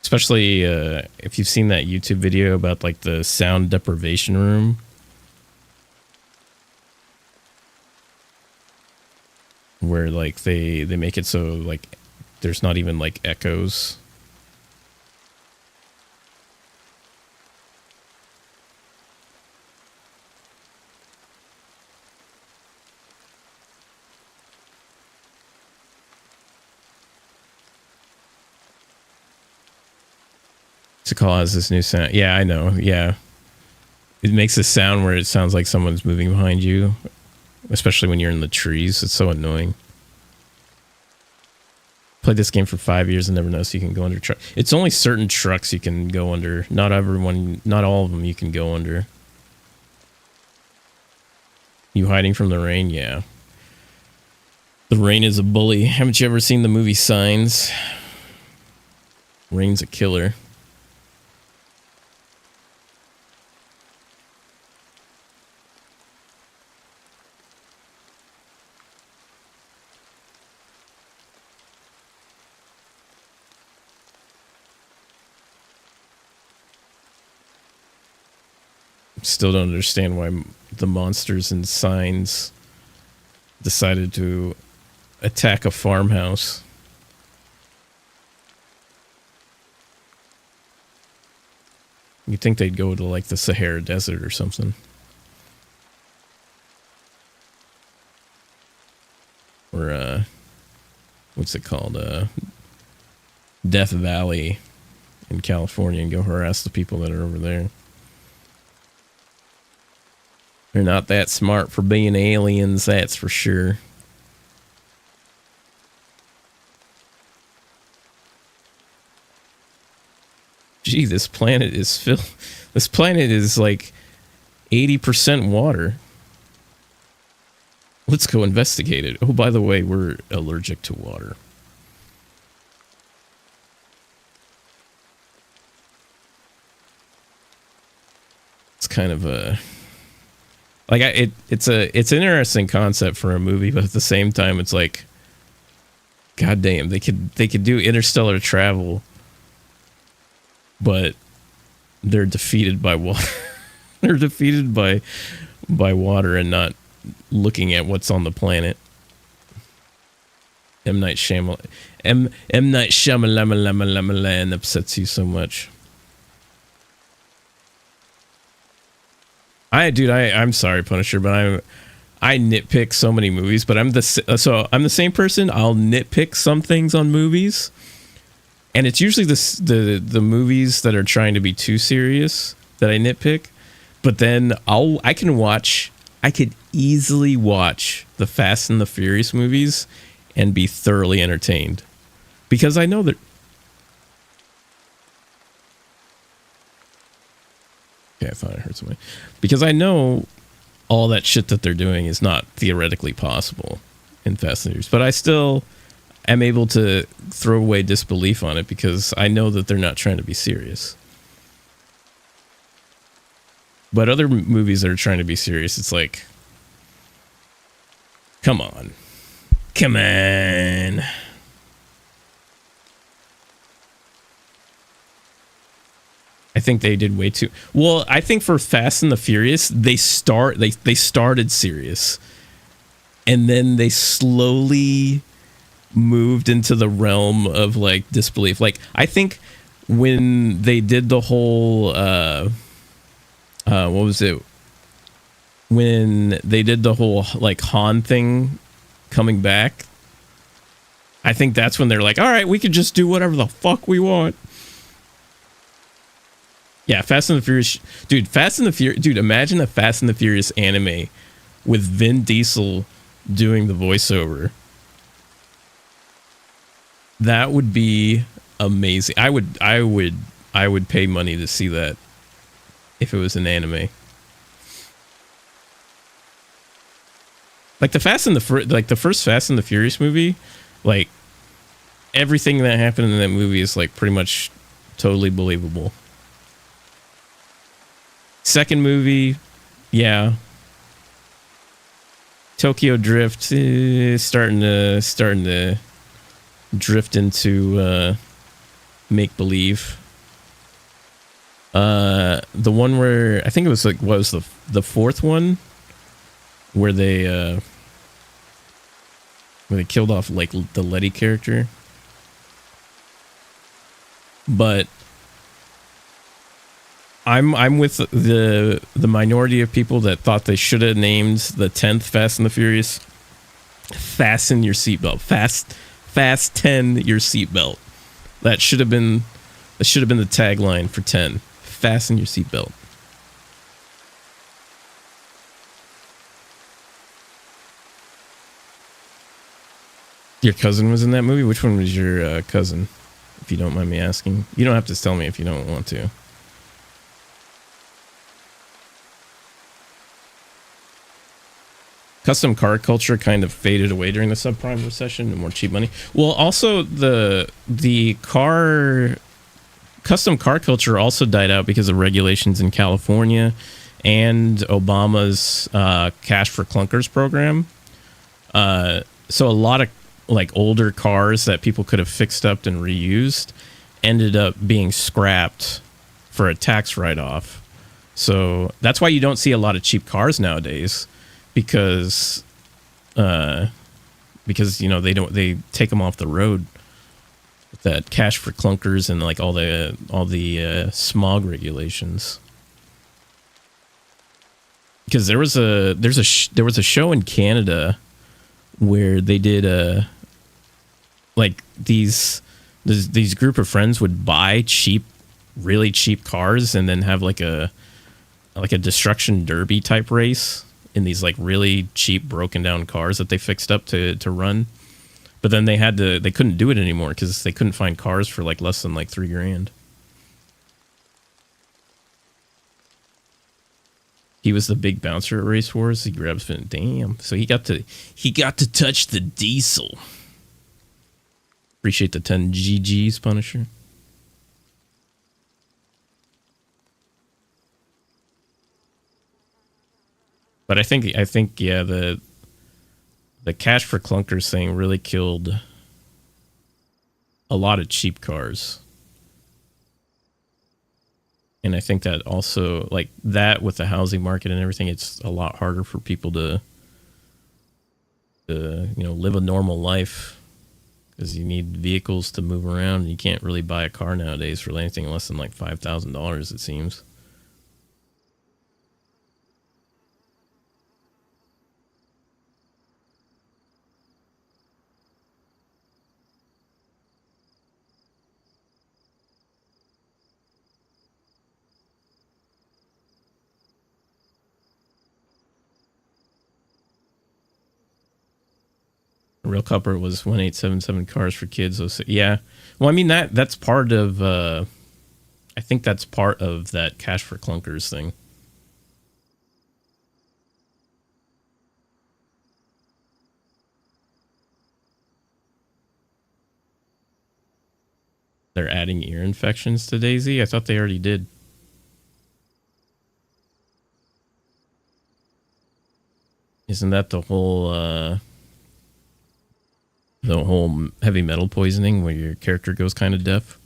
Especially if you've seen that YouTube video about like the sound deprivation room. Where like they make it so like there's not even like echoes. Sakal has this new sound. Yeah, I know. Yeah. It makes a sound where it sounds like someone's moving behind you. Especially when you're in the trees. It's so annoying. Played this game for 5 years and never noticed you can go under truck. It's only certain trucks you can go under. Not all of them you can go under. You hiding from the rain? Yeah. The Rain is a bully. Haven't you ever seen the movie Signs? Rain's a killer. Still don't understand why the monsters in Signs decided to attack a farmhouse. You'd think they'd go to like the Sahara Desert or something. Or what's it called? Death Valley in California and go harass the people that are over there. They're not that smart for being aliens, that's for sure. Gee, this planet is filled. This planet is like 80% water. Let's go investigate it. Oh, by the way, we're allergic to water. It's kind of a... Like it's an interesting concept for a movie, but at the same time, it's like, goddamn, they could do interstellar travel, but they're defeated by water. They're defeated by water and not looking at what's on the planet. M. Night Shyamalan upsets you so much. I'm sorry, Punisher, but I nitpick so many movies, but I'm the same person. I'll nitpick some things on movies, and it's usually the movies that are trying to be too serious that I nitpick. But then I could easily watch the Fast and the Furious movies and be thoroughly entertained because I know that. Okay, I thought I heard something. Because I know all that shit that they're doing is not theoretically possible in Fast and Furious, but I still am able to throw away disbelief on it because I know that they're not trying to be serious. But other movies that are trying to be serious, it's like, come on. Come on. I think they did way too well. I think for Fast and the Furious, they started serious, and then they slowly moved into the realm of like disbelief. Like I think when they did the whole what was it? When they did the whole like Han thing coming back, I think that's when they're like, all right, we can just do whatever the fuck we want. Yeah, Fast and the Furious, dude. Dude. Imagine a Fast and the Furious anime with Vin Diesel doing the voiceover. That would be amazing. I would pay money to see that if it was an anime. Like the first Fast and the Furious movie, like everything that happened in that movie is like pretty much totally believable. Second movie, yeah. Tokyo Drift starting to drift into make believe. The one where I think it was like what was the fourth one where they killed off like the Letty character, but. I'm with the minority of people that thought they should have named the 10th Fast and the Furious Fasten Your Seatbelt. Fast 10 your seatbelt. That should have been the tagline for 10. Fasten your seatbelt. Your cousin was in that movie? Which one was your cousin? If you don't mind me asking. You don't have to tell me if you don't want to. custom car culture kind of faded away during the subprime recession and more cheap money. Well, also the custom car culture also died out because of regulations in California and Obama's cash for clunkers program. So a lot of like older cars that people could have fixed up and reused ended up being scrapped for a tax write-off. So that's why you don't see a lot of cheap cars nowadays, because they take them off the road with that cash for clunkers and like all the smog regulations. Because there was a show in Canada where they did these group of friends would buy really cheap cars and then have like a destruction derby type race in these like really cheap broken down cars that they fixed up to run. But then they couldn't do it anymore because they couldn't find cars for like less than like $3,000. He was the big bouncer at Race Wars. He grabs it. Damn. So he got to touch the diesel. Appreciate the 10 GGs, Punisher. But I think yeah, the cash for clunkers thing really killed a lot of cheap cars. And I think that also, like that with the housing market and everything, it's a lot harder for people to live a normal life, because you need vehicles to move around, and you can't really buy a car nowadays for anything less than like $5,000, it seems. Real Copper was 1877 cars for kids. So yeah, well, I mean that's part of. I think that's part of that cash for clunkers thing. They're adding ear infections to DayZ. I thought they already did. Isn't that the whole heavy metal poisoning where your character goes kind of deaf?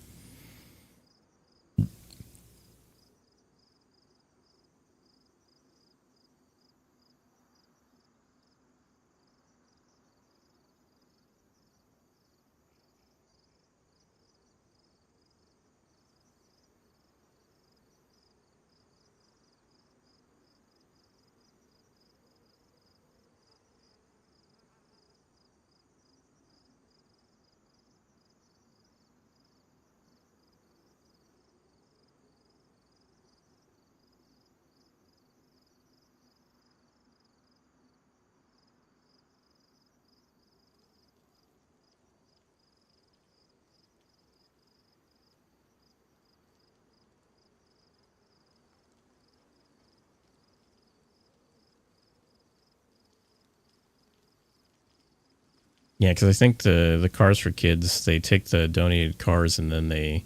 Yeah, because I think the Cars for Kids, they take the donated cars and then they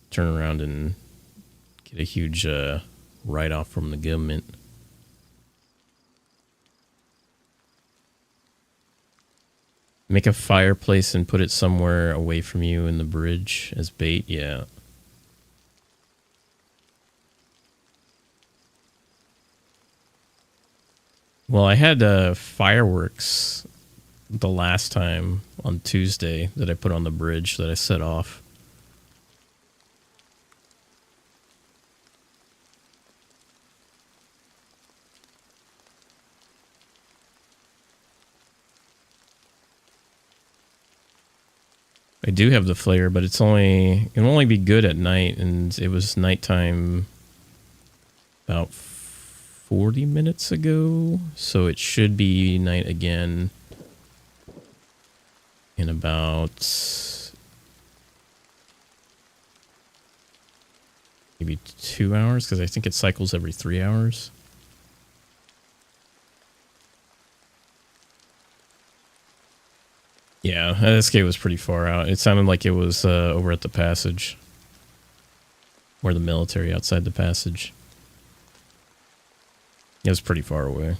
turn around and get a huge write-off from the government. Make a fireplace and put it somewhere away from you in the bridge as bait, yeah. Well, I had fireworks the last time on Tuesday that I put on the bridge that I set off. I do have the flare, but it'll only be good at night, and it was nighttime about 40 minutes ago, so it should be night again in about maybe 2 hours, because I think it cycles every 3 hours. Yeah, that escape was pretty far out. It sounded like it was over at the passage. Or the military outside the passage. It was pretty far away.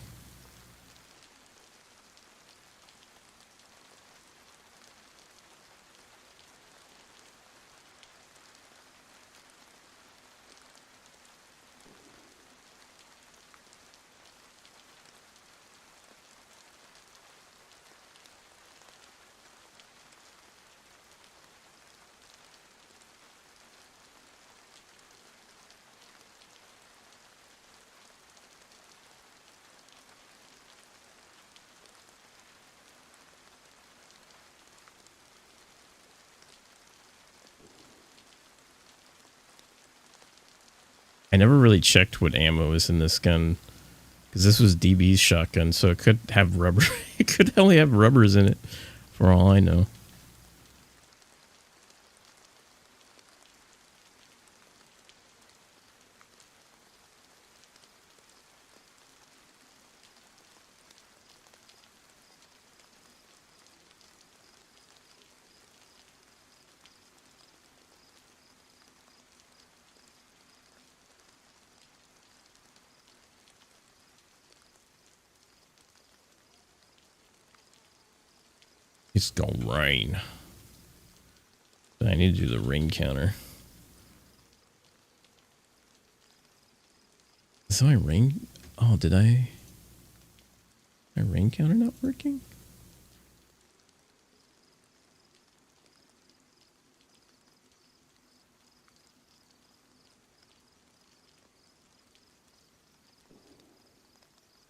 I never really checked what ammo is in this gun. Because this was DB's shotgun, so it could have rubber. It could only have rubbers in it, for all I know. It's gonna rain. I need to do the ring counter. Is my ring? Oh, did I? My ring counter not working?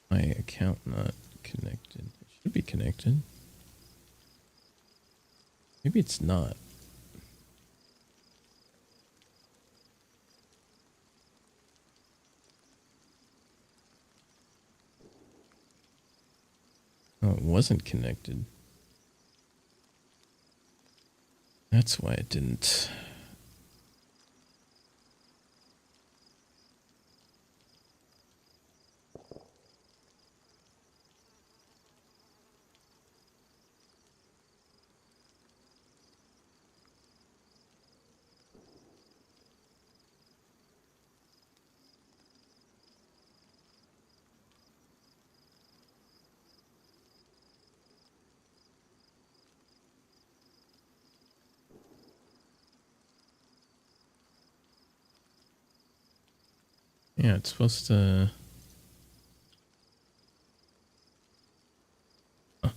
My account not connected. It should be connected. Maybe it's not. Oh, it wasn't connected. That's why it didn't. Yeah, it's supposed to. Huh.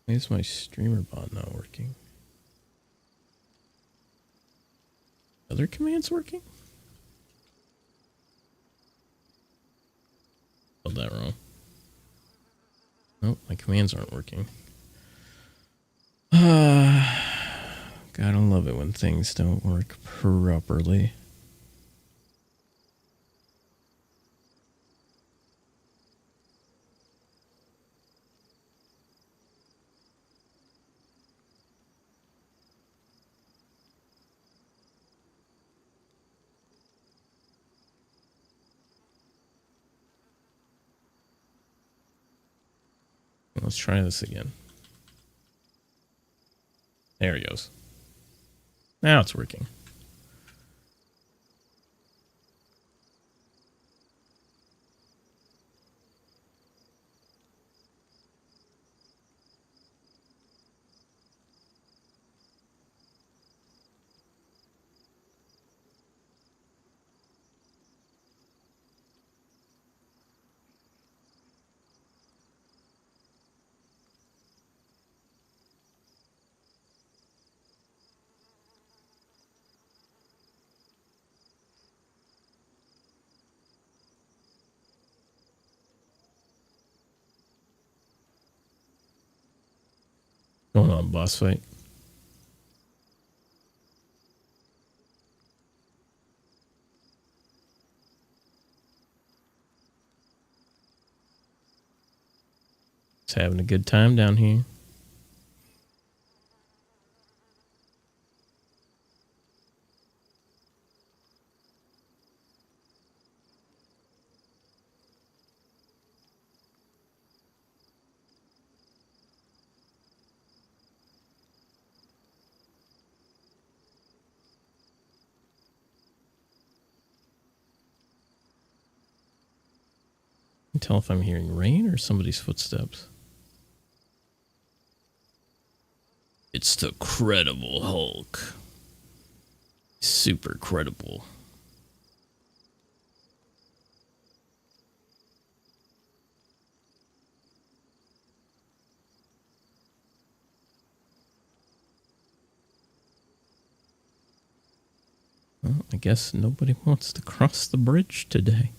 Why is my streamer bot not working? Other commands working? Spelled that wrong. Nope, my commands aren't working. Gotta love it when things don't work properly. Let's try this again. There he goes. Now it's working. Going on, boss fight. Just having a good time down here. tell if I'm hearing rain or somebody's footsteps. It's the Credible Hulk. Super credible. Well, I guess nobody wants to cross the bridge today.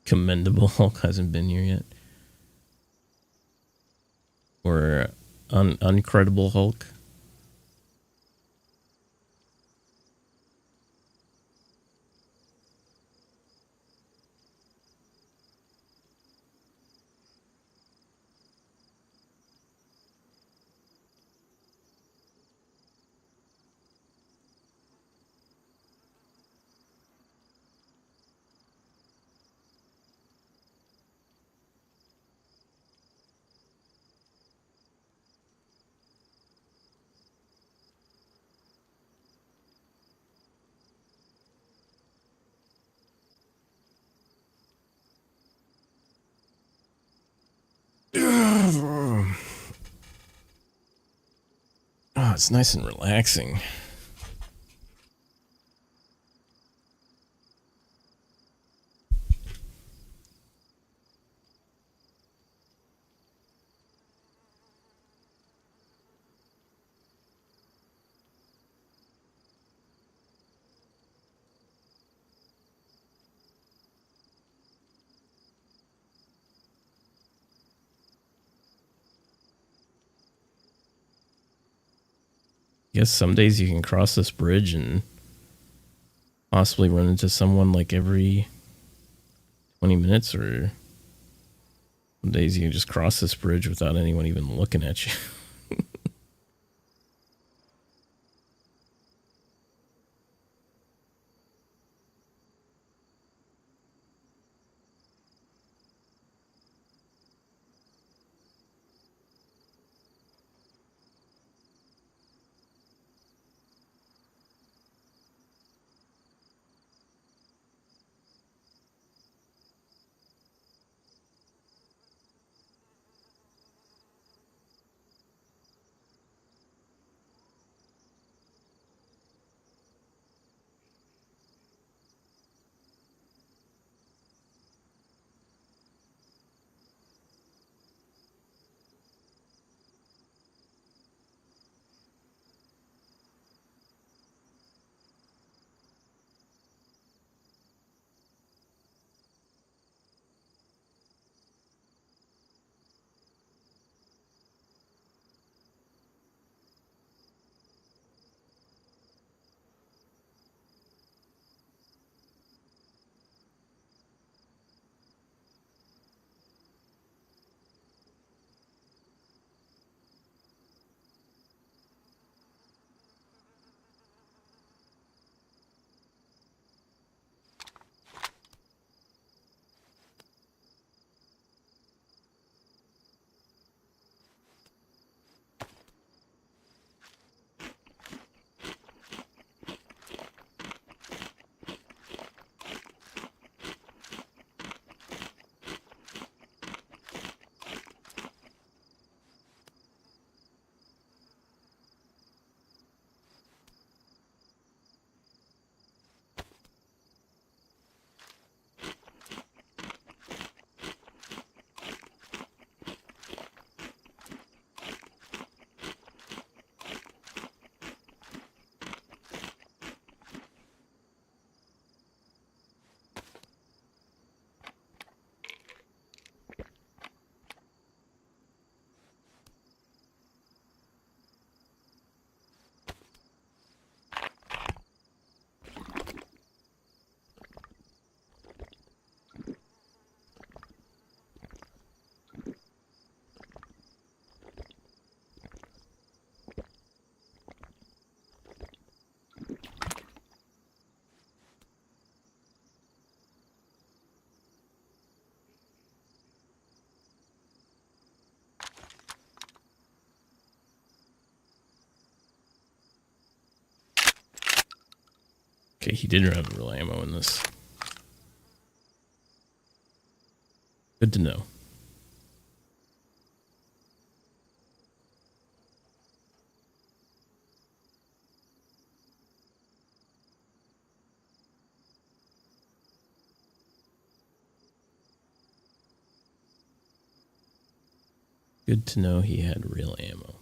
Commendable Hulk hasn't been here yet. Or uncredible Hulk. Oh, it's nice and relaxing. Guess some days you can cross this bridge and possibly run into someone like every 20 minutes, or some days you can just cross this bridge without anyone even looking at you. Okay, he didn't have real ammo in this. Good to know. Good to know he had real ammo.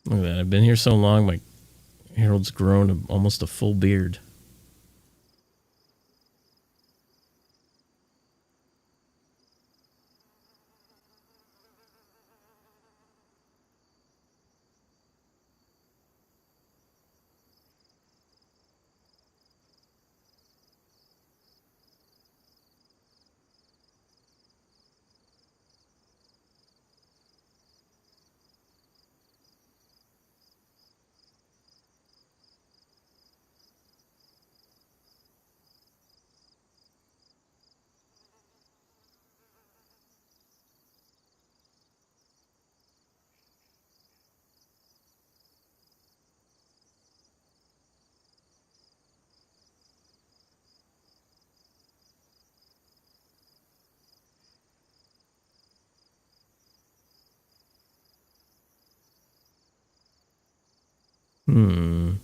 Look at that. I've been here so long, my Harold's grown almost a full beard. Hmm.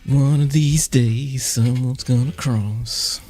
One of these days, someone's gonna cross.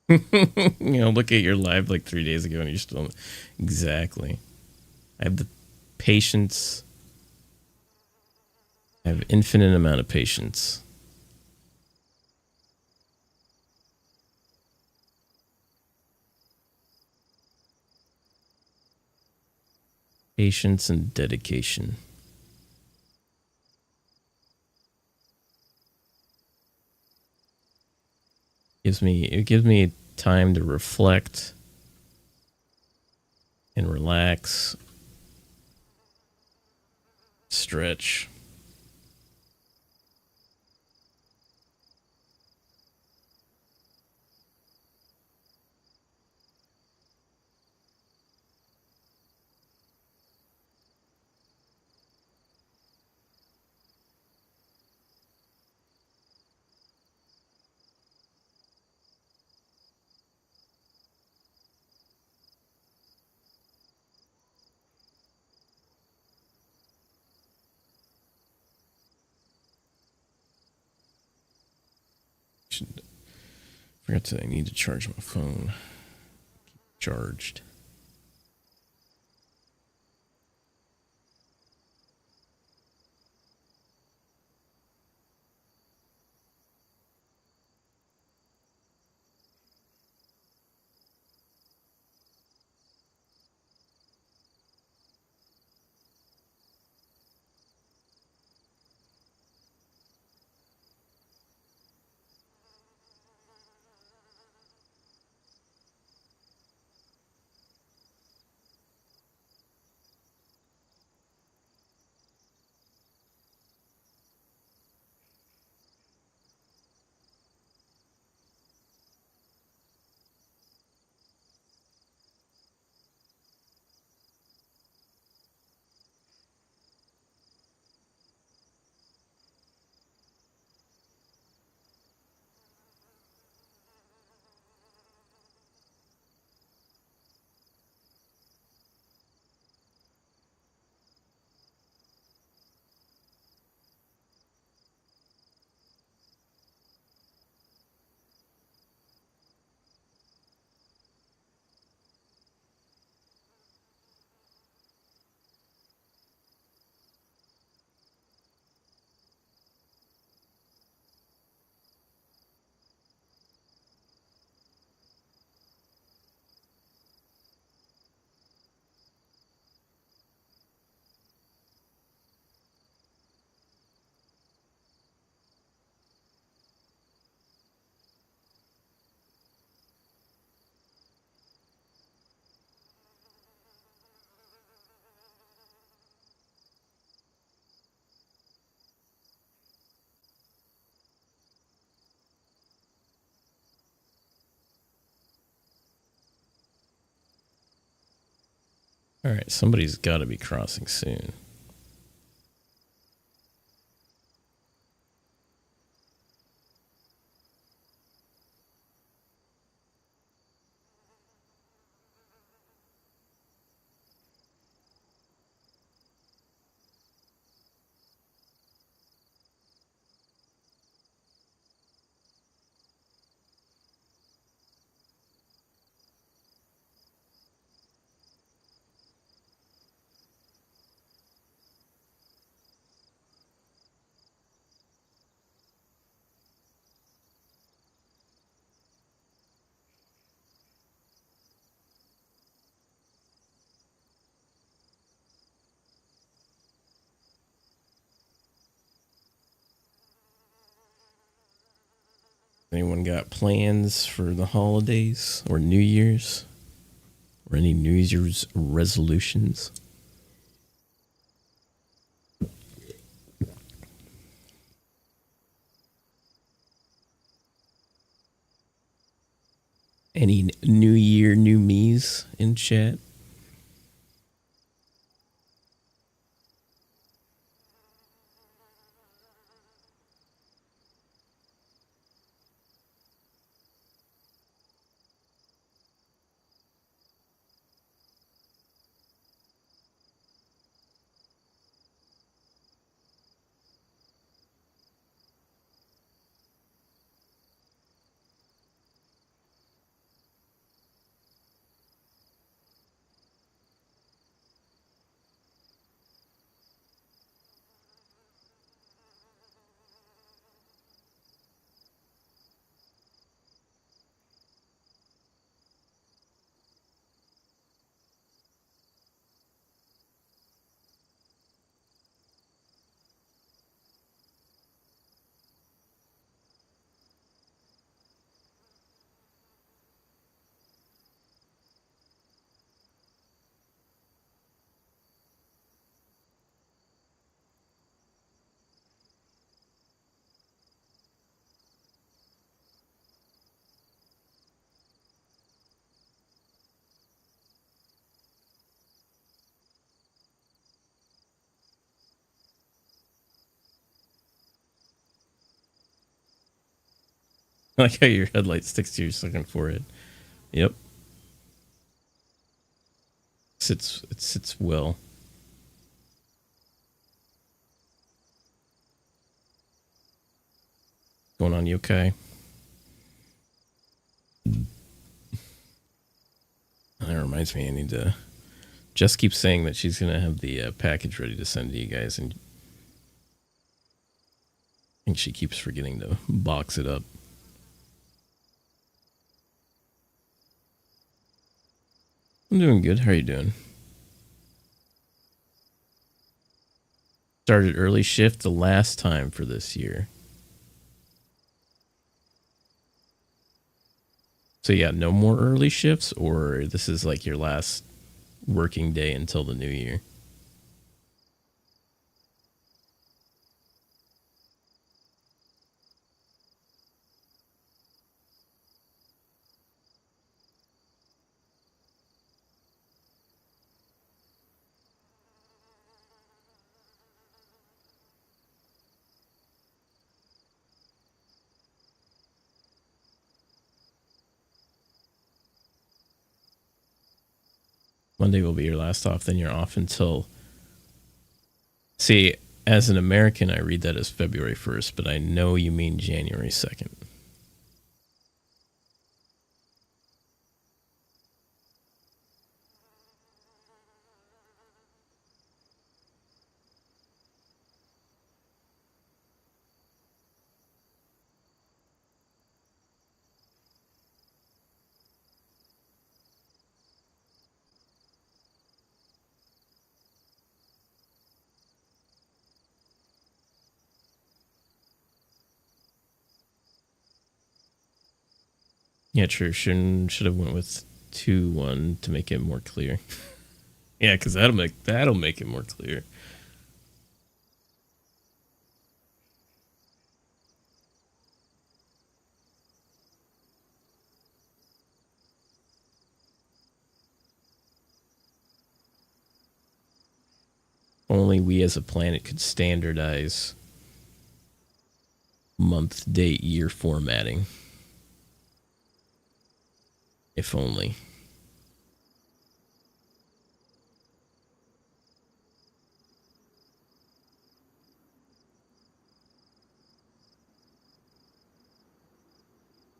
Look at your live like 3 days ago and you're still... Exactly. I have the patience. I have infinite amount of patience. Patience and dedication. It gives me time to reflect and relax, stretch. Forgot to. I need to charge my phone. Charged. All right, somebody's got to be crossing soon. Anyone got plans for the holidays or New Year's? Or any New Year's resolutions? Any New Year, New Me's in chat? I like how your headlight sticks to your second forehead. Yep. It sits well. Going on, you okay? reminds me, I need to. Jess keeps saying that she's gonna have the package ready to send to you guys, and I think she keeps forgetting to box it up. I'm doing good. How are you doing? Started early shift the last time for this year. So yeah, no more early shifts, or this is like your last working day until the new year? Monday will be your last off, then you're off until... See, as an American, I read that as February 1st, but I know you mean January 2nd. Yeah, true. Should have went with 2-1 to make it more clear. Yeah, because that'll make it more clear. Only we as a planet could standardize month, date, year formatting. If only.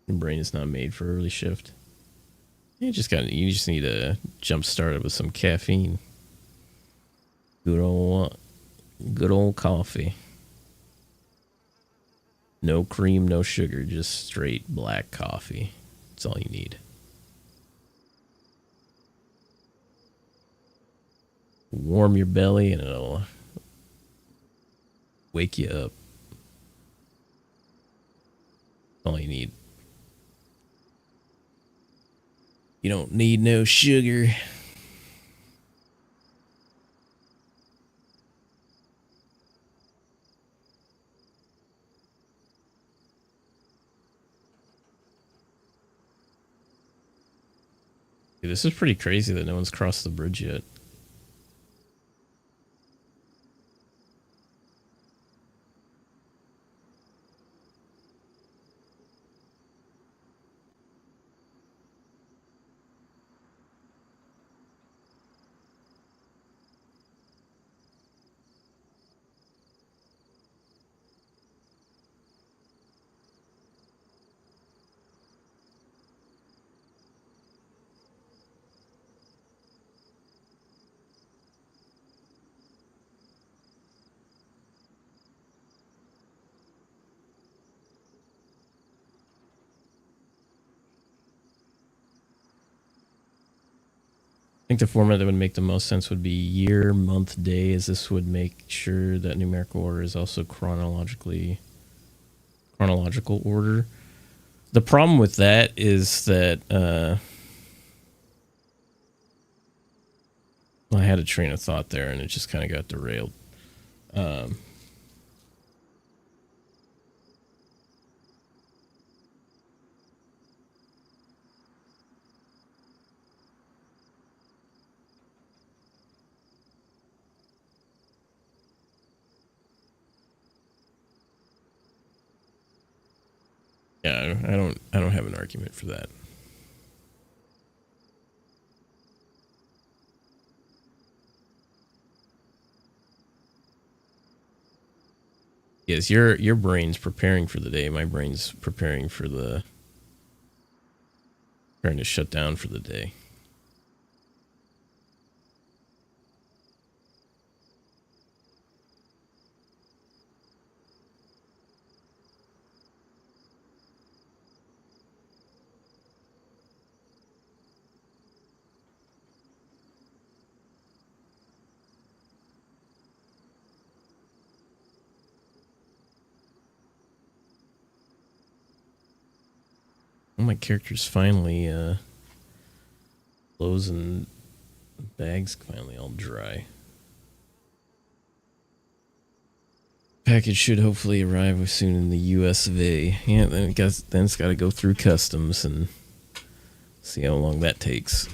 Your brain is not made for early shift. You just need to jump start it with some caffeine. Good old coffee. No cream, no sugar, just straight black coffee. That's all you need. Warm your belly and it'll wake you up. That's all you need. You don't need no sugar. Dude, this is pretty crazy that no one's crossed the bridge yet. I think the format that would make the most sense would be year, month, day, as this would make sure that numerical order is also chronological order. The problem with that is that I had a train of thought there and it just kind of got derailed. Yeah, I don't have an argument for that. Yes, your brain's preparing for the day. My brain's preparing to shut down for the day. my character's finally, clothes and bags finally all dry. Package should hopefully arrive soon in the US of A. Yeah, then it's got to go through customs and see how long that takes.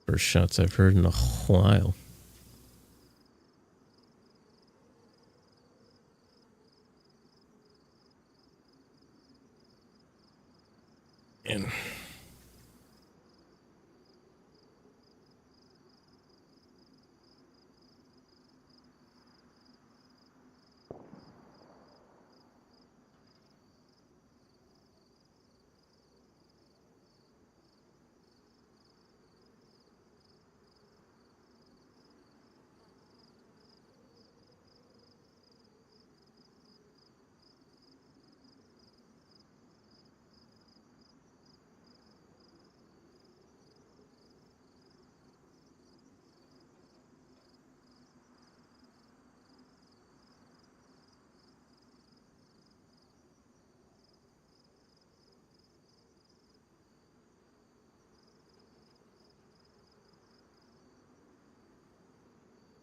First shots I've heard in a while. And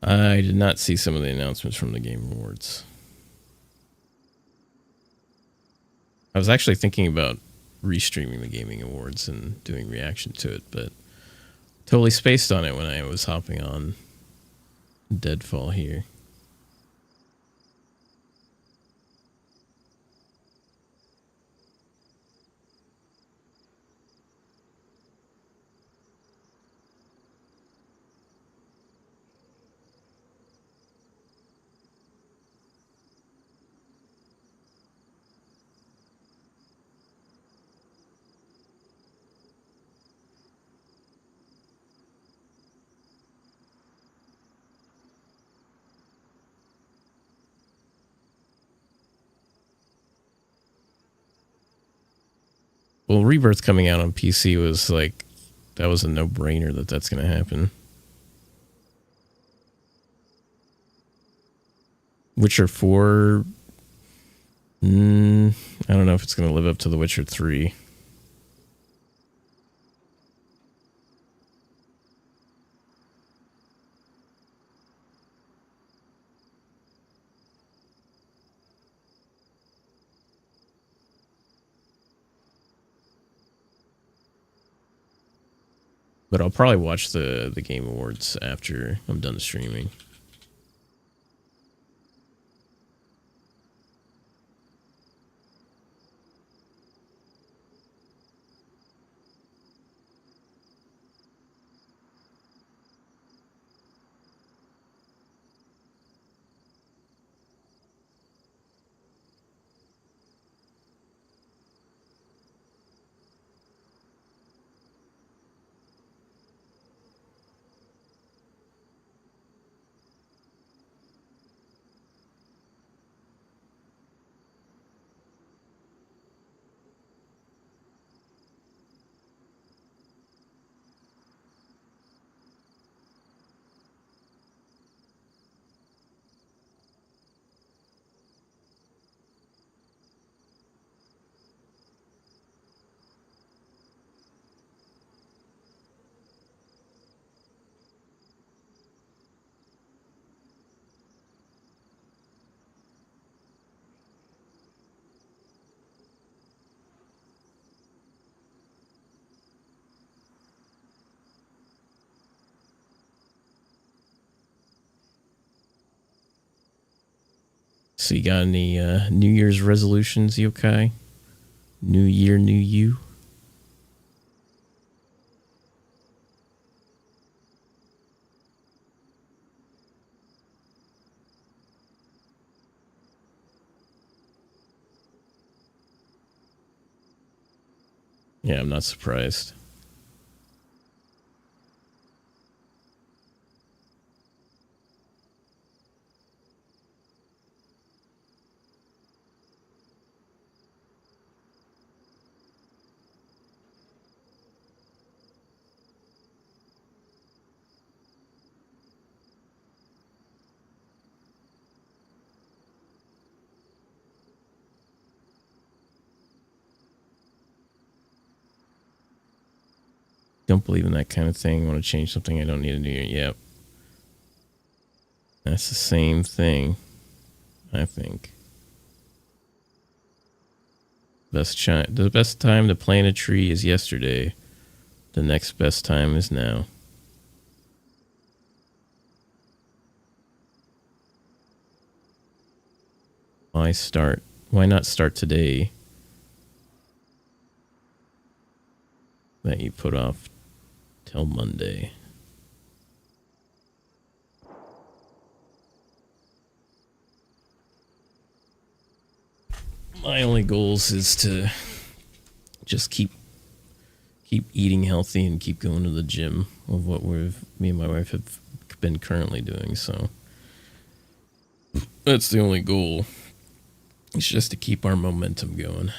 I did not see some of the announcements from the Game Awards. I was actually thinking about restreaming the Gaming Awards and doing reaction to it, but totally spaced on it when I was hopping on Deadfall here. Well, Rebirth coming out on PC was like, that was a no-brainer that that's going to happen. Witcher 4, I don't know if it's going to live up to The Witcher 3. But I'll probably watch the Game Awards after I'm done streaming. So you got any New Year's resolutions, Yokai? New year, new you? Yeah, I'm not surprised. Don't believe in that kind of thing. Want to change something I don't need a new year. Yep. That's the same thing, I think. The best time to plant a tree is yesterday. The next best time is now. Why not start today? That you put off till Monday. My only goals is to just keep eating healthy and keep going to the gym of what me and my wife have been currently doing. So that's the only goal. It's just to keep our momentum going.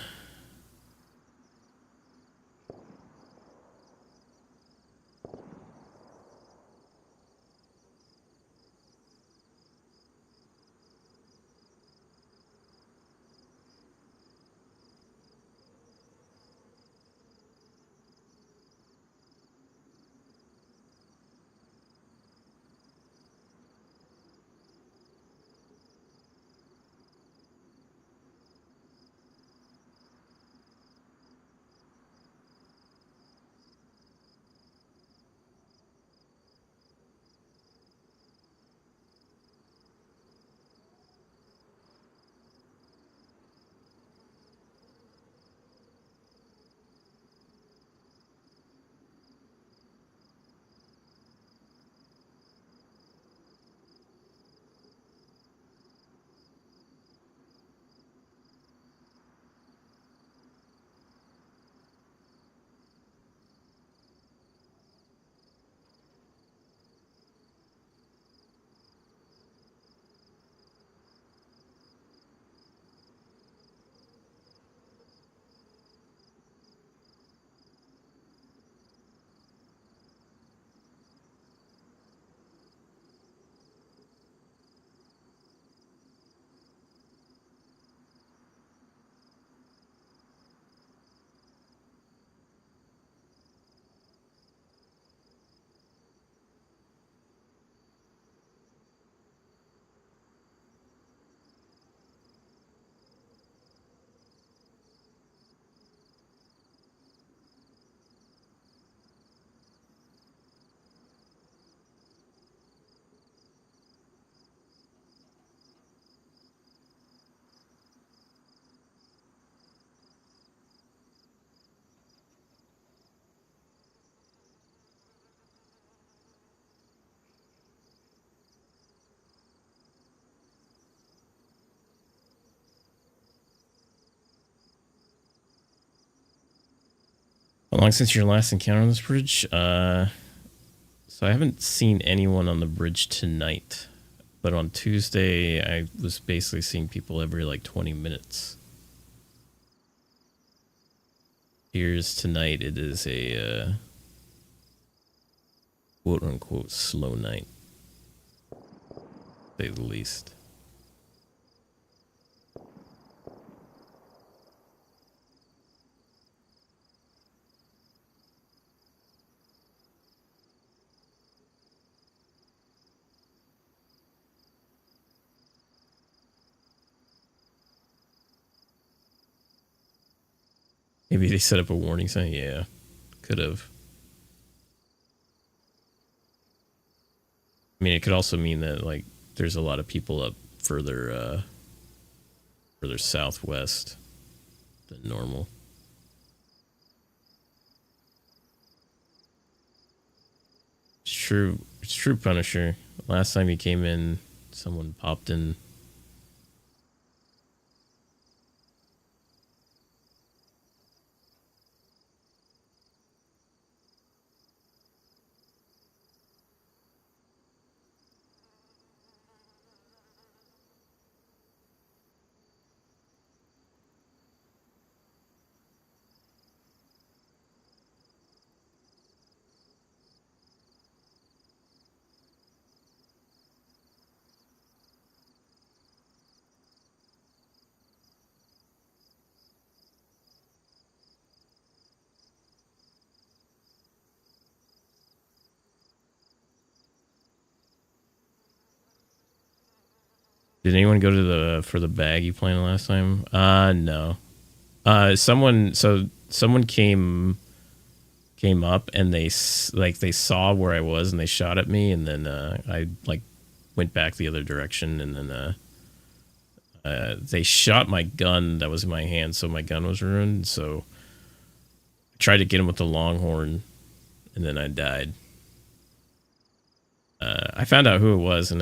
How long since your last encounter on this bridge? So I haven't seen anyone on the bridge tonight. But on Tuesday, I was basically seeing people every like 20 minutes. Here's tonight, it is a quote-unquote slow night. To say the least. Maybe they set up a warning sign. Yeah, could have. I mean, it could also mean that like there's a lot of people up further further southwest than normal. It's true. It's true, Punisher. Last time he came in, someone popped in. Did anyone go to for the bag you planted last time? No. Someone came up and they saw where I was and they shot at me, and then I like went back the other direction, and then they shot my gun that was in my hand, so my gun was ruined. So I tried to get him with the longhorn, and then I died. I found out who it was, and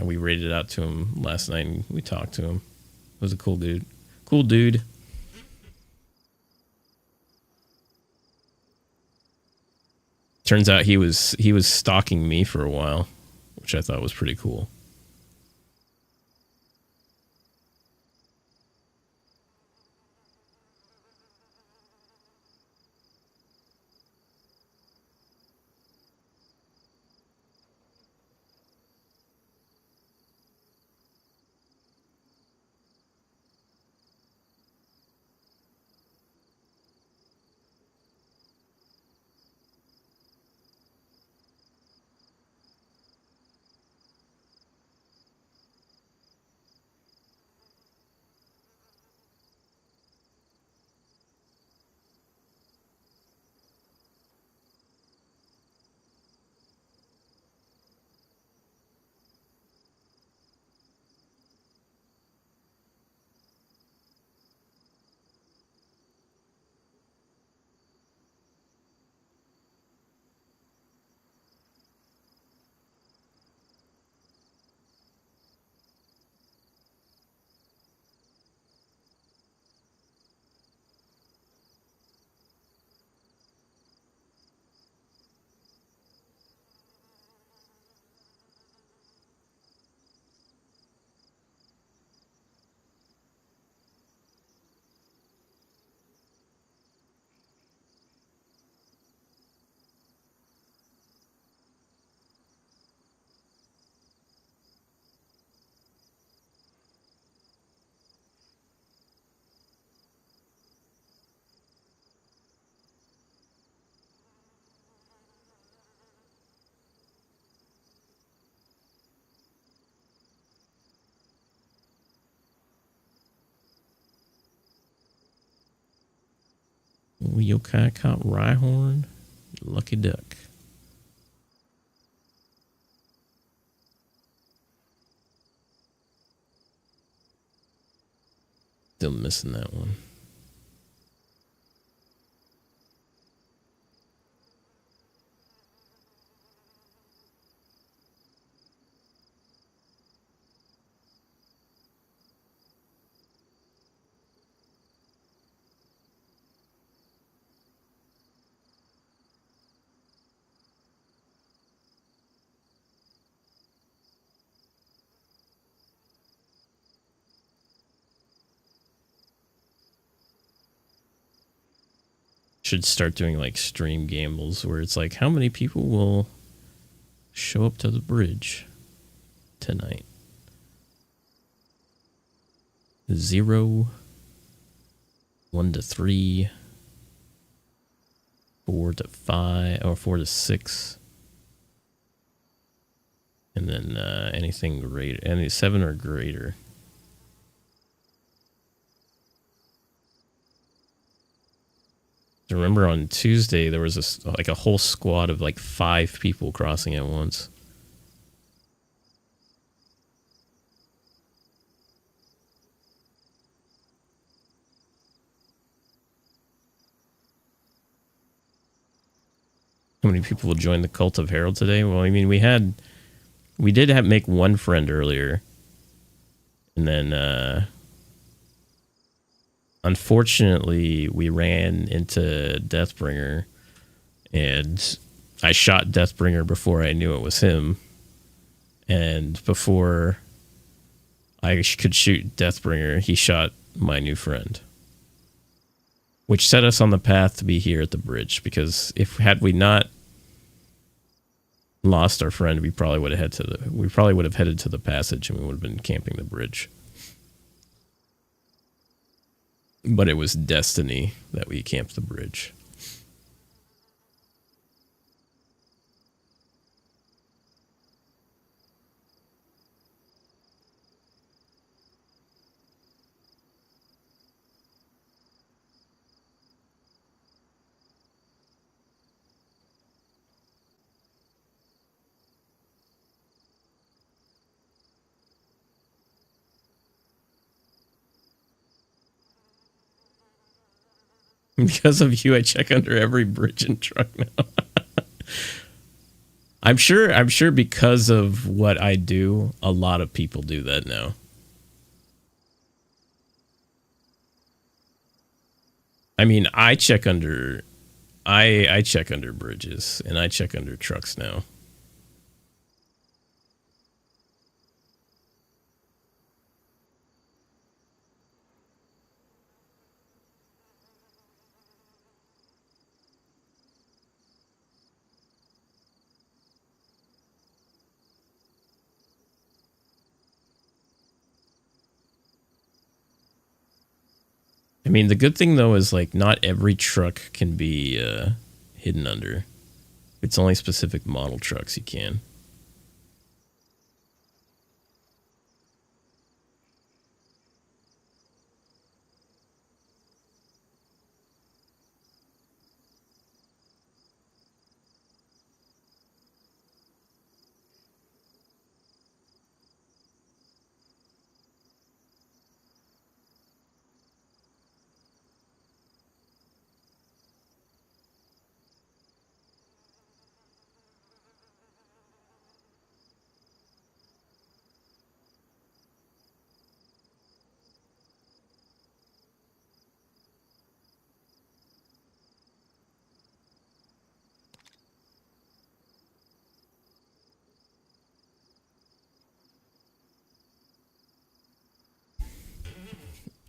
we raided it out to him last night, and we talked to him. It was a cool dude. Cool dude. Turns out he was stalking me for a while, which I thought was pretty cool. Yokai caught Rhyhorn. Lucky duck. Still missing that one. Should start doing like stream gambles where it's like, how many people will show up to the bridge tonight? 0, 1 to 3, 4 to 5, or 4 to 6, and then anything greater, any 7 or greater. I remember on Tuesday there was a whole squad of like 5 people crossing at once. How many people will join the Cult of Harold today? Well, I mean, we did make one friend earlier. And then, unfortunately, we ran into Deathbringer. And I shot Deathbringer before I knew it was him. And before I could shoot Deathbringer, he shot my new friend. Which set us on the path to be here at the bridge. Because had we not lost our friend, we probably would have headed to the passage and we would have been camping the bridge. But it was destiny that we camped the bridge. Because of you, I check under every bridge and truck now. I'm sure because of what I do, a lot of people do that now. I mean, I check under bridges and I check under trucks now. I mean, the good thing, though, is, like, not every truck can be hidden under. It's only specific model trucks you can.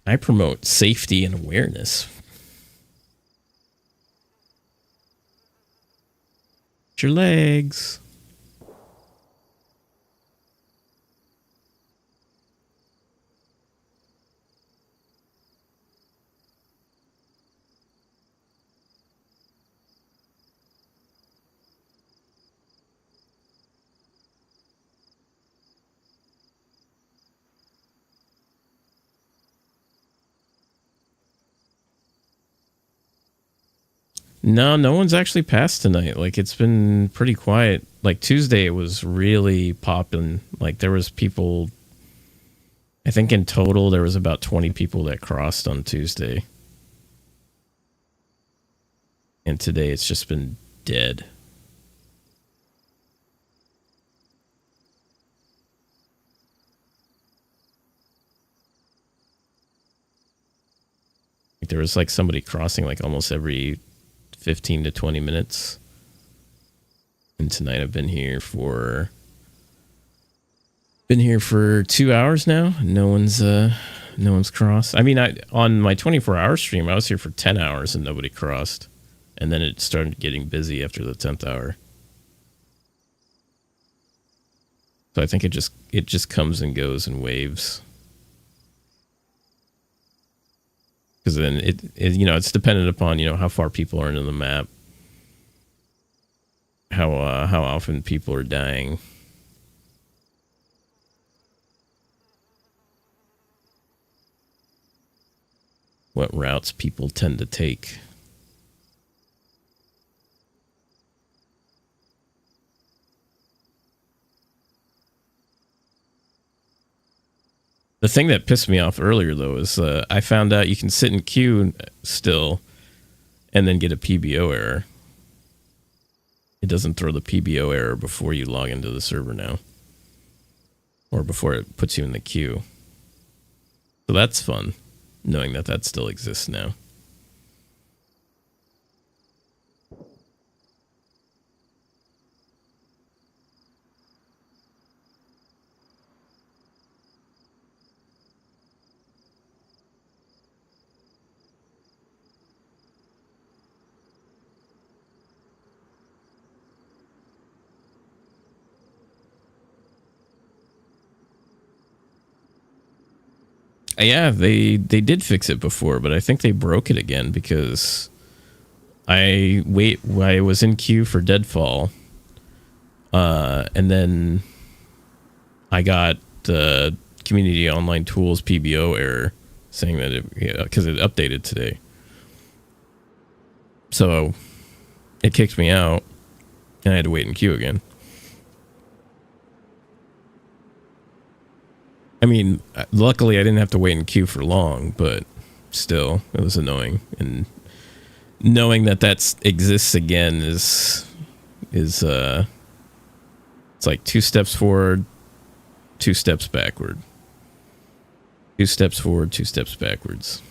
I promote safety and awareness. Your legs. No one's actually passed tonight. Like, it's been pretty quiet. Like, Tuesday, it was really popping. Like, there was people... I think in total, there was about 20 people that crossed on Tuesday. And today, it's just been dead. Like, there was, like, somebody crossing, like, almost every 15 to 20 minutes. And tonight I've been here for 2 hours now. No one's crossed. I mean, on my 24-hour stream, I was here for 10 hours and nobody crossed. And then it started getting busy after the 10th hour. So I think it just comes and goes in waves. Because then it it's dependent upon how far people are into the map, how often people are dying. What routes people tend to take. The thing that pissed me off earlier, though, is I found out you can sit in queue still and then get a PBO error. It doesn't throw the PBO error before you log into the server now. Or before it puts you in the queue. So that's fun, knowing that that still exists now. Yeah, they did fix it before, but I think they broke it again because I was in queue for Deadfall, and then I got the Community Online Tools PBO error saying that because it updated today, so it kicked me out, and I had to wait in queue again. I mean, luckily I didn't have to wait in queue for long, but still, it was annoying. And knowing that exists again is it's like 2 steps forward, 2 steps backward. 2 steps forward, 2 steps backwards.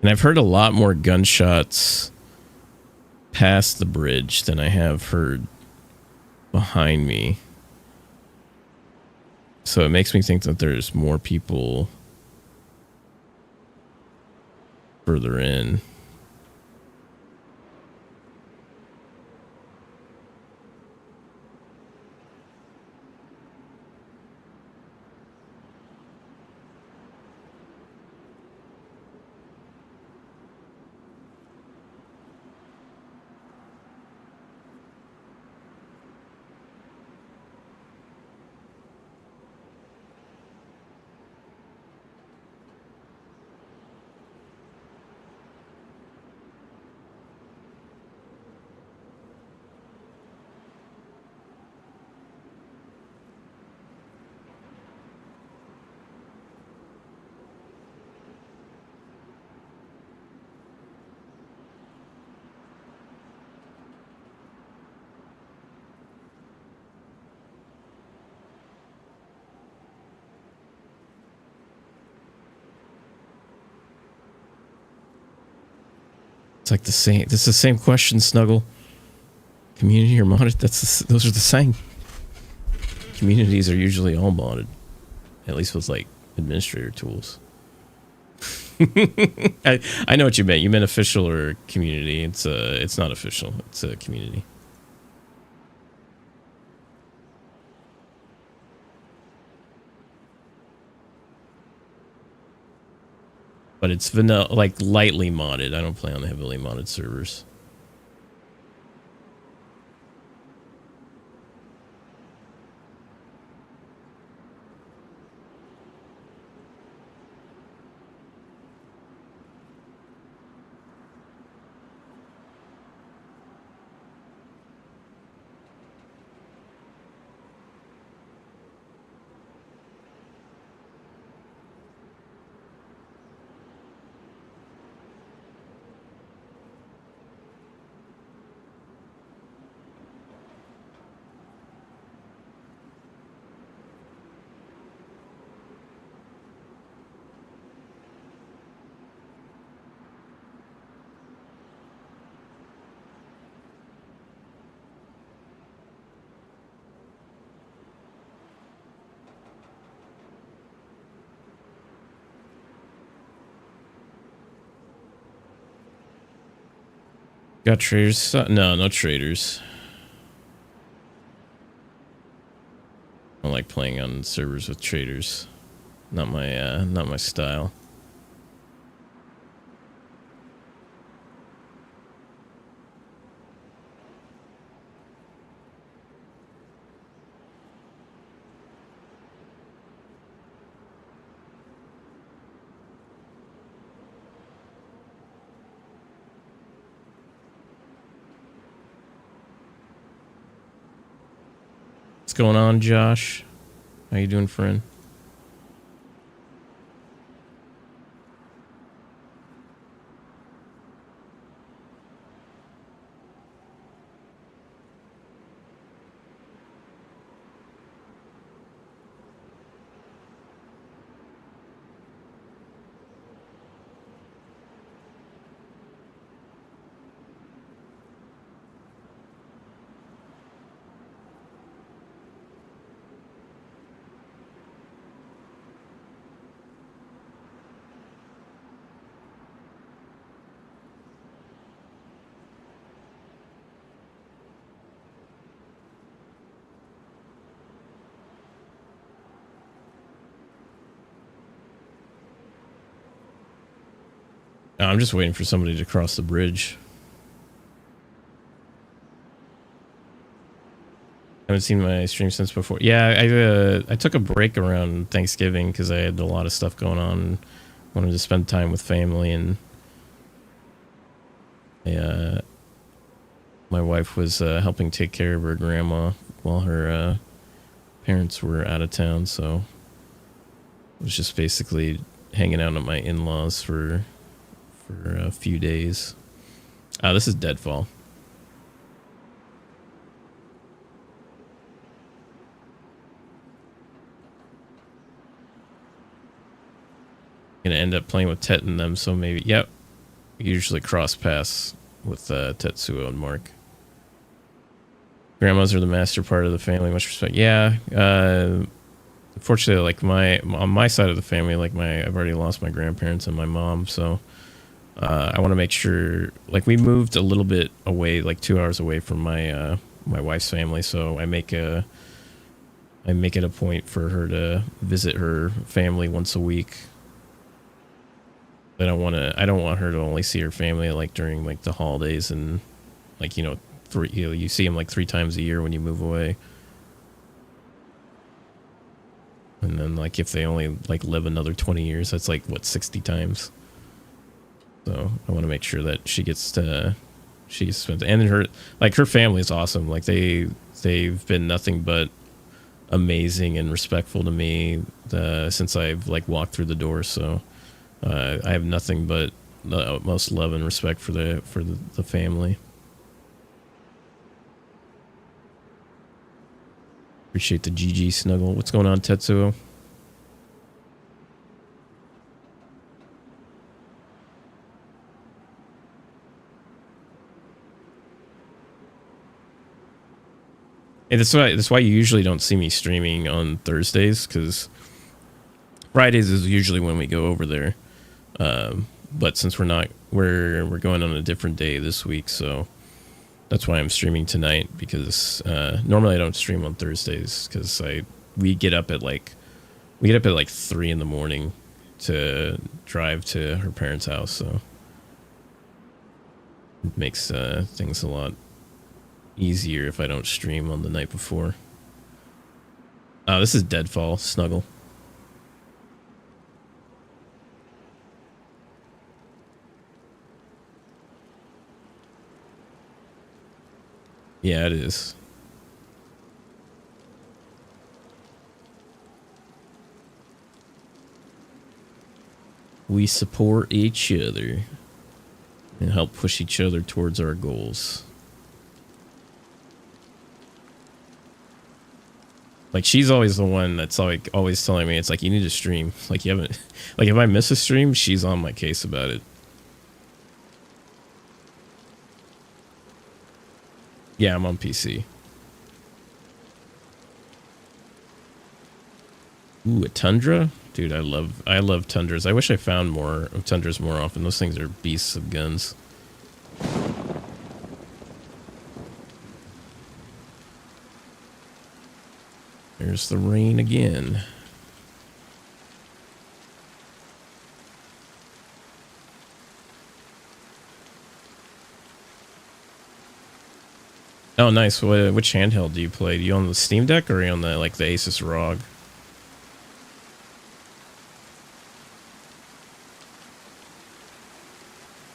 And I've heard a lot more gunshots past the bridge than I have heard behind me. So it makes me think that there's more people further in. It's like the same. This is the same question, Snuggle. Community or modded? Those are the same. Communities are usually all modded, at least with like administrator tools. I know what you meant. You meant official or community. It's not official. It's a community. But it's vanilla, like lightly modded. I don't play on the heavily modded servers. Got traders? No, no traders. I don't like playing on servers with traders. Not my style. going on, Josh? How you doing, friend? No, I'm just waiting for somebody to cross the bridge. Haven't seen my stream since before. Yeah, I took a break around Thanksgiving because I had a lot of stuff going on. Wanted to spend time with family, and my wife was helping take care of her grandma while her parents were out of town. So I was just basically hanging out at my in-laws for a few days. This is Deadfall. Gonna end up playing with Tet and them, so maybe. Yep. Usually cross paths with Tetsuo and Mark. Grandmas are the master part of the family. Much respect. Yeah. Unfortunately, like on my side of the family, like I've already lost my grandparents and my mom, so I want to make sure. Like we moved a little bit away, like 2 hours away from my wife's family, so I make it a point for her to visit her family once a week. I don't want her to only see her family like during like the holidays and like you see them like 3 times a year when you move away. And then like if they only like live another 20 years, that's like what, 60 times. So I want to make sure that she gets spent, and her family is awesome. Like they've been nothing but amazing and respectful to me since I've like walked through the door. So I have nothing but the utmost love and respect for the family. Appreciate the GG snuggle. What's going on, Tetsuo? And that's why you usually don't see me streaming on Thursdays, because Fridays is usually when we go over there. But since we're going on a different day this week, so that's why I'm streaming tonight, because normally I don't stream on Thursdays because we get up at like 3 in the morning to drive to her parents' house, so it makes things a lot easier if I don't stream on the night before. This is Deadfall Snuggle. Yeah, it is. We support each other and help push each other towards our goals. Like, she's always the one that's like always telling me, it's like, you need to stream. Like, you haven't, like, if I miss a stream, she's on my case about it. Yeah, I'm on PC. Ooh, a Tundra? Dude, I love Tundras. I wish I found more of Tundras more often. Those things are beasts of guns. There's the rain again. Oh, nice. Which handheld do you play? Do you on the Steam Deck or are you on the Asus ROG?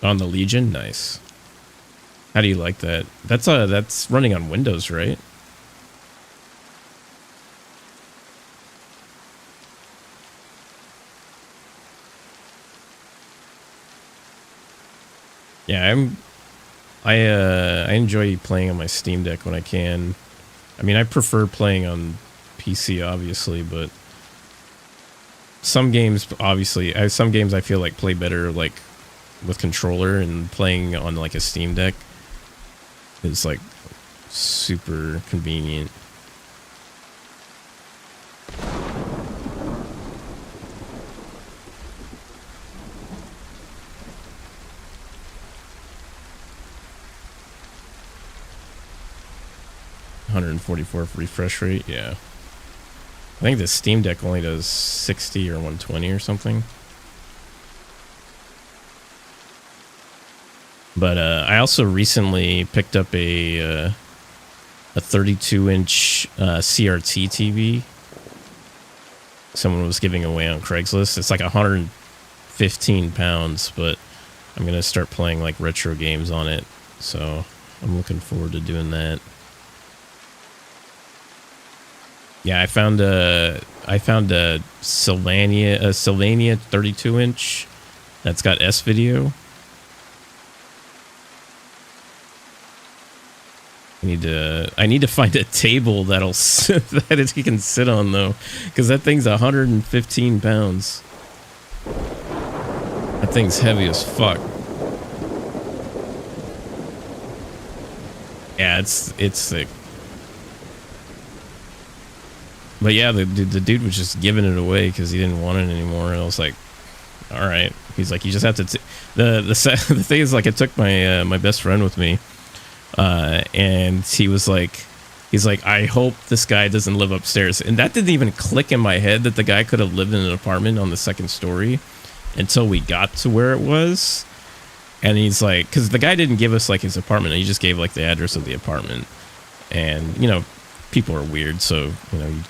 On the Legion? Nice. How do you like that? That's running on Windows, right? Yeah, I enjoy playing on my Steam Deck when I can. I mean, I prefer playing on PC, obviously, but some games, obviously, some games I feel like play better like with controller, and playing on like a Steam Deck is like super convenient. $144 refresh rate, yeah. I think the Steam Deck only does 60 or 120 or something. But I also recently picked up a 32-inch CRT TV. Someone was giving away on Craigslist. It's like 115 pounds, but I'm gonna start playing like retro games on it. So I'm looking forward to doing that. Yeah, I found a Sylvania 32-inch that's got S video. I need to find a table that'll that he can sit on though, because that thing's 115 pounds. That thing's heavy as fuck. Yeah, it's sick. But yeah, the dude was just giving it away because he didn't want it anymore. And I was like, all right. He's like, you just have to. The thing is, like, I took my my best friend with me, and he's like, I hope this guy doesn't live upstairs. And that didn't even click in my head that the guy could have lived in an apartment on the second story until we got to where it was. And he's like, because the guy didn't give us like his apartment, he just gave like the address of the apartment. And you know, people are weird, so you know, you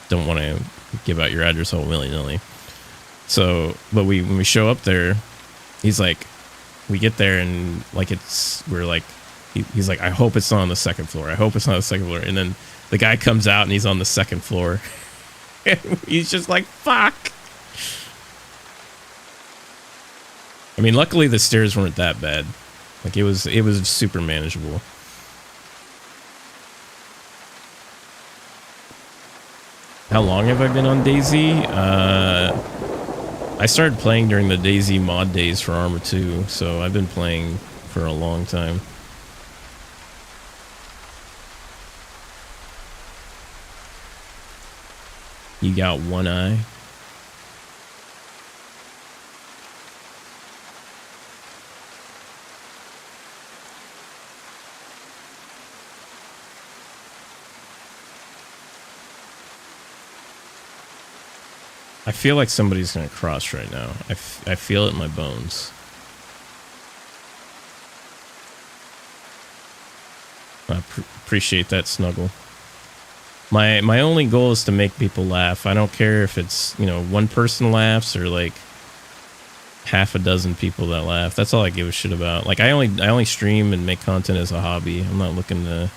don't want to give out your address all willy-nilly. So, but when we show up there, he's like, we get there and like we're like, he's like, I hope it's not on the second floor. I hope it's not on the second floor. And then the guy comes out and he's on the second floor. And he's just like, fuck. I mean, luckily the stairs weren't that bad. Like it was super manageable. How long have I been on DayZ? I started playing during the DayZ mod days for Arma 2, so I've been playing for a long time. You got one eye? I feel like somebody's gonna cross right now. I feel it in my bones. I appreciate that, Snuggle. My only goal is to make people laugh. I don't care if it's, you know, one person laughs or like half a dozen people that laugh. That's all I give a shit about. Like I only stream and make content as a hobby. I'm not looking to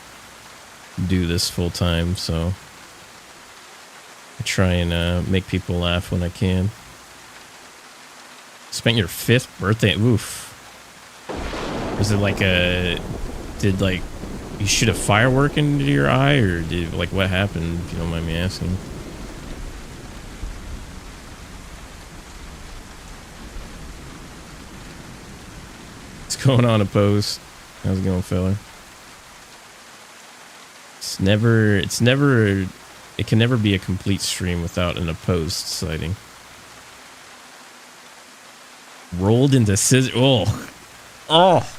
do this full time, so I try and make people laugh when I can. Spent your 5th birthday. Oof. Was it like did like you shoot a firework into your eye, or did like what happened, if you don't mind me asking? What's going on, Opposed? How's it going, fella? It can never be a complete stream without an Opposed sighting. Rolled into scissors. Oh. Oh.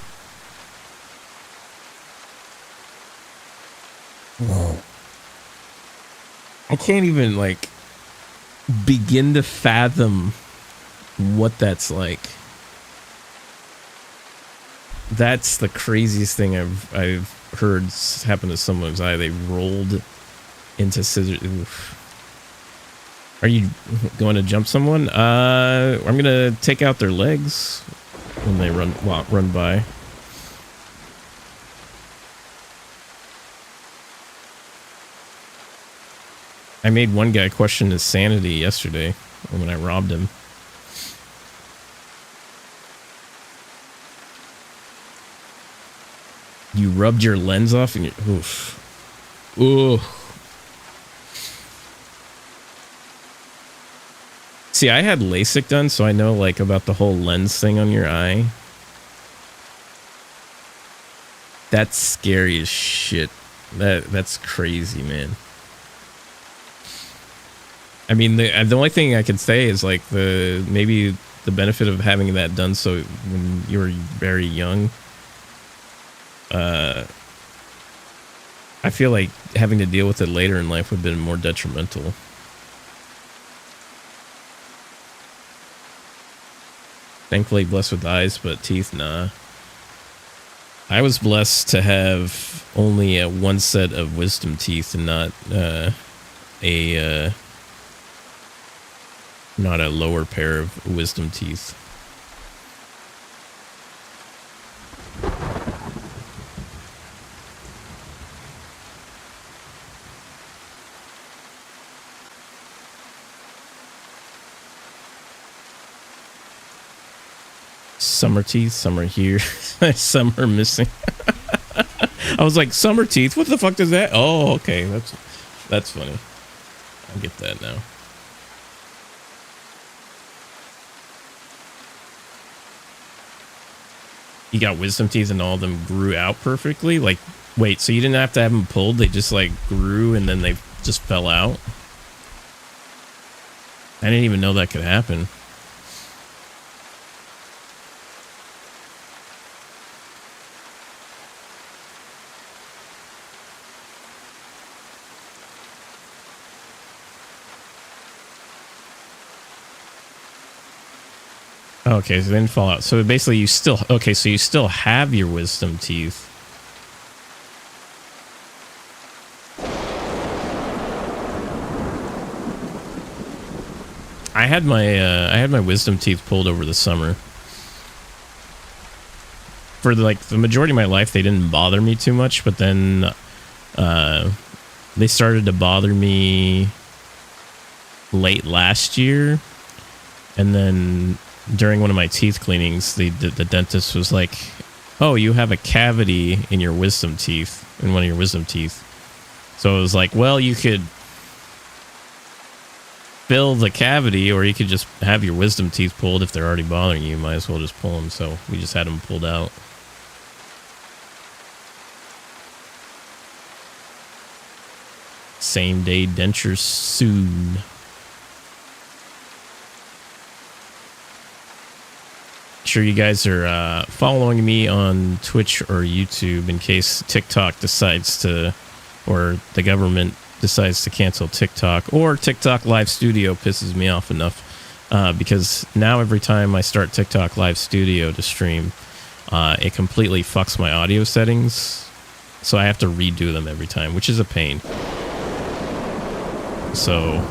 Whoa. I can't even like begin to fathom what that's like. That's the craziest thing I've heard happen to someone's eye. They rolled into scissors. Oof. Are you going to jump someone? I'm gonna take out their legs when they run by. I made one guy question his sanity yesterday when I robbed him. You rubbed your lens off and you oof. Ooh. See, I had LASIK done, so I know like about the whole lens thing on your eye. That's scary as shit. That's crazy, man. I mean, the only thing I can say is like maybe the benefit of having that done so when you were very young. I feel like having to deal with it later in life would have been more detrimental. Thankfully blessed with eyes, but teeth, nah. I was blessed to have only one set of wisdom teeth and not a lower pair of wisdom teeth. Summer teeth, some are here, some are missing. I was like, summer teeth? What the fuck does that? Oh, okay, that's funny. I get that now. You got wisdom teeth and all of them grew out perfectly? Like, wait, so you didn't have to have them pulled? They just like grew and then they just fell out? I didn't even know that could happen. Okay, so they didn't fall out. So basically you still have your wisdom teeth. I had my wisdom teeth pulled over the summer. For the majority of my life they didn't bother me too much, but then they started to bother me late last year, and then during one of my teeth cleanings, the dentist was like, "Oh, you have a cavity in your wisdom teeth, in one of your wisdom teeth." So it was like, well, you could fill the cavity, or you could just have your wisdom teeth pulled. If they're already bothering you, might as well just pull them. So we just had them pulled out. Same day dentures soon. Sure you guys are following me on Twitch or YouTube in case TikTok decides to, or the government decides to cancel TikTok, or TikTok Live Studio pisses me off enough, because now every time I start TikTok Live Studio to stream, it completely fucks my audio settings, so I have to redo them every time, which is a pain. So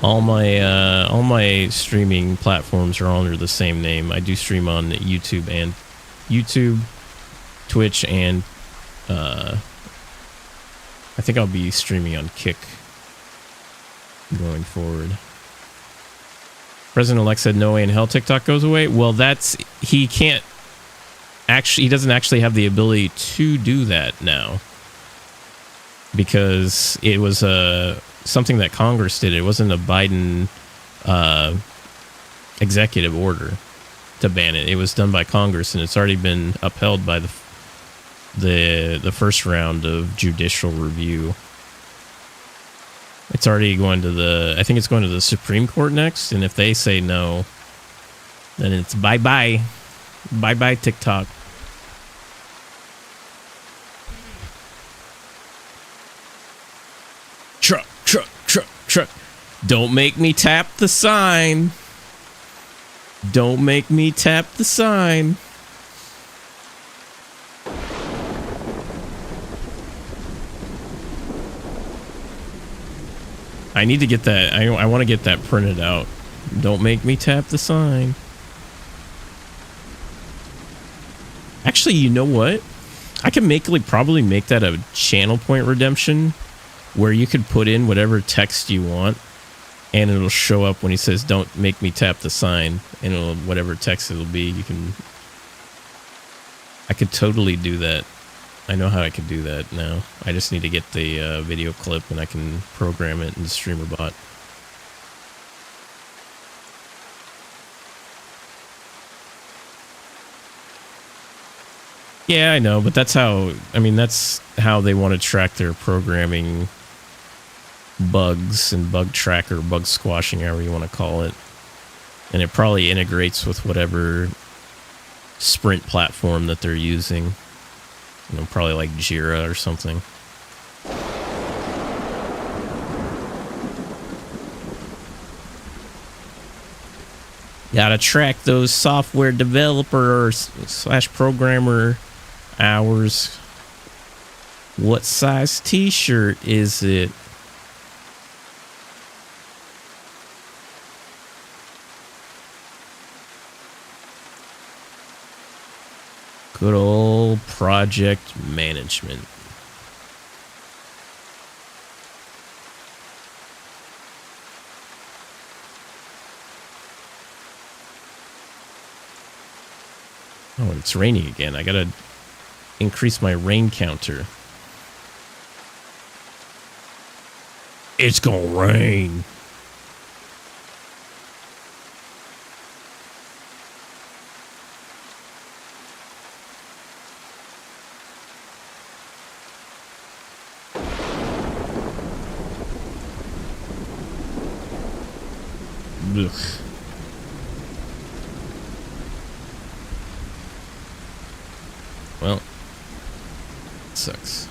all my streaming platforms are all under the same name. I do stream on YouTube, Twitch, and I think I'll be streaming on Kick going forward. President-elect said no way in hell TikTok goes away. Well, he doesn't actually have the ability to do that now, because it was something that Congress did. It wasn't a Biden executive order to ban it. It was done by Congress, and it's already been upheld by the first round of judicial review. It's already going to I think it's going to the Supreme Court next, and if they say no, then it's bye-bye. Bye-bye TikTok. Truck. Don't make me tap the sign. Don't make me tap the sign. I need to get that. I want to get that printed out. Don't make me tap the sign. Actually, you know what? I can probably make that a channel point redemption, where you could put in whatever text you want, and it'll show up when he says "Don't make me tap the sign," and whatever text it'll be, you can I could totally do that. I know how I could do that now. I just need to get the video clip and I can program it in the streamer bot. Yeah, I know, but that's how, I mean, that's how they want to track their programming bugs and bug tracker, bug squashing, however you want to call it. And it probably integrates with whatever sprint platform that they're using. You know, probably like Jira or something. Gotta track those software developer / programmer hours. What size t-shirt is it? Good old project management. Oh, it's raining again. I gotta increase my rain counter. It's gonna rain. Ugh. Well, it sucks.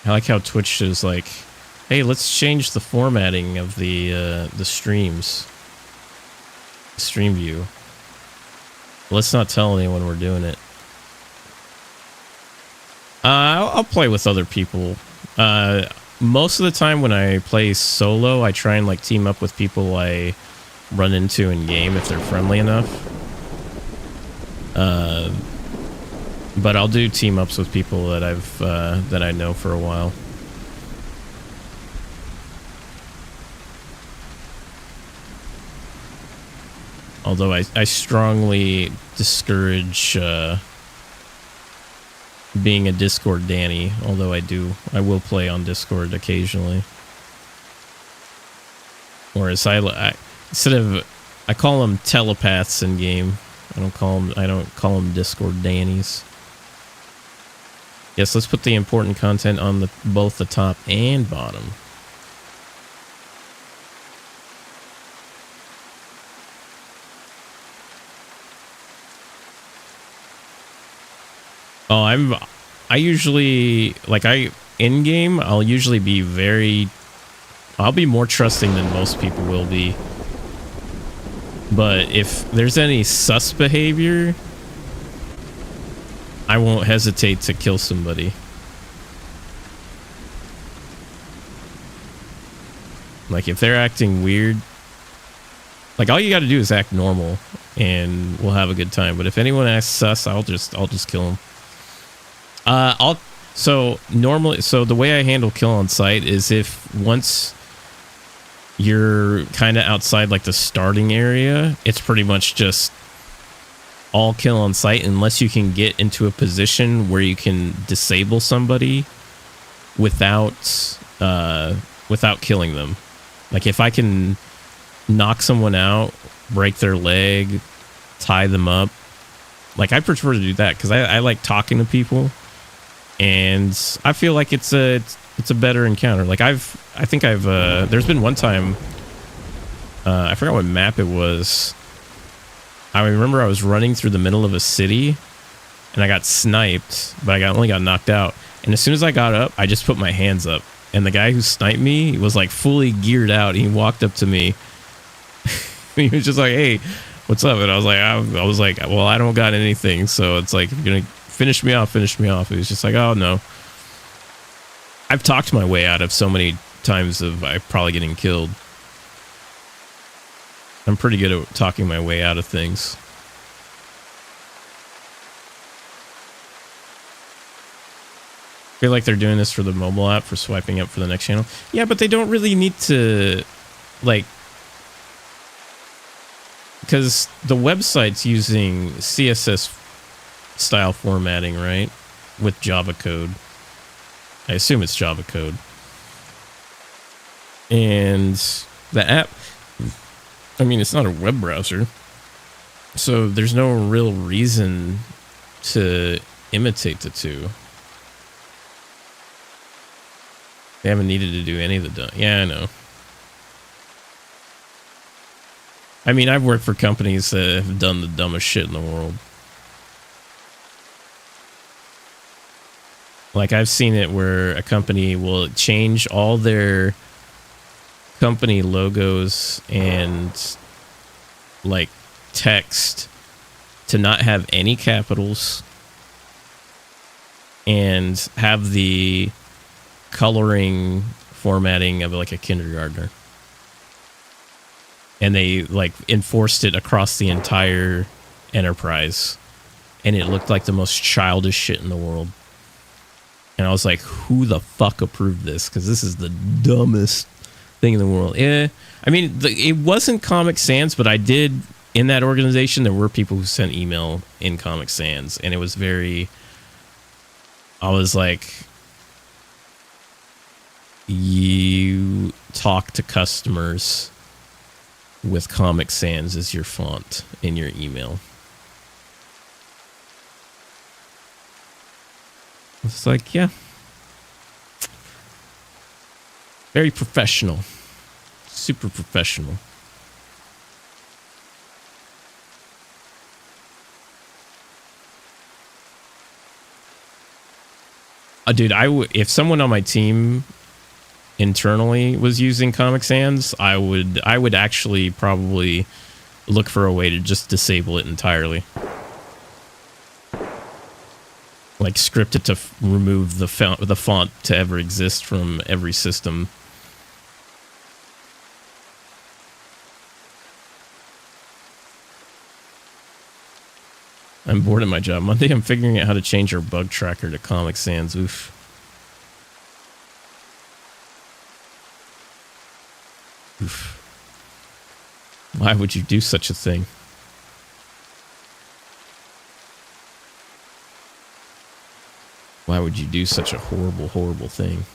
I like how Twitch is like, hey, let's change the formatting of the streams. Stream view. Let's not tell anyone we're doing it. I'll play with other people. Most of the time when I play solo, I try and like team up with people I run into in game if they're friendly enough. But I'll do team ups with people that that I know for a while. Although I strongly discourage being a Discord Danny. Although I will play on Discord occasionally. Whereas I call them telepaths in game. I don't call them Discord Dannies. Yes, let's put the important content on both the top and bottom. Oh, I usually, like, in game, I'll usually be I'll be more trusting than most people will be. But if there's any sus behavior, I won't hesitate to kill somebody. Like, if they're acting weird, like, all you gotta do is act normal and we'll have a good time. But if anyone acts sus, I'll just kill them. So the way I handle kill on sight is if once you're kind of outside like the starting area, it's pretty much just all kill on sight unless you can get into a position where you can disable somebody without killing them. Like, if I can knock someone out, break their leg, tie them up, like, I prefer to do that because I like talking to people, and I feel like it's a better encounter. Like, there's been one time, I forgot what map it was. I remember I was running through the middle of a city and I got sniped, but I only got knocked out. And as soon as I got up, I just put my hands up. And the guy who sniped me was like fully geared out. He walked up to me. He was just like, hey, what's up? And I was like, well, I don't got anything. So it's like, if you're going to finish me off. It was just like, oh no. I've talked my way out of so many times of I probably getting killed. I'm pretty good at talking my way out of things. I feel like they're doing this for the mobile app for swiping up for the next channel. Yeah, but they don't really need to, like, because the website's using CSS style formatting, right? With Java code. I assume it's Java code. And the app, I mean, it's not a web browser. So there's no real reason to imitate the two. They haven't needed to do any of the... Yeah, I know. I mean, I've worked for companies that have done the dumbest shit in the world. Like, I've seen it where a company will change all their company logos and, like, text to not have any capitals and have the coloring formatting of, like, a kindergartner. And they, like, enforced it across the entire enterprise. And it looked like the most childish shit in the world. And I was like, who the fuck approved this? Because this is the dumbest thing in the world. I mean, it wasn't Comic Sans, but I did, in that organization, there were people who sent email in Comic Sans. And it was very, I was like, you talk to customers with Comic Sans as your font in your email. It's like, yeah. Very professional. Super professional. Dude, if someone on my team internally was using Comic Sans, I would actually probably look for a way to just disable it entirely. Like, script it to remove the font to ever exist from every system. I'm bored of my job. Monday, I'm figuring out how to change our bug tracker to Comic Sans. Oof. Oof. Why would you do such a thing? Why would you do such a horrible, horrible thing?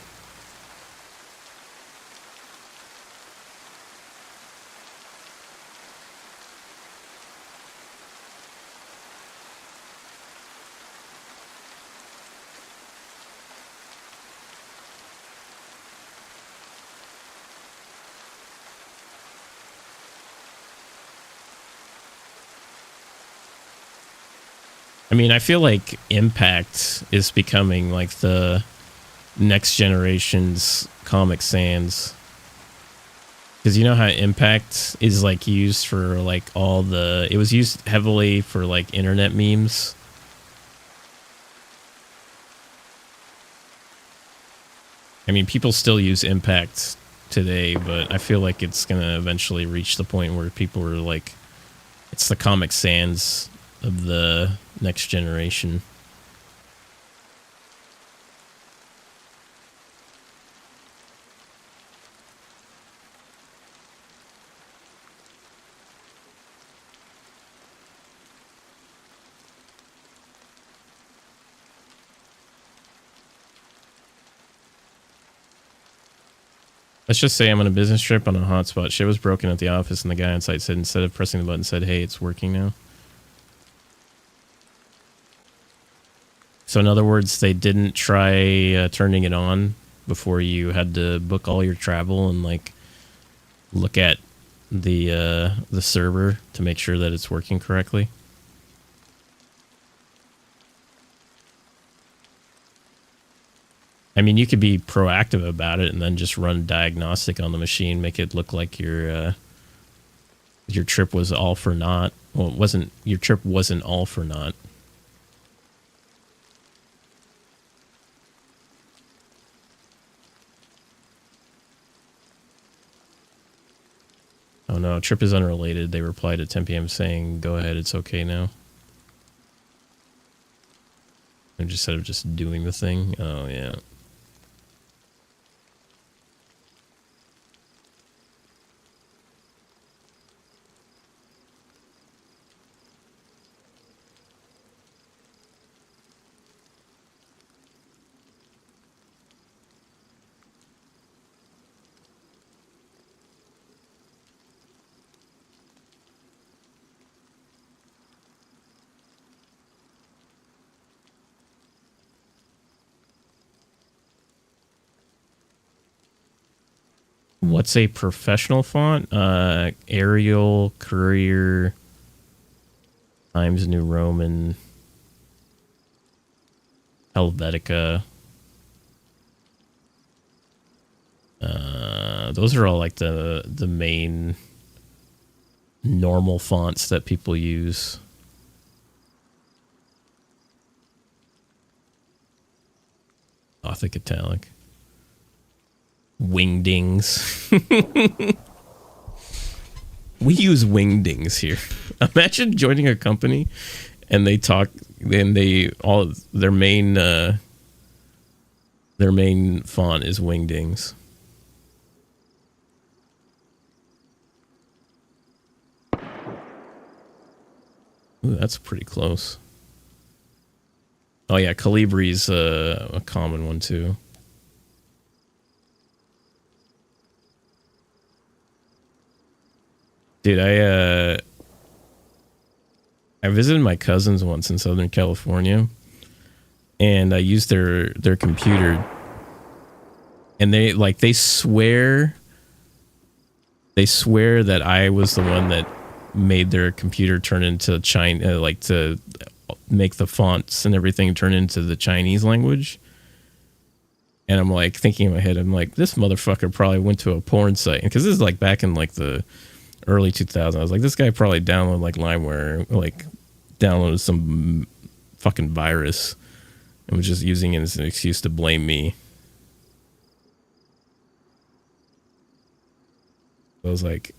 I mean, I feel like Impact is becoming like the next generation's Comic Sans. Because you know how Impact is like used for like all the... It was used heavily for like internet memes. I mean, people still use Impact today, but I feel like it's going to eventually reach the point where people are like... It's the Comic Sans of the next generation. Let's just say I'm on a business trip on a hotspot. Shit was broken at the office, and the guy on site said, instead of pressing the button, said, "Hey, it's working now." So in other words, they didn't try turning it on before you had to book all your travel and like look at the server to make sure that it's working correctly. I mean, you could be proactive about it and then just run diagnostic on the machine, make it look like your trip was all for naught. Well, it wasn't. Your trip wasn't all for naught. no, trip is unrelated. They replied at 10 p.m. saying, go ahead, it's okay now. And just instead of just doing the thing. Oh, yeah. What's a professional font? Arial, Courier, Times New Roman, Helvetica. Those are all like the main normal fonts that people use. Gothic Italic. Wingdings. We use wingdings here. Imagine joining a company and they talk, and they all their main font is wingdings. Ooh, that's pretty close. Oh yeah, Calibri's a common one too. Dude, I visited my cousins once in Southern California, and I used their computer, and they swear that I was the one that made their computer turn into China, like to make the fonts and everything turn into the Chinese language. And I'm like thinking in my head, I'm like, this motherfucker probably went to a porn site, because this is like back in like the early 2000s. I was like, this guy probably downloaded like LimeWare, like downloaded some fucking virus and was just using it as an excuse to blame me. I was like,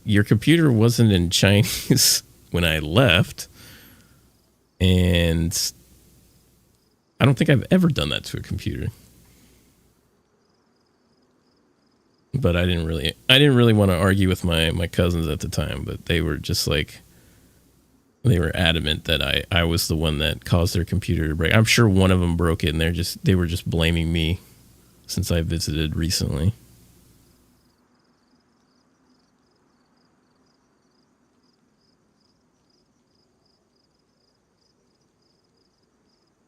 your computer wasn't in Chinese when I left, and I don't think I've ever done that to a computer. But I didn't really want to argue with my cousins at the time, but they were just like, they were adamant that I was the one that caused their computer to break. I'm sure one of them broke it, and they were just blaming me since I visited recently.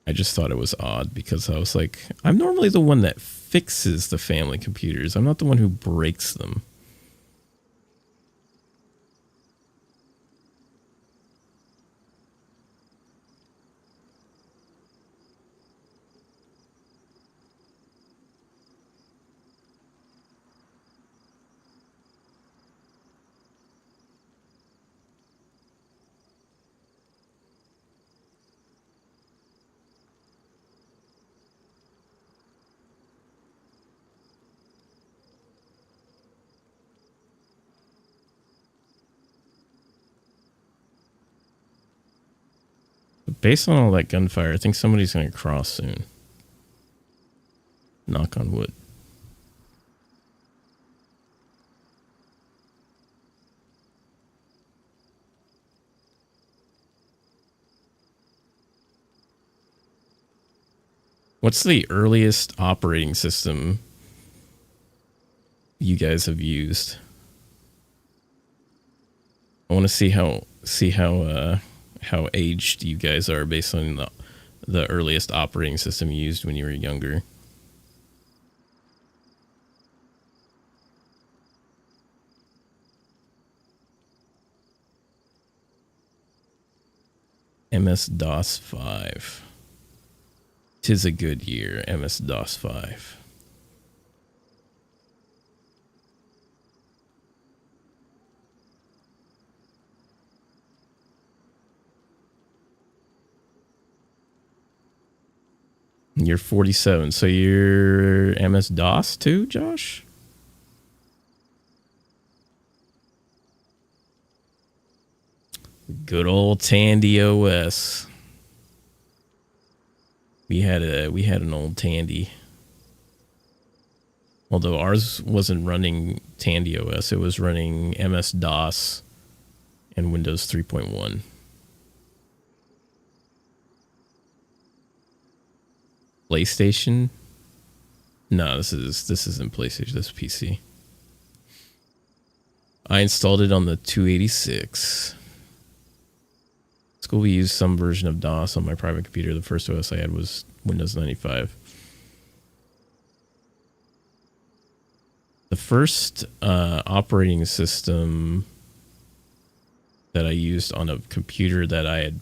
I just thought it was odd because I was like, I'm normally the one that fixes the family computers. I'm not the one who breaks them. Based on all that gunfire, I think somebody's going to cross soon. Knock on wood. What's the earliest operating system you guys have used? I want to see how aged you guys are based on the earliest operating system you used when you were younger. MS-DOS 5. 'Tis a good year, MS-DOS 5. You're 47, so you're MS-DOS too, Josh? Good old Tandy OS. We had an old Tandy. Although ours wasn't running Tandy OS, it was running MS DOS and Windows 3.1. PlayStation? No, this isn't PlayStation. This is PC. I installed it on the 286. School, we used some version of DOS on my private computer. The first OS I had was Windows 95. The first operating system that I used on a computer that I had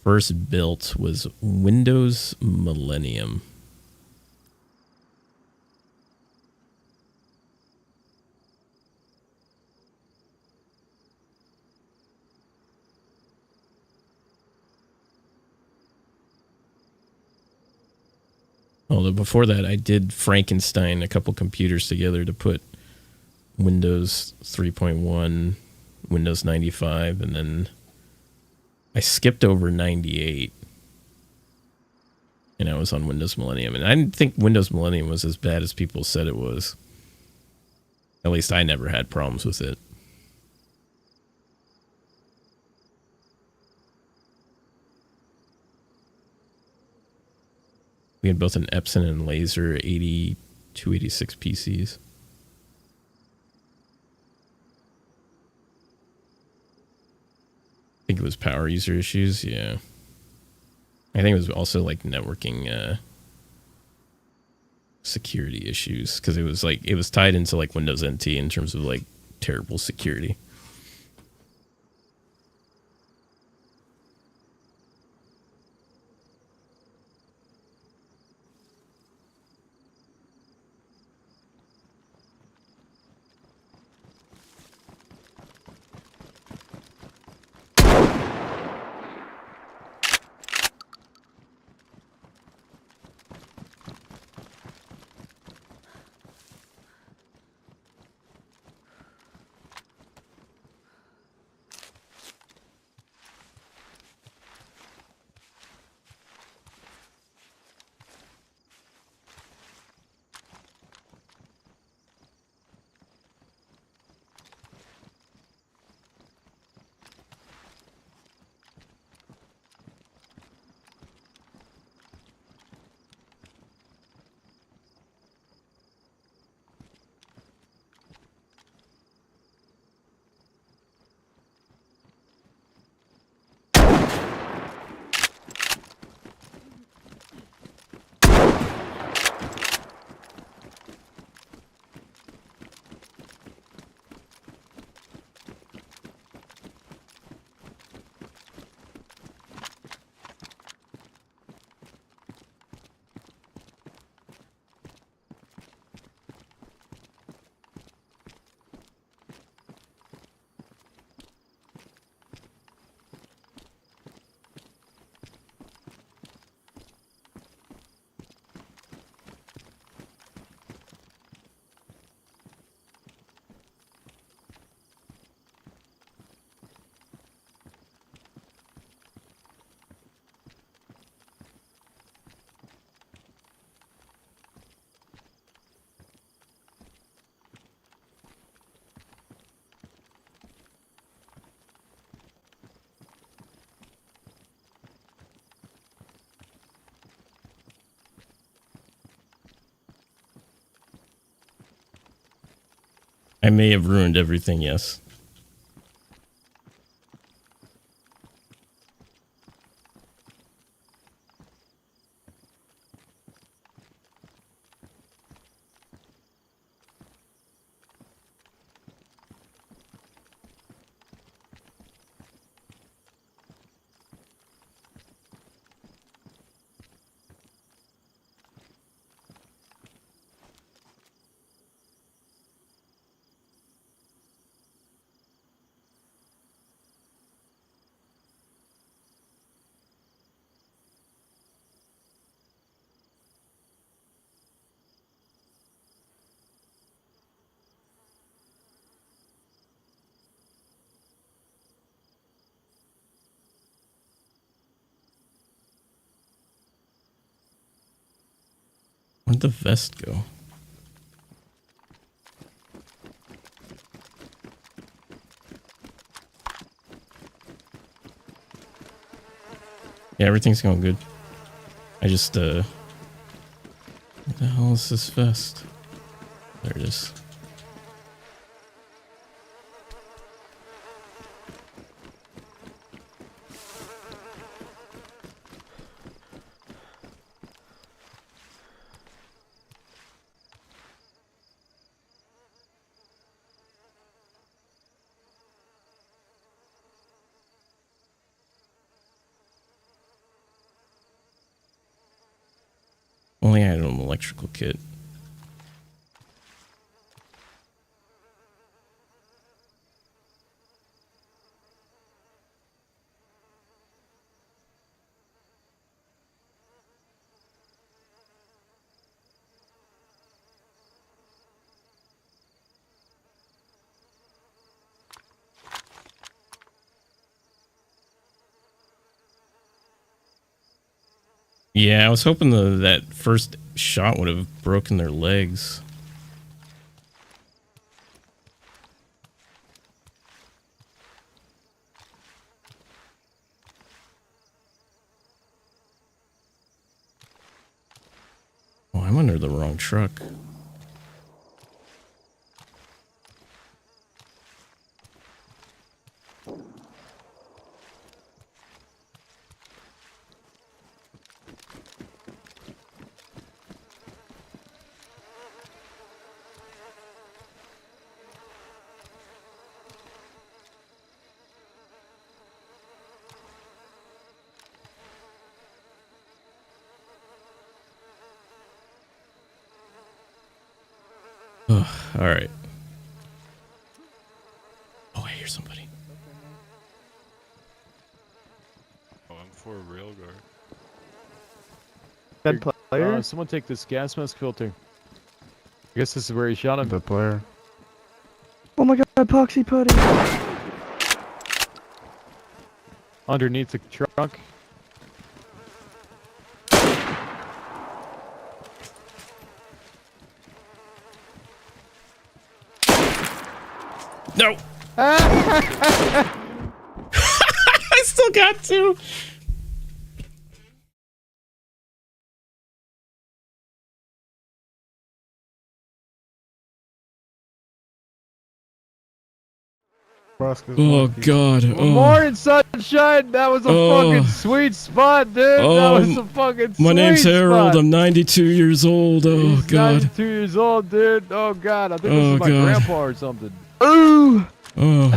first built was Windows Millennium. Although before that, I did Frankenstein a couple computers together to put Windows 3.1, Windows 95, and then I skipped over 98. And I was on Windows Millennium. And I didn't think Windows Millennium was as bad as people said it was. At least I never had problems with it. We had both an Epson and Laser 8286 PCs. I think it was power user issues, yeah. I think it was also like networking security issues, because it was tied into like Windows NT in terms of like terrible security. I may have ruined everything, yes. Where'd the vest go? Yeah, everything's going good. I just, what the hell is this vest? There it is. Only had an electrical kit. Yeah, I was hoping that first shot would have broken their legs. Oh, I'm under the wrong truck. Ugh, all right. Oh, I hear somebody. Oh, I'm for a railguard. Dead player? Someone take this gas mask filter. I guess this is where he shot him. The player. Oh my god, epoxy putty! Underneath the truck. No! I still got two! Oh god. Good Oh. morning, sunshine! That was a fucking sweet spot, dude! Oh, that was a fucking sweet My name's Harold. spot. I'm 92 years old. Oh He's god. 92 years old, dude. Oh god, I think this Oh, is my God. grandpa or something. Ooh! Oh.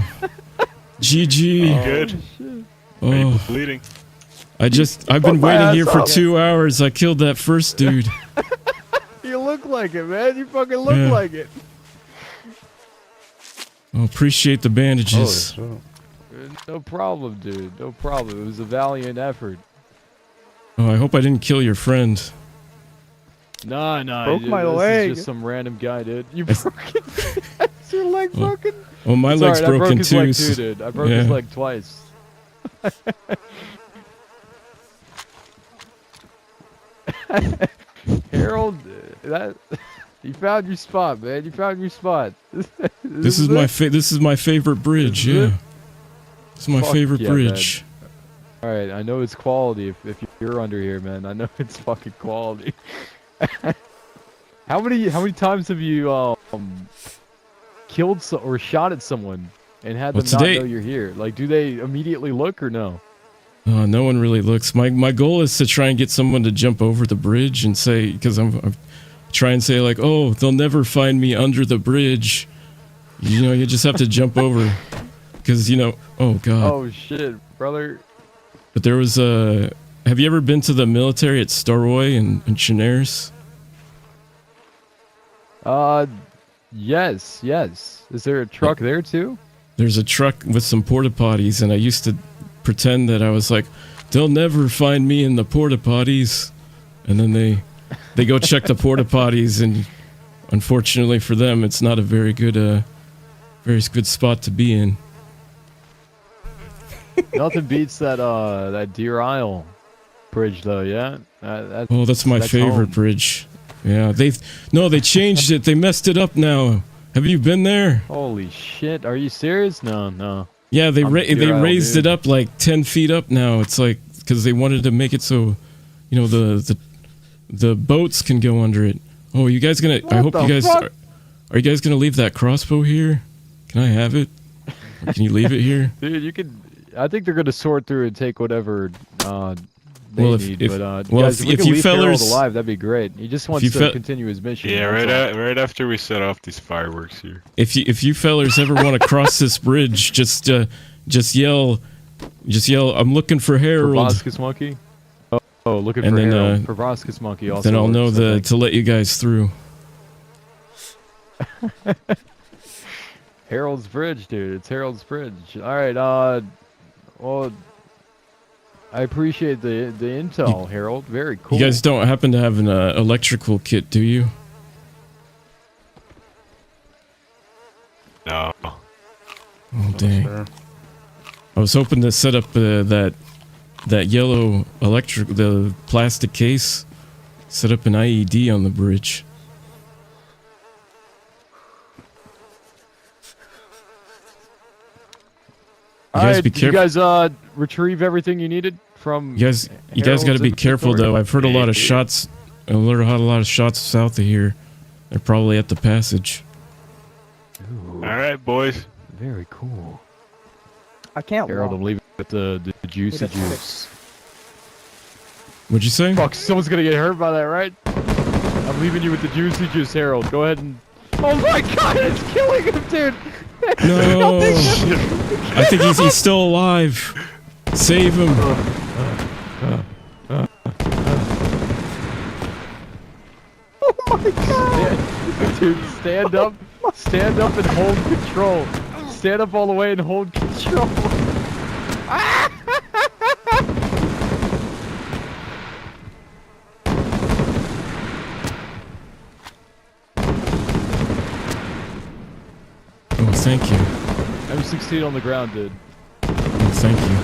GG. Good. Oh. Are you bleeding? I've been my waiting ass here for off. 2 hours. I killed that first dude. You look like it, man. You fucking look Yeah. like it. Oh, appreciate the bandages. No problem, dude. No problem. It was a valiant effort. Oh, I hope I didn't kill your friend. Nah, Broke dude, my this leg. is just some random guy, dude. You broke it. Is your leg broken? Oh, my It's leg's alright, broken I broke his too. leg too, dude. I broke his Yeah. leg twice. Harold, that you found your spot, man. You found your spot. This is my favorite bridge. This is Yeah, it? this is my Fuck favorite yeah, bridge. All right, I know it's quality. If you're under here, man, I know it's fucking quality. How many times have you killed or shot at someone and had Well, them today- not know you're here? Like, do they immediately look or no? No one really looks. My goal is to try and get someone to jump over the bridge and say, because I'm try and say like, oh, they'll never find me under the bridge. You know, you just have to jump over, because oh god. Oh shit, brother. But there was a. Have you ever been to the military at Starroy and Chenares? Yes. Is there a truck there too? There's a truck with some porta potties, and I used to pretend that I was like, they'll never find me in the porta potties, and then they go check the porta potties, and unfortunately for them, it's not a very good spot to be in. Nothing beats that Deer Isle bridge though, yeah. Oh, that's my favorite home. bridge. Yeah, they changed it. They messed it up now. Have you been there? Holy shit! Are you serious? No. Yeah, they I'm they Euro, raised dude. it up like 10 feet up now. It's like because they wanted to make it so, you know, the boats can go under it. Oh, you guys gonna? I hope you guys are you guys gonna leave that crossbow here? Can I have it? Or can you leave it here? Dude, you could. I think they're gonna sort through and take whatever they Well, need. if But well, guys, if we if can you leave Harold fellers- alive, that'd be great. He just wants you to fe- continue his mission. Yeah, that's all. right after we set off these fireworks here. If you fellers ever want to cross this bridge, just yell, I'm looking for Harold. Proboscis monkey. Oh, looking And for then, Harold. Proboscis monkey also. Then I'll know works, I think. to let you guys through. Harold's Bridge, dude. It's Harold's Bridge. All right. Well, I appreciate the intel, Harold. Very cool. You guys don't happen to have an electrical kit, do you? No. Oh dang! I was hoping to set up that yellow the plastic case, set up an IED on the bridge. You All guys right, be did you careful. guys retrieve everything you needed from? You guys got to be careful though. I've heard a lot of shots. I heard a lot of shots south of here. They're probably at the passage. Ooh, All right, boys. very cool. I can't Harold, walk. I'm leaving with the juicy Need a juice. What'd you say? Fuck, someone's gonna get hurt by that, right? I'm leaving you with the juicy juice, Harold. Go ahead and. Oh my god, it's killing him, dude! No! I think he's still alive. Save him. Dude, stand up. Stand up and hold control. Stand up all the way and hold control. Oh, thank you. M16 on the ground, dude. Oh, thank you.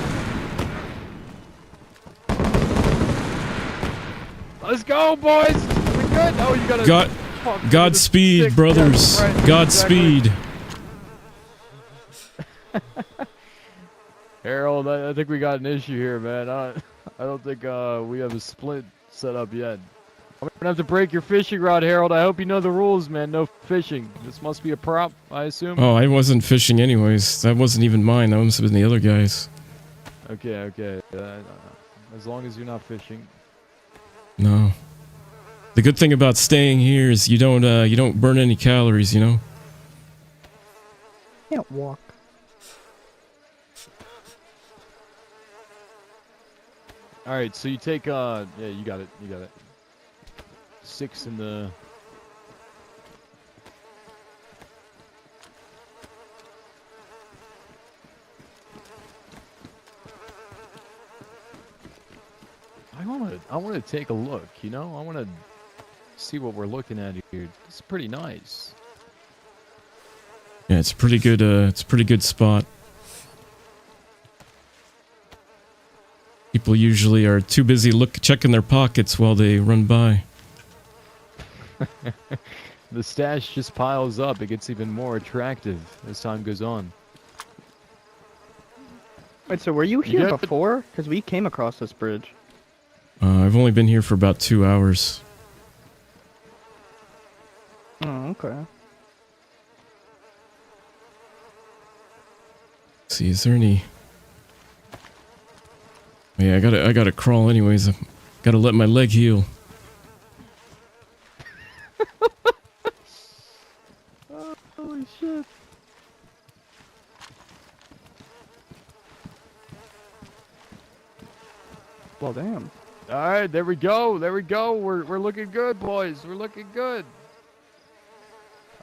Let's go, boys! We good? Oh, you gotta. God, fuck, with Godspeed, the stick. brothers. Yeah, right, Godspeed. exactly. Harold, I think we got an issue here, man. I don't think we have a split set up yet. I'm gonna have to break your fishing rod, Harold. I hope you know the rules, man. No fishing. This must be a prop, I assume. Oh, I wasn't fishing anyways. That wasn't even mine. That must have been the other guy's. Okay. As long as you're not fishing. No. The good thing about staying here is you don't burn any calories, you know? Can't walk. All right, so you take yeah, you got it. 6 in the. I want to take a look, you know? I want to see what we're looking at here. It's pretty nice. Yeah, it's a pretty good spot. People usually are too busy checking their pockets while they run by. The stash just piles up. It gets even more attractive as time goes on. Wait, so were you here good? before? Because we came across this bridge. I've only been here for about 2 hours. Oh, okay. See, is there any? Yeah, I gotta crawl anyways. I gotta let my leg heal. Holy shit. Well, damn. All right, there we go. We're looking good, boys. We're looking good.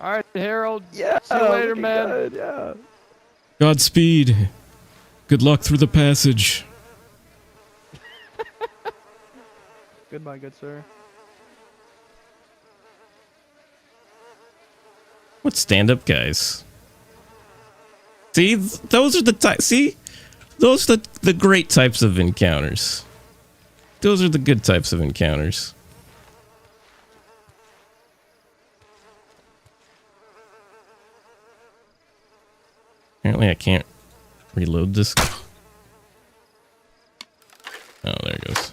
All right, Harold. Yeah. See you later, looking man. good, yeah. Godspeed. Good luck through the passage. Goodbye, good sir. What stand-up guys? See, those are the types. See, those are the great types of encounters. Those are the good types of encounters. Apparently I can't reload this. Oh, there it goes.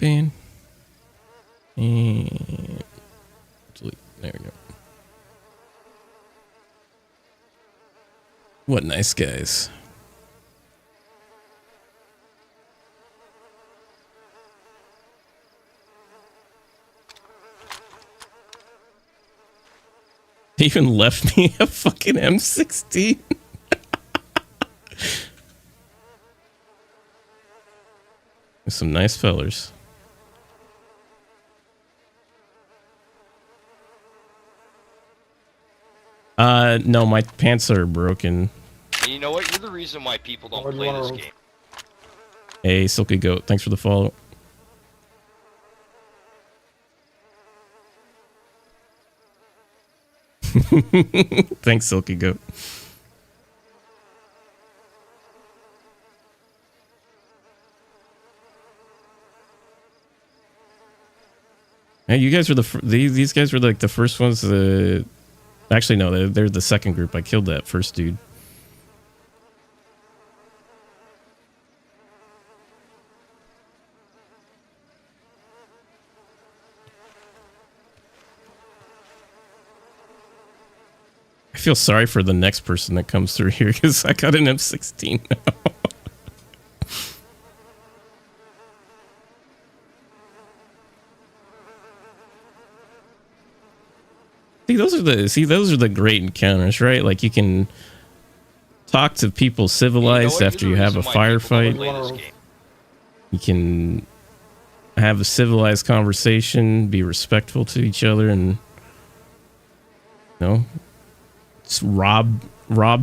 Ban. And delete. There we go. What nice guys. They even left me a fucking M16. Some nice fellers. No, my pants are broken. And you know what? You're the reason why people don't play this game. Hey, Silky Goat, thanks for the follow. Thanks, Silky Goat. Hey, you guys were these guys were like the first ones. Actually, no, they're the second group. I killed that first dude. I feel sorry for the next person that comes through here because I got an M16 now. Those are the great encounters, right? Like you can talk to people civilized after you have a firefight. You can have a civilized conversation, be respectful to each other, and just rob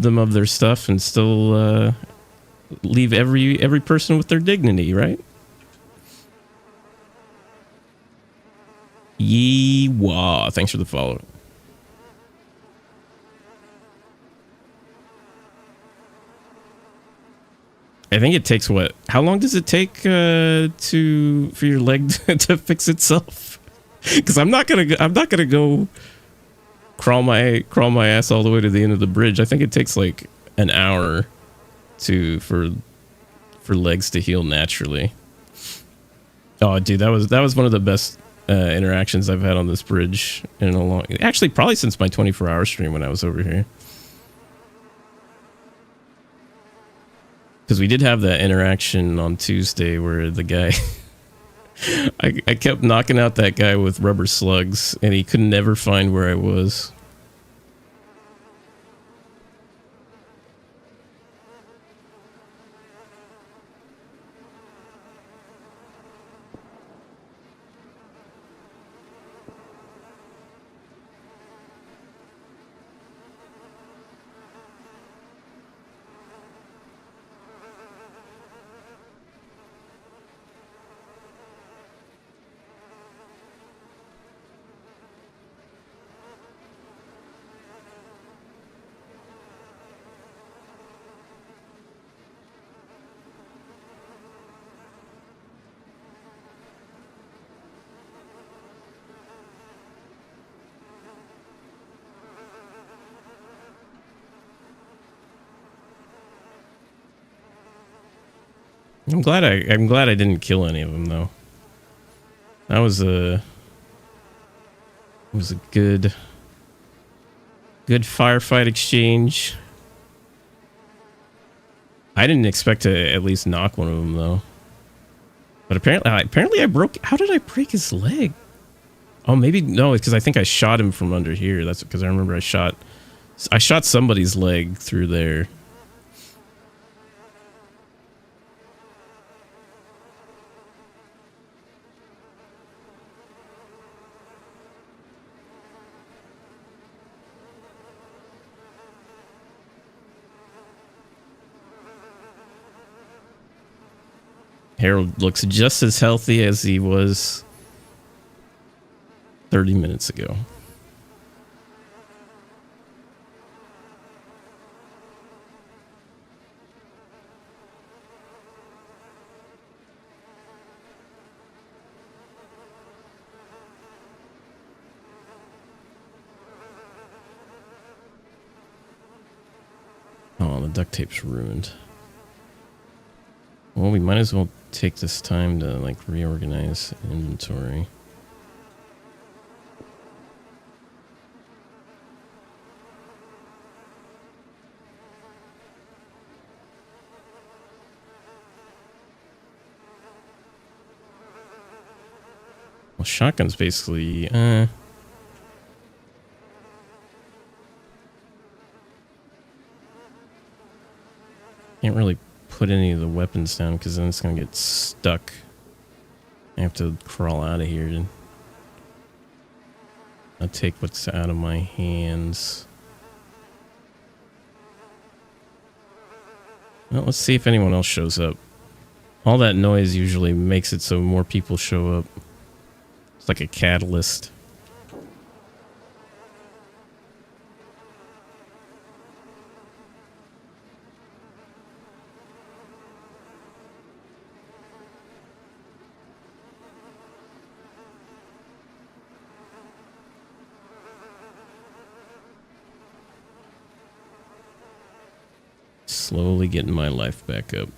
them of their stuff and still leave every person with their dignity, right? Yee-wah. Thanks for the follow. I think it takes what? How long does it take for your leg to fix itself? Because I'm not gonna go crawl my ass all the way to the end of the bridge. I think it takes like an hour for legs to heal naturally. Oh, dude, that was one of the best interactions I've had on this bridge in a long. Actually, probably since my 24-hour stream when I was over here. Because we did have that interaction on Tuesday where the guy, I kept knocking out that guy with rubber slugs and he could never find where I was. I'm glad I didn't kill any of them though. That was a good firefight exchange. I didn't expect to at least knock one of them though. But apparently I broke. How did I break his leg? Oh, maybe no, it's because I think I shot him from under here. That's because I remember I shot somebody's leg through there. Harold looks just as healthy as he was 30 minutes ago. Oh, the duct tape's ruined. Well, we might as well take this time to like reorganize inventory. Well, shotgun's basically, can't really put any of the weapons down because then it's gonna get stuck. I have to crawl out of here. I'll take what's out of my hands. Well, let's see if anyone else shows up. All that noise usually makes it so more people show up. It's like a catalyst. Slowly getting my life back up.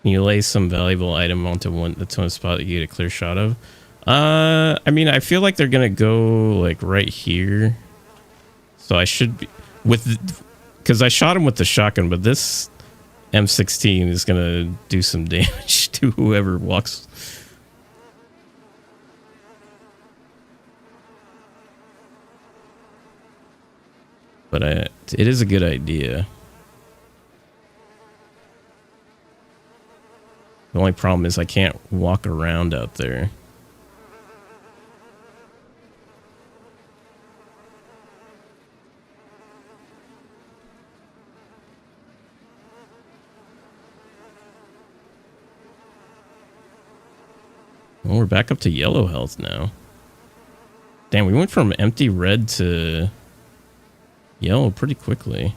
You lay some valuable item onto one spot that you get a clear shot of. I mean, I feel like they're gonna go like right here, so I should be because I shot him with the shotgun, but this M16 is gonna do some damage to whoever walks. But it is a good idea. The only problem is I can't walk around out there. Well, we're back up to yellow health now. Damn, we went from empty red to yellow pretty quickly.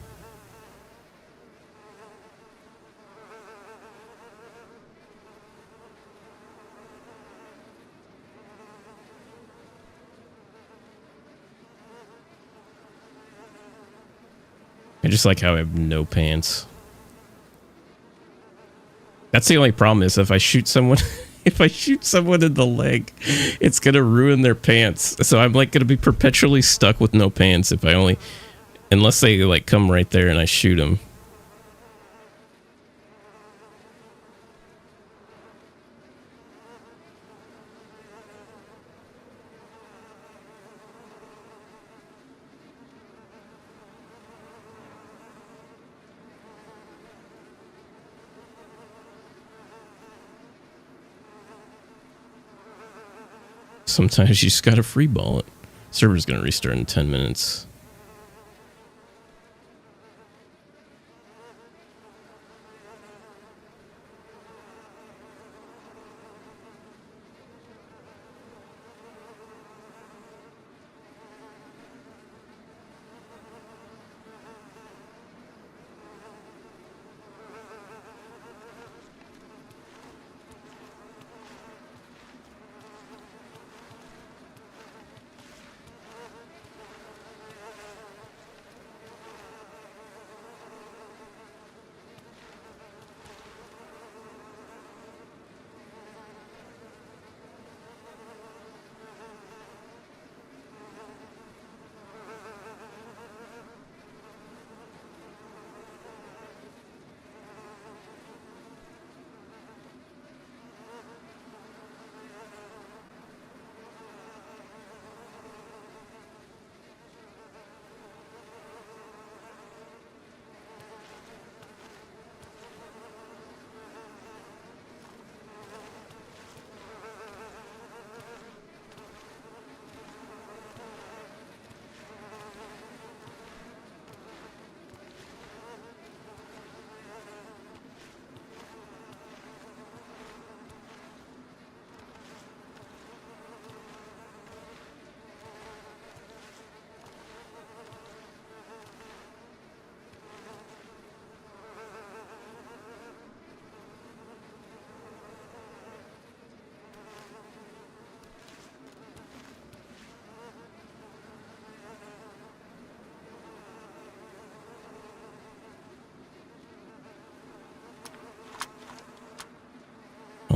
I just like how I have no pants. That's the only problem is if I shoot someone, if I shoot someone in the leg, it's gonna ruin their pants. So I'm like gonna be perpetually stuck with no pants if I only, unless they like come right there and I shoot them. Sometimes you just gotta free ball it. Server's gonna restart in 10 minutes.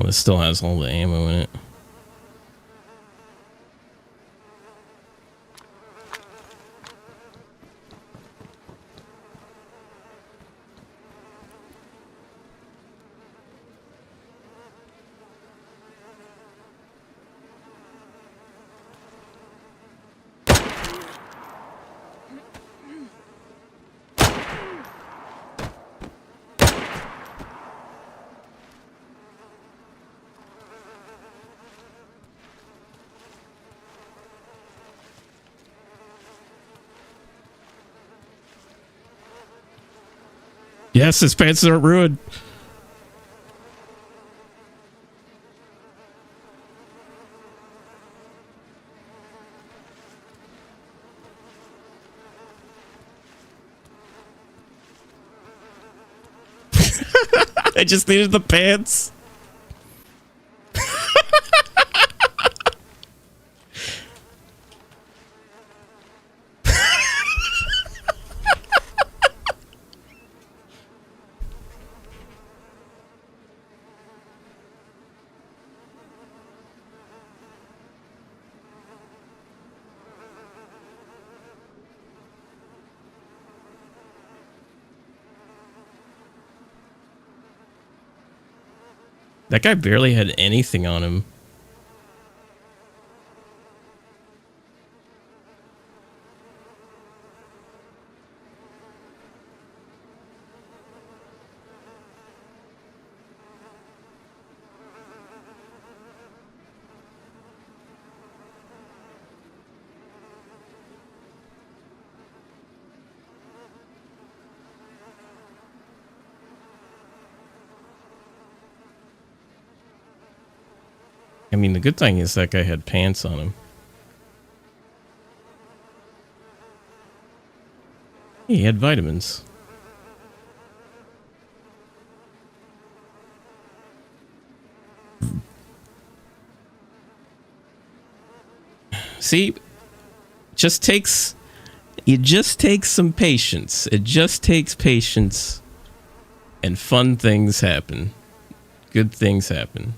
this still has all the ammo in it. Yes, his pants aren't ruined. I just needed the pants. That guy barely had anything on him. I mean, the good thing is that guy had pants on him. He had vitamins. See, it just takes some patience. It just takes patience, and fun things happen. Good things happen.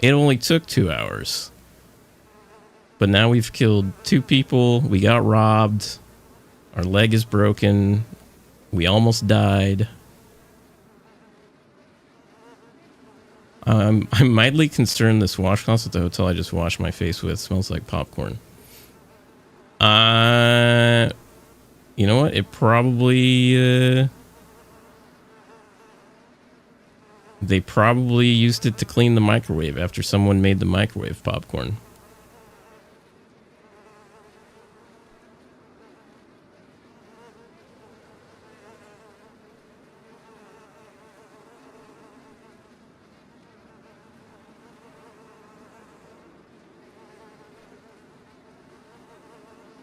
It only took 2 hours. But now we've killed 2 people. We got robbed. Our leg is broken. We almost died. I'm mildly concerned this washcloth at the hotel I just washed my face with smells like popcorn. You know what? It probably... They probably used it to clean the microwave after someone made the microwave popcorn.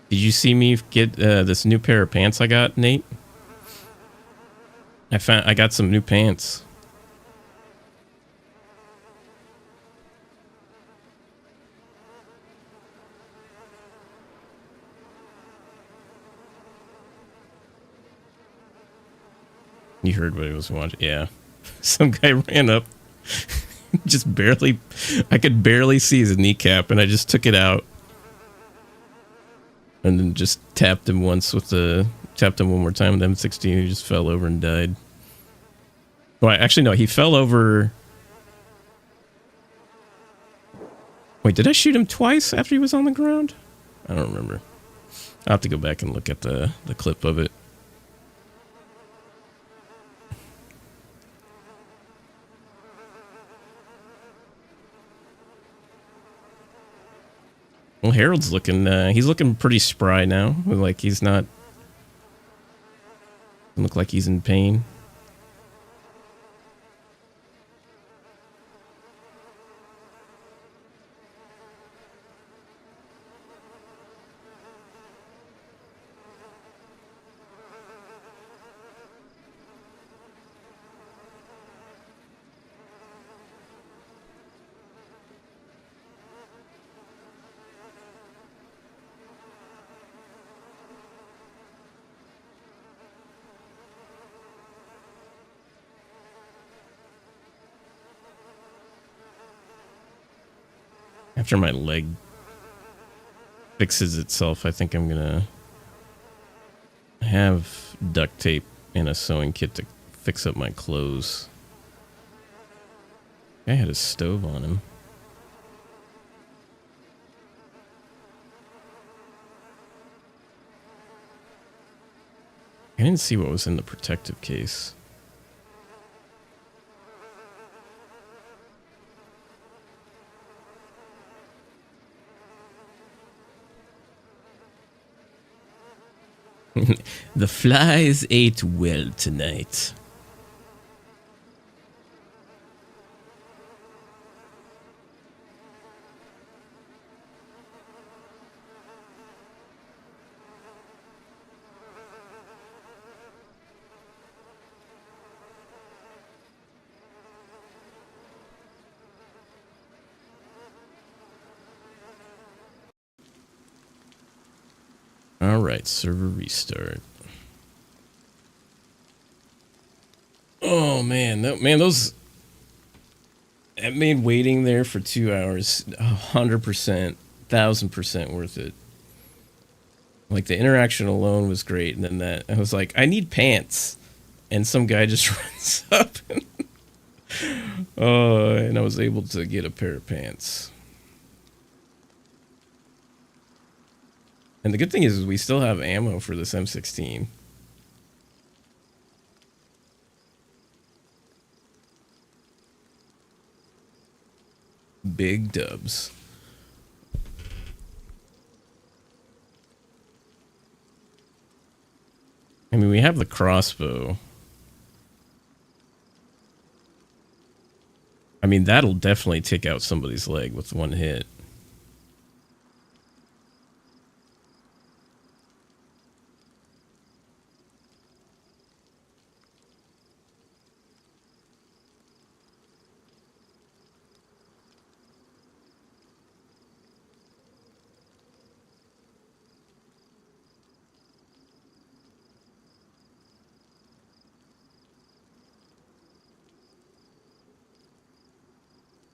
Did you see me get this new pair of pants I got, Nate? I got some new pants. You heard what he was watching. Yeah. Some guy ran up. Just barely. I could barely see his kneecap, and I just took it out. And then just tapped him once with the. Tapped him one more time with the M16. He just fell over and died. Well, actually, no. He fell over. Wait, did I shoot him twice after he was on the ground? I don't remember. I'll have to go back and look at the clip of it. Well, Harold's looking, he's looking pretty spry now. Like, he's not... Doesn't look like he's in pain. After my leg fixes itself, I think I'm gonna have duct tape and a sewing kit to fix up my clothes. Guy had a stove on him. I didn't see what was in the protective case. The flies ate well tonight. Alright, server restart. Oh man, that made waiting there for 2 hours 100%, 1000% worth it. Like the interaction alone was great, and then that I was like, I need pants, and some guy just runs up, and I was able to get a pair of pants. And the good thing is we still have ammo for this M16. Big dubs. I mean, we have the crossbow. I mean, that'll definitely take out somebody's leg with one hit.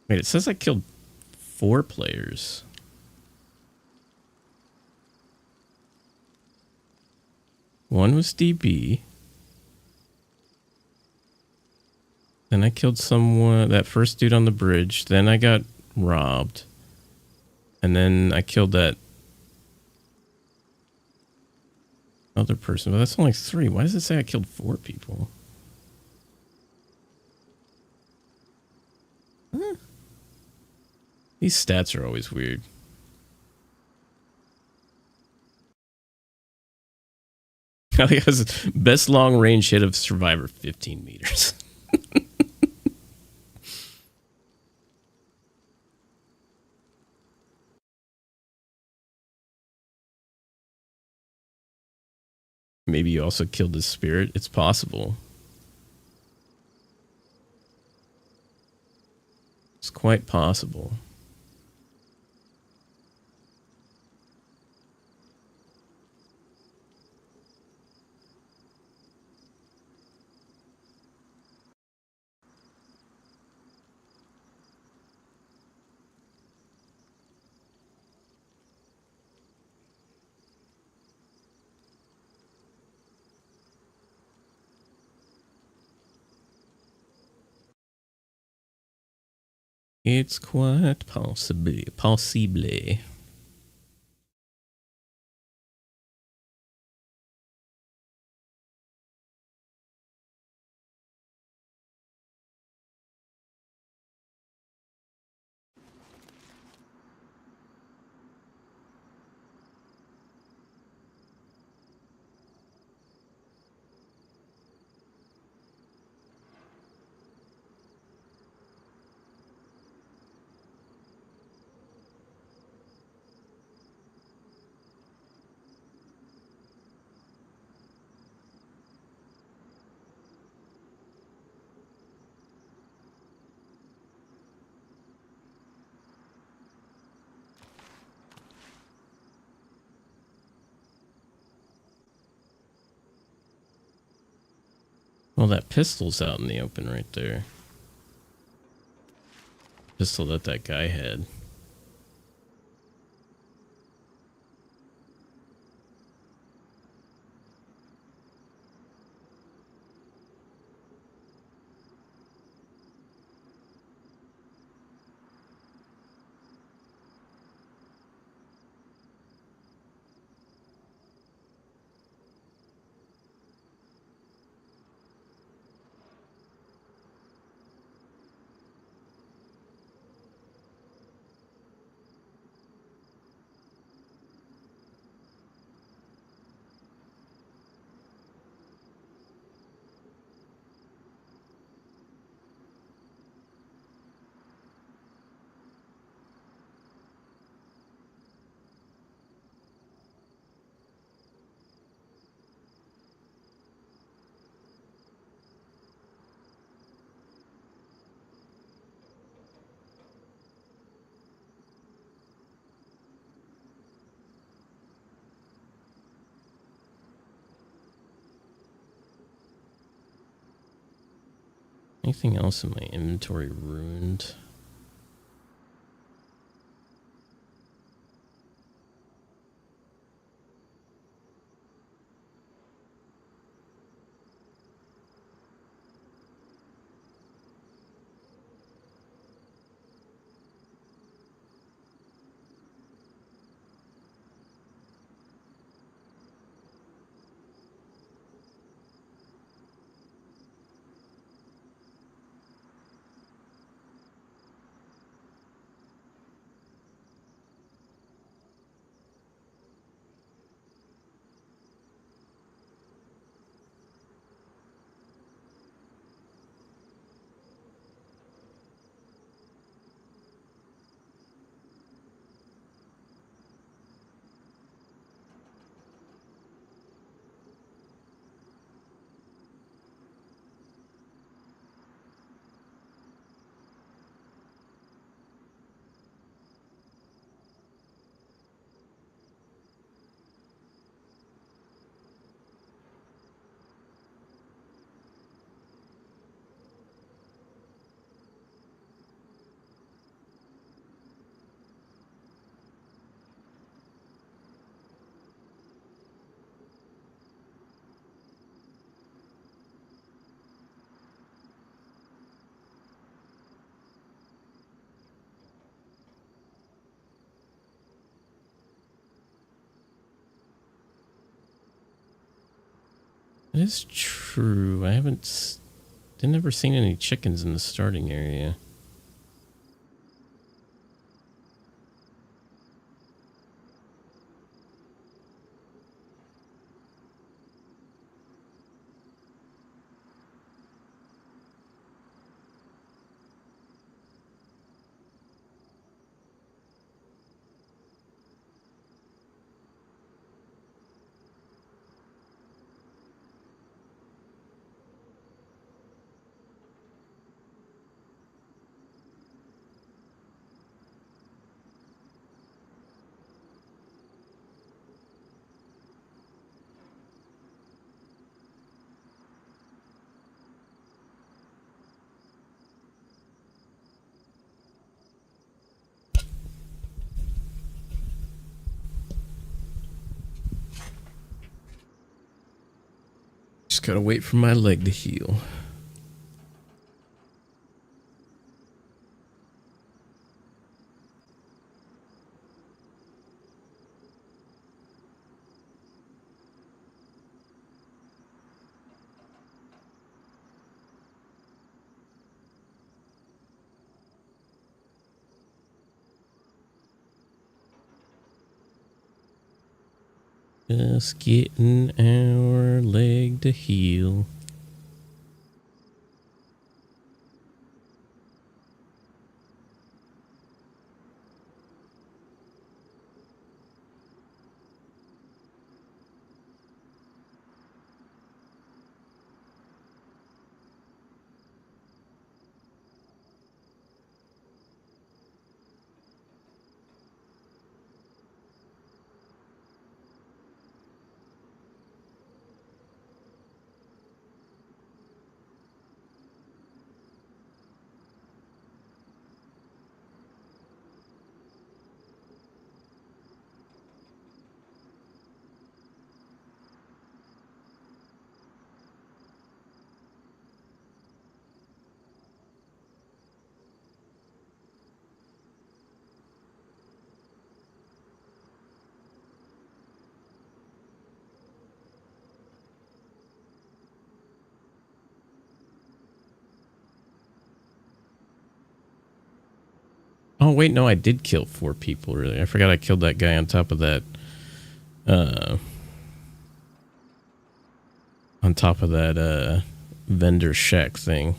Wait, it says I killed 4 players. One was DB. Then I killed someone, that first dude on the bridge. Then I got robbed. And then I killed that other person. But that's only 3. Why does it say I killed 4 people? Huh. These stats are always weird. He has best long range hit of Survivor, 15 meters. Maybe you also killed his spirit. It's possible. It's quite possible. It's quite possibly. Well, that pistol's out in the open right there. Pistol that guy had. Anything else in my inventory ruined? It is true. I didn't ever seen any chickens in the starting area. Just gotta wait for my leg to heal. Just getting our leg to heal. Oh wait, no, I did kill 4 people. Really, I forgot I killed that guy on top of that. On top of that vendor shack thing.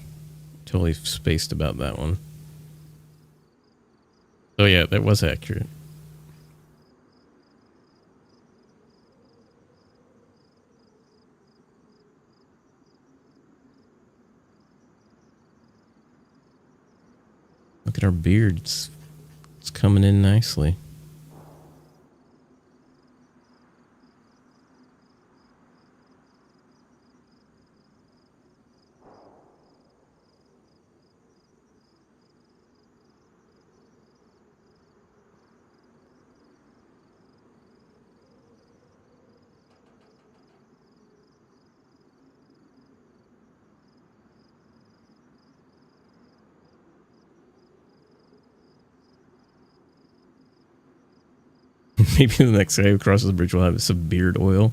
Totally spaced about that one. Oh yeah, that was accurate. Look at our beards. It's coming in nicely. Maybe the next guy who crosses the bridge will have some beard oil.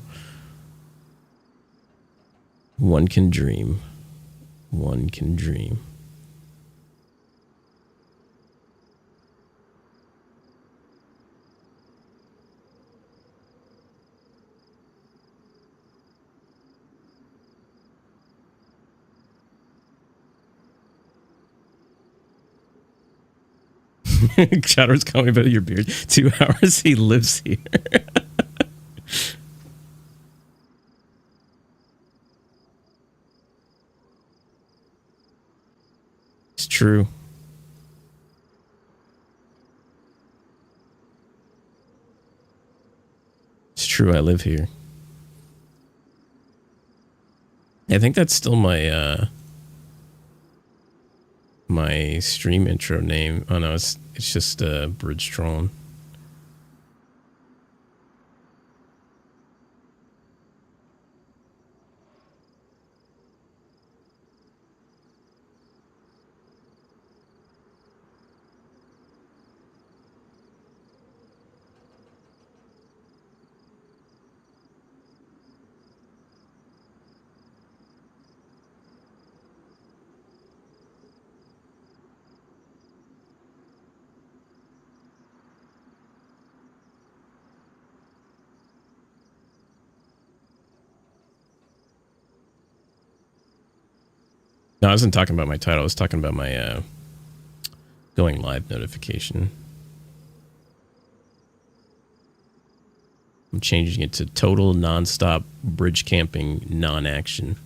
One can dream. One can dream. Shadow's coming about your beard. 2 hours he lives here. It's true. It's true, I live here. I think that's still my my stream intro name. Oh no, it's just Bridge Trolling. No, I wasn't talking about my title. I was talking about my going live notification. I'm changing it to total non-stop bridge camping non-action.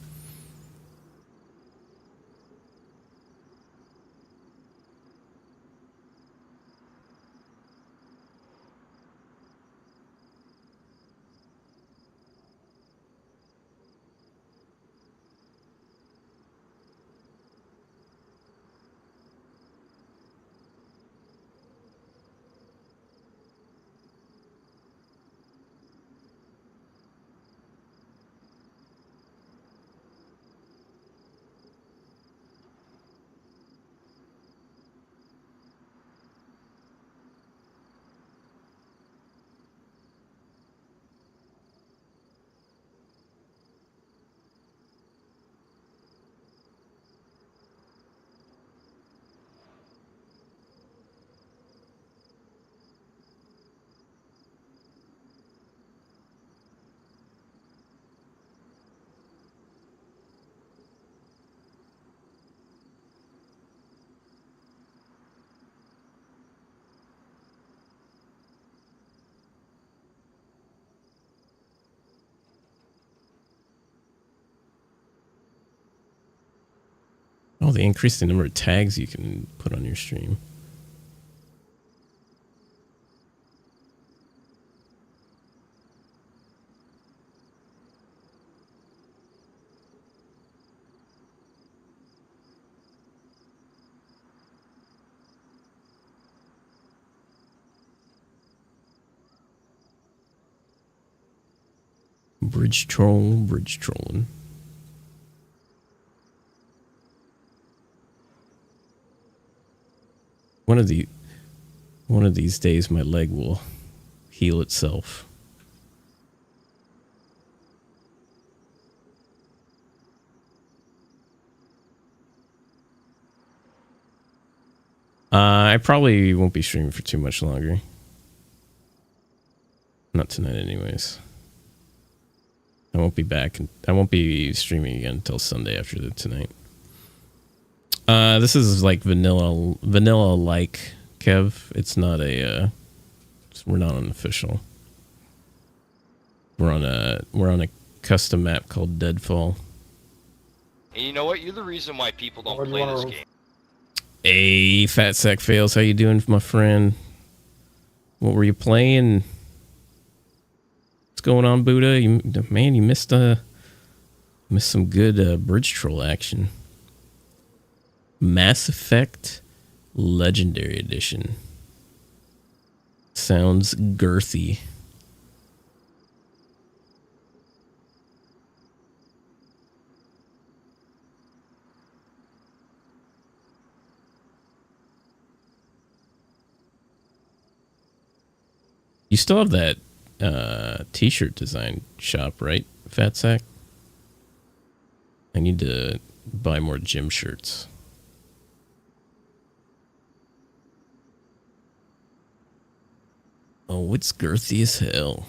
Oh, they increased the number of tags you can put on your stream. Bridge trolling. One of these days, my leg will heal itself. I probably won't be streaming for too much longer. Not tonight, anyways. I won't be back. I won't be streaming again until Sunday after tonight. This is like vanilla like Kev. It's not a. We're not an official. We're on a custom map called Deadfall. And you know what? You're the reason why people don't play this game. Hey, Fat Sack Fails, how you doing, my friend? What were you playing? What's going on, Buddha? You missed some good bridge troll action. Mass Effect Legendary Edition. Sounds girthy. You still have that t-shirt design shop, right, Fat Sack? I need to buy more gym shirts. Oh, it's girthy as hell.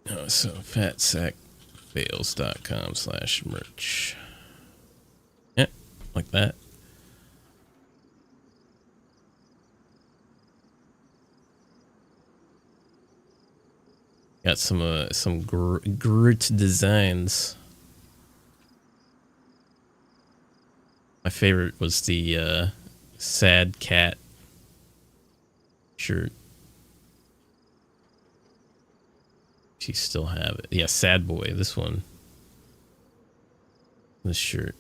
Oh, so fatsackfails.com/merch. Yeah, like that. Got some Groot designs. My favorite was the sad cat shirt. She still have it. Yeah, sad boy. This one. This shirt.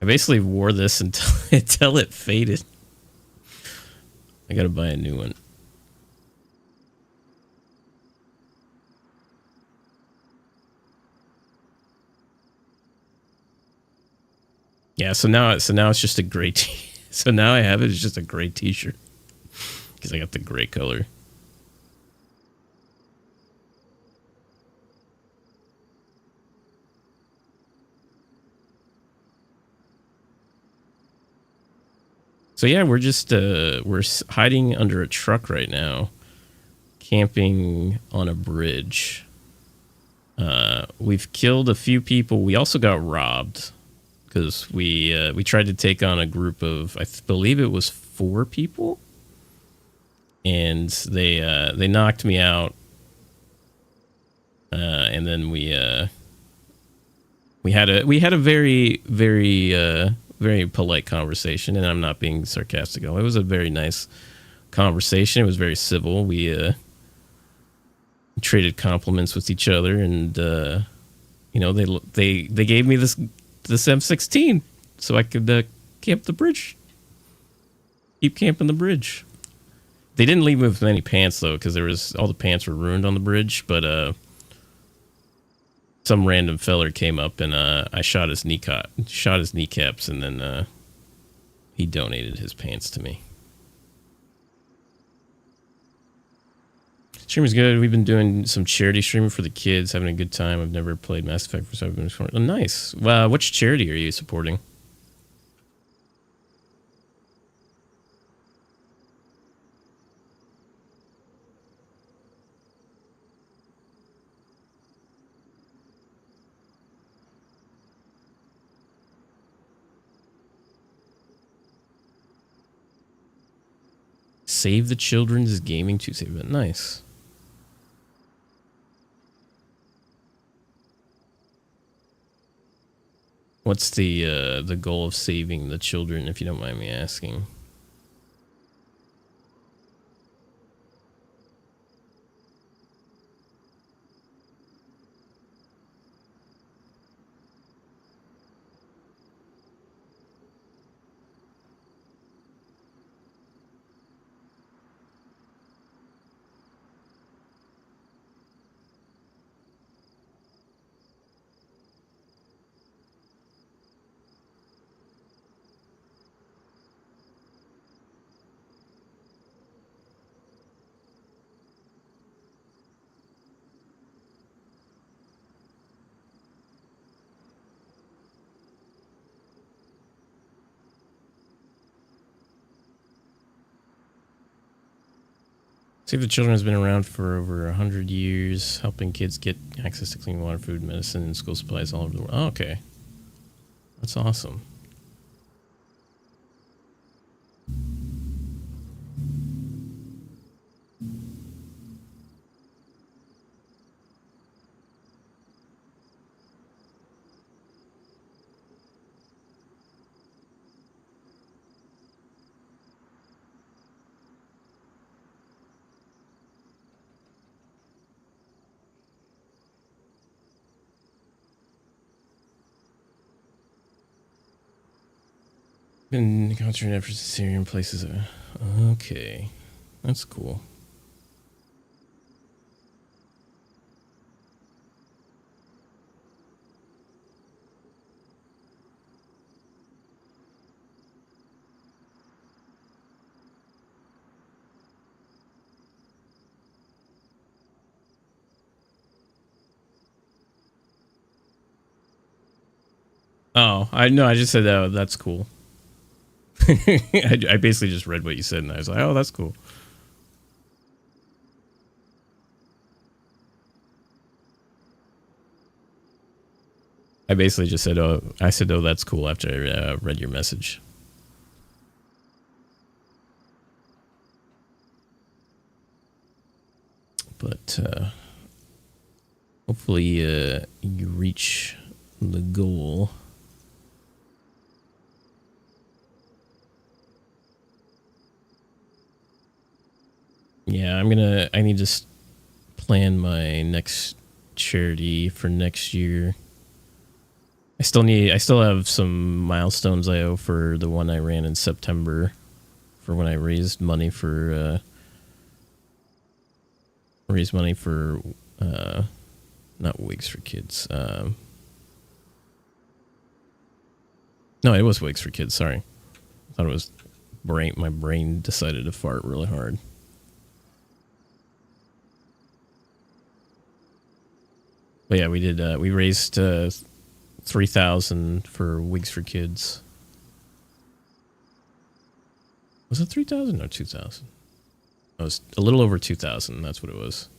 I basically wore this until it faded. I gotta buy a new one. Yeah, so now it's just a gray so now I have it. It's just a gray t-shirt because I got the gray color. So yeah, we're just we're hiding under a truck right now, camping on a bridge. We've killed a few people. We also got robbed because we tried to take on a group of, I believe it was 4 people, and they knocked me out. And then we had a very very polite conversation, and I'm not being sarcastic at all. It was a very nice conversation. It was very civil. We traded compliments with each other, and you know, they gave me this M16 so I could camp the bridge. Keep camping the bridge. They didn't leave me with any pants though, because all the pants were ruined on the bridge. But some random feller came up and I shot his kneecaps, and then he donated his pants to me. Streaming's good. We've been doing some charity streaming for the kids, having a good time. I've never played Mass Effect for 7 minutes. Oh, nice. Which charity are you supporting? Save the Children's Gaming Tuesday event. Nice. What's the goal of saving the children, if you don't mind me asking? Save the Children has been around for over 100 years, helping kids get access to clean water, food, medicine, and school supplies all over the world. Oh, okay. That's awesome. Been concentrating efforts in Syrian places. Okay, that's cool. Oh, I know. I just said that. That's cool. I basically just read what you said, and I was like, "Oh, that's cool." I basically just said, "Oh," I said, "Oh, that's cool." After I read your message. But hopefully, you reach the goal. Yeah, I need to plan my next charity for next year. I still have some milestones I owe for the one I ran in September, for when I raised money for not Wigs for Kids. No, it was Wigs for Kids. Sorry, I thought it was my brain decided to fart really hard. But yeah, we did. We raised 3,000 for Wigs for Kids. Was it 3,000 or 2,000? It was a little over 2,000. That's what it was.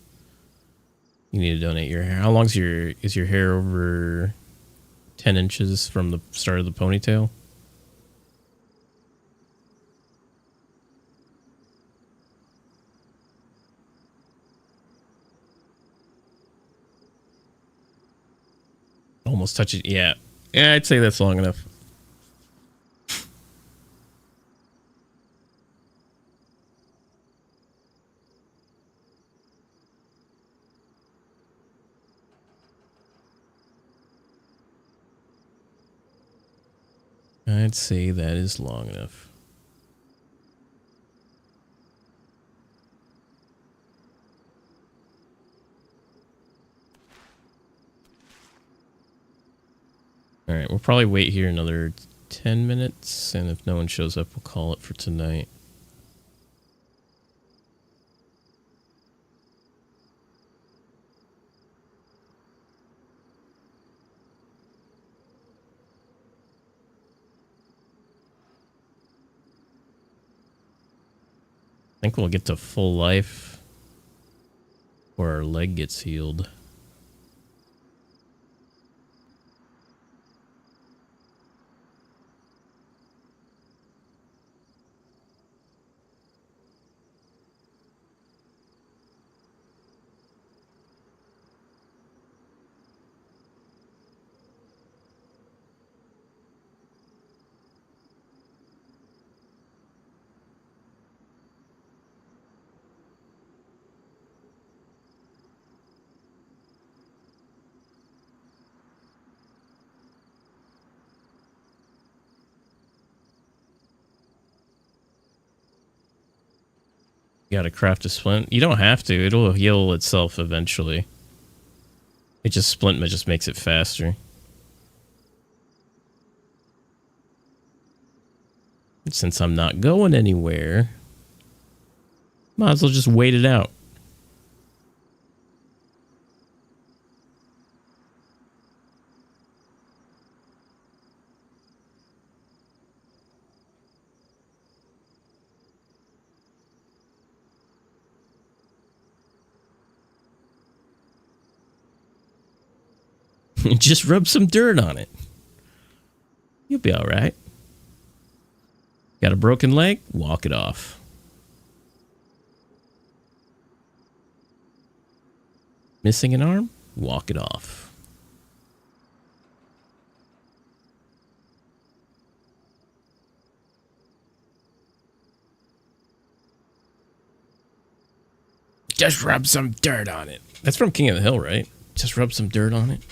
You need to donate your hair. How long's is your hair over 10 inches from the start of the ponytail? Almost touch it. Yeah. Yeah, I'd say that's long enough. I'd say that is long enough. All right, we'll probably wait here another 10 minutes, and if no one shows up, we'll call it for tonight. I think we'll get to full life or our leg gets healed. You gotta craft a splint. You don't have to. It'll heal itself eventually. It just splint just makes it faster. Since I'm not going anywhere, might as well just wait it out. Just rub some dirt on it. You'll be all right. Got a broken leg? Walk it off. Missing an arm? Walk it off. Just rub some dirt on it. That's from King of the Hill, right? Just rub some dirt on it.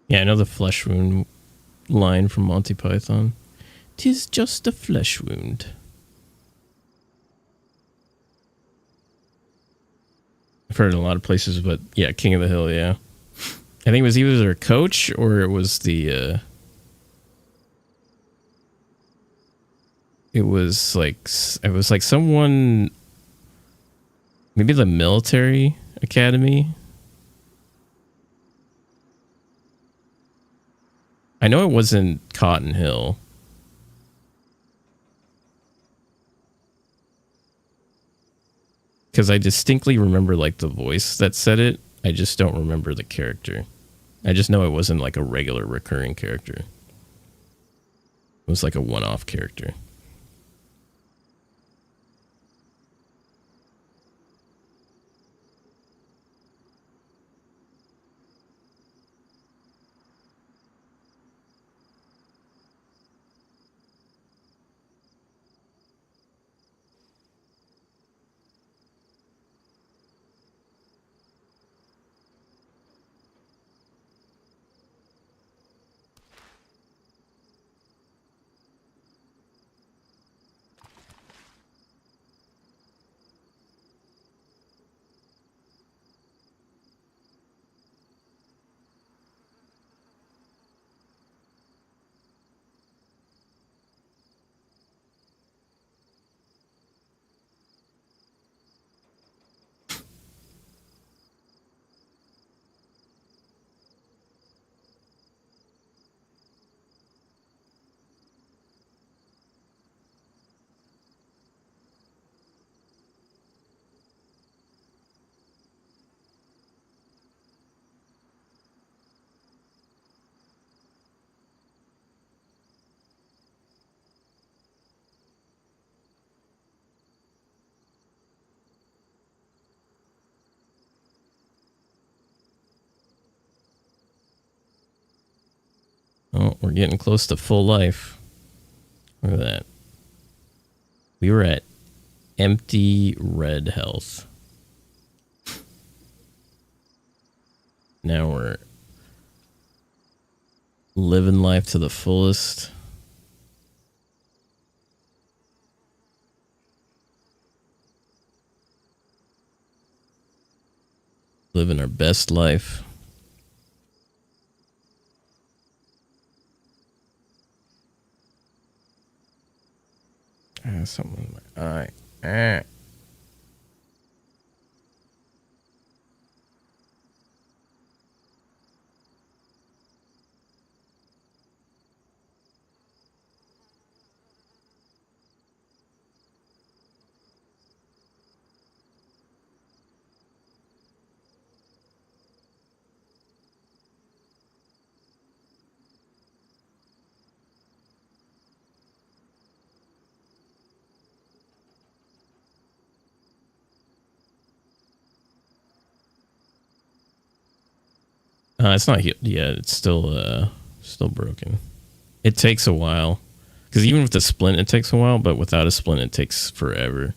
Yeah, I know the flesh wound line from Monty Python. 'Tis just a flesh wound. I've heard it in a lot of places, but yeah, King of the Hill, yeah. I think it was either their coach or it was the it was like someone, maybe the military academy. I know it wasn't Cotton Hill. Because I distinctly remember like the voice that said it. I just don't remember the character. I just know it wasn't like a regular recurring character. It was like a one-off character. Oh, we're getting close to full life. Look at that. We were at empty red health. Now we're living life to the fullest. Living our best life. Something in my eye. It's not healed yet. It's still broken. It takes a while. Because even with the splint, it takes a while, but without a splint, it takes forever.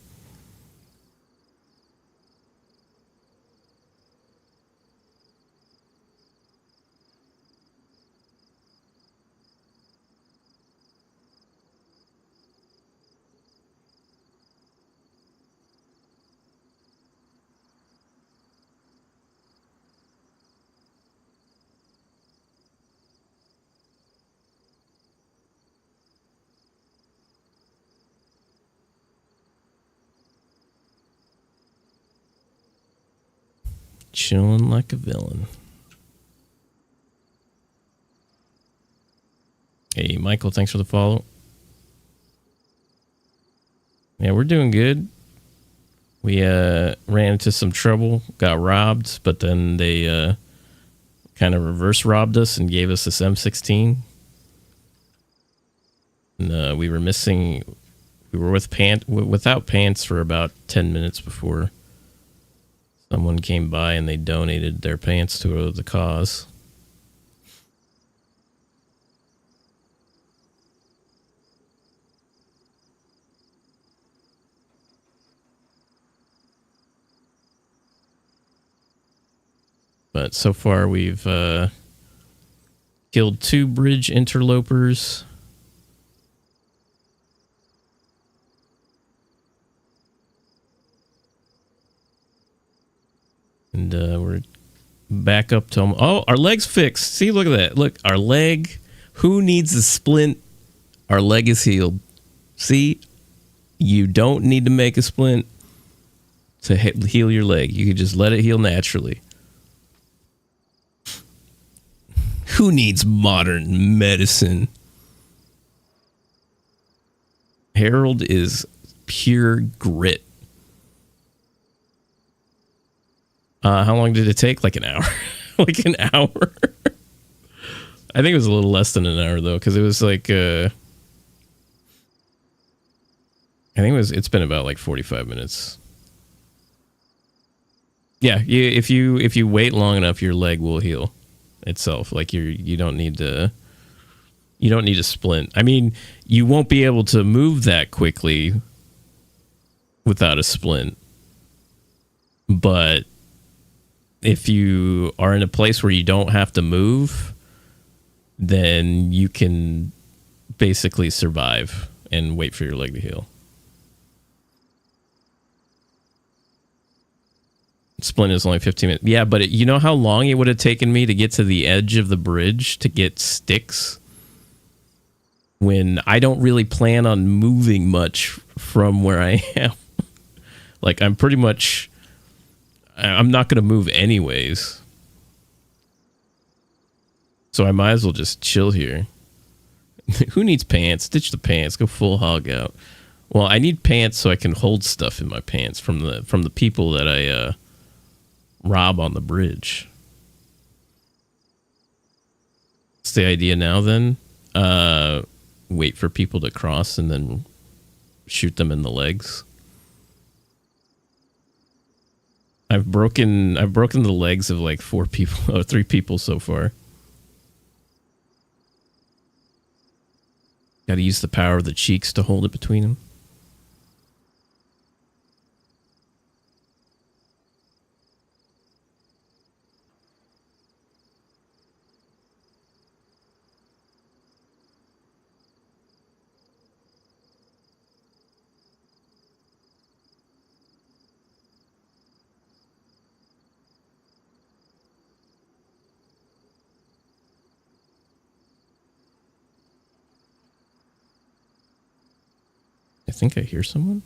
Chilling like a villain. Hey, Michael, thanks for the follow. Yeah, we're doing good. We ran into some trouble, got robbed, but then they kind of reverse robbed us and gave us this M16. And we were missing. We were without pants for about 10 minutes before someone came by and they donated their pants to the cause. But so far we've Killed 2 bridge interlopers. And we're back up to... Oh, our leg's fixed. See, look at that. Look, our leg. Who needs a splint? Our leg is healed. See? You don't need to make a splint to heal your leg. You can just let it heal naturally. Who needs modern medicine? Harold is pure grit. How long did it take? Like an hour. Like an hour. I think it was a little less than an hour though, because it was like I think it's been about like 45 minutes. Yeah, if you wait long enough, your leg will heal itself. Like you don't need to splint. I mean, you won't be able to move that quickly without a splint. But if you are in a place where you don't have to move, then you can basically survive and wait for your leg to heal. Splint is only 15 minutes. Yeah, but you know how long it would have taken me to get to the edge of the bridge to get sticks? When I don't really plan on moving much from where I am. Like, I'm not going to move anyways. So I might as well just chill here. Who needs pants? Ditch the pants. Go full hog out. Well, I need pants so I can hold stuff in my pants from the people that I rob on the bridge. What's the idea now then? Wait for people to cross and then shoot them in the legs. I've broken the legs of like 4 people or 3 people so far. Got to use the power of the cheeks to hold it between them. I think I hear someone.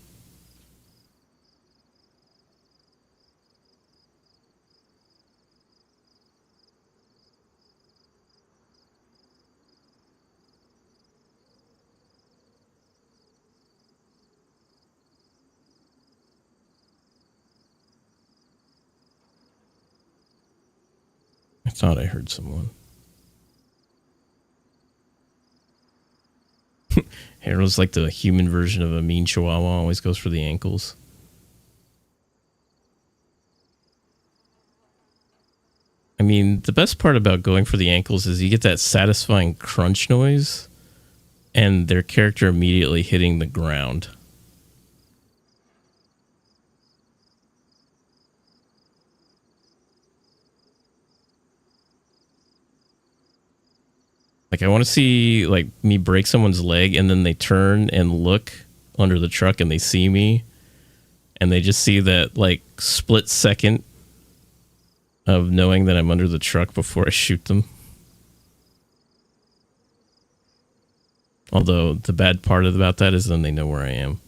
I thought I heard someone. Harold's like the human version of a mean chihuahua, always goes for the ankles. I mean, the best part about going for the ankles is you get that satisfying crunch noise and their character immediately hitting the ground. Like, I want to see, like, me break someone's leg and then they turn and look under the truck and they see me and they just see that, like, split second of knowing that I'm under the truck before I shoot them. Although the bad part about that is then they know where I am.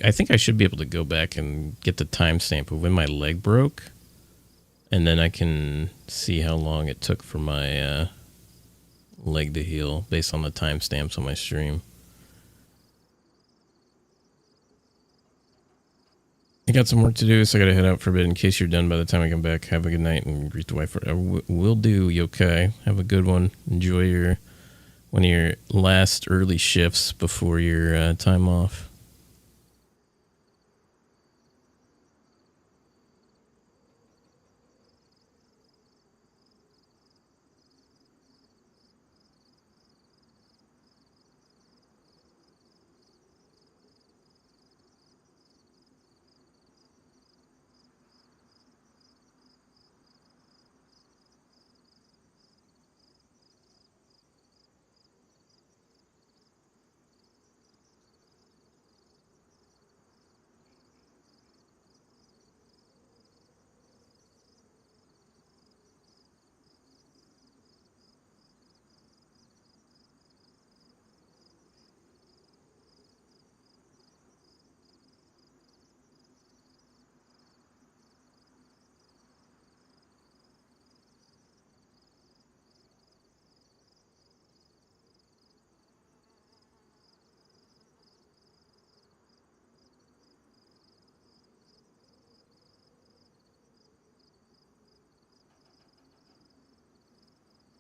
I think I should be able to go back and get the timestamp of when my leg broke. And then I can see how long it took for my leg to heal based on the timestamps on my stream. I got some work to do, so I gotta head out for a bit. In case you're done by the time I come back, have a good night and greet the wife. Will do, Yokai. Have a good one. Enjoy one of your last early shifts before your time off.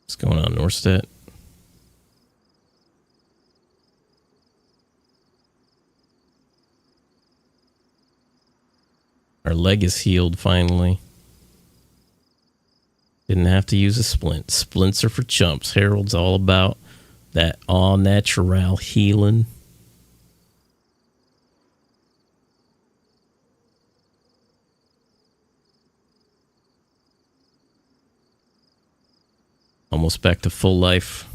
What's going on, Norstedt? Our leg is healed finally. Didn't have to use a splint. Splints are for chumps. Harold's all about that all natural healing. Almost back to full life.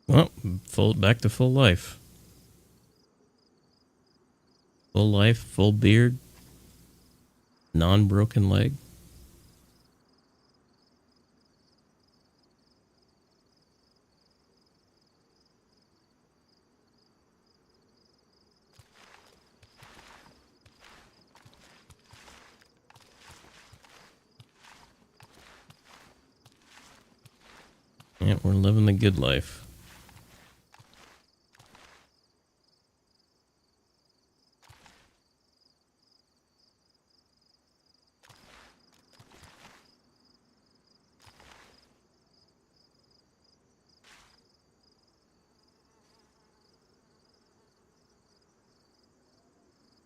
Well, back to full life. Full life, full beard, non-broken leg. Yeah, we're living the good life.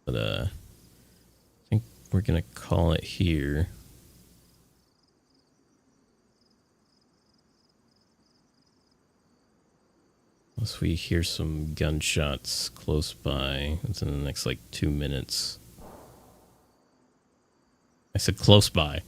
But I think we're gonna call it here. Unless we hear some gunshots close by. It's in the next, 2 minutes. I said close by.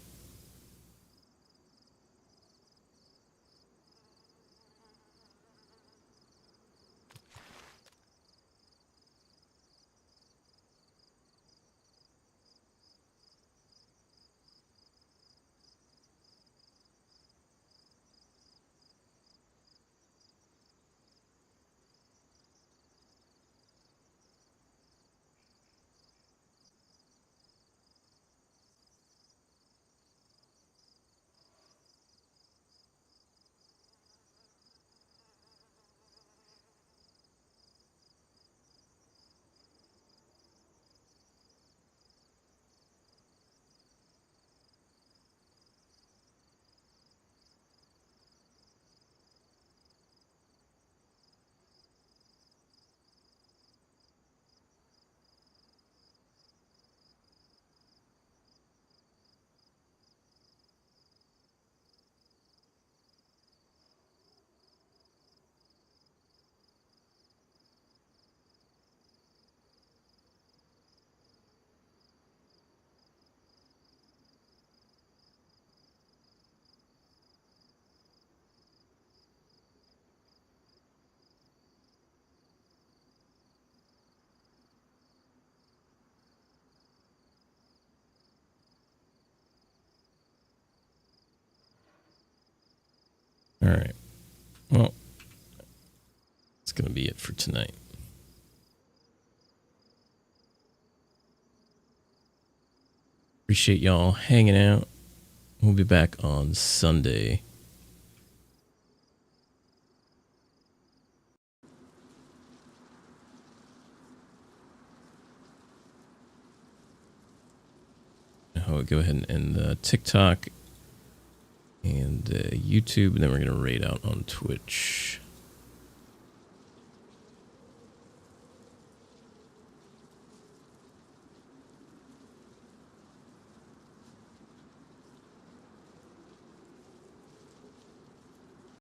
All right. Well, that's going to be it for tonight. Appreciate y'all hanging out. We'll be back on Sunday. I'll go ahead and end TikTok and YouTube, and then we're going to raid out on Twitch.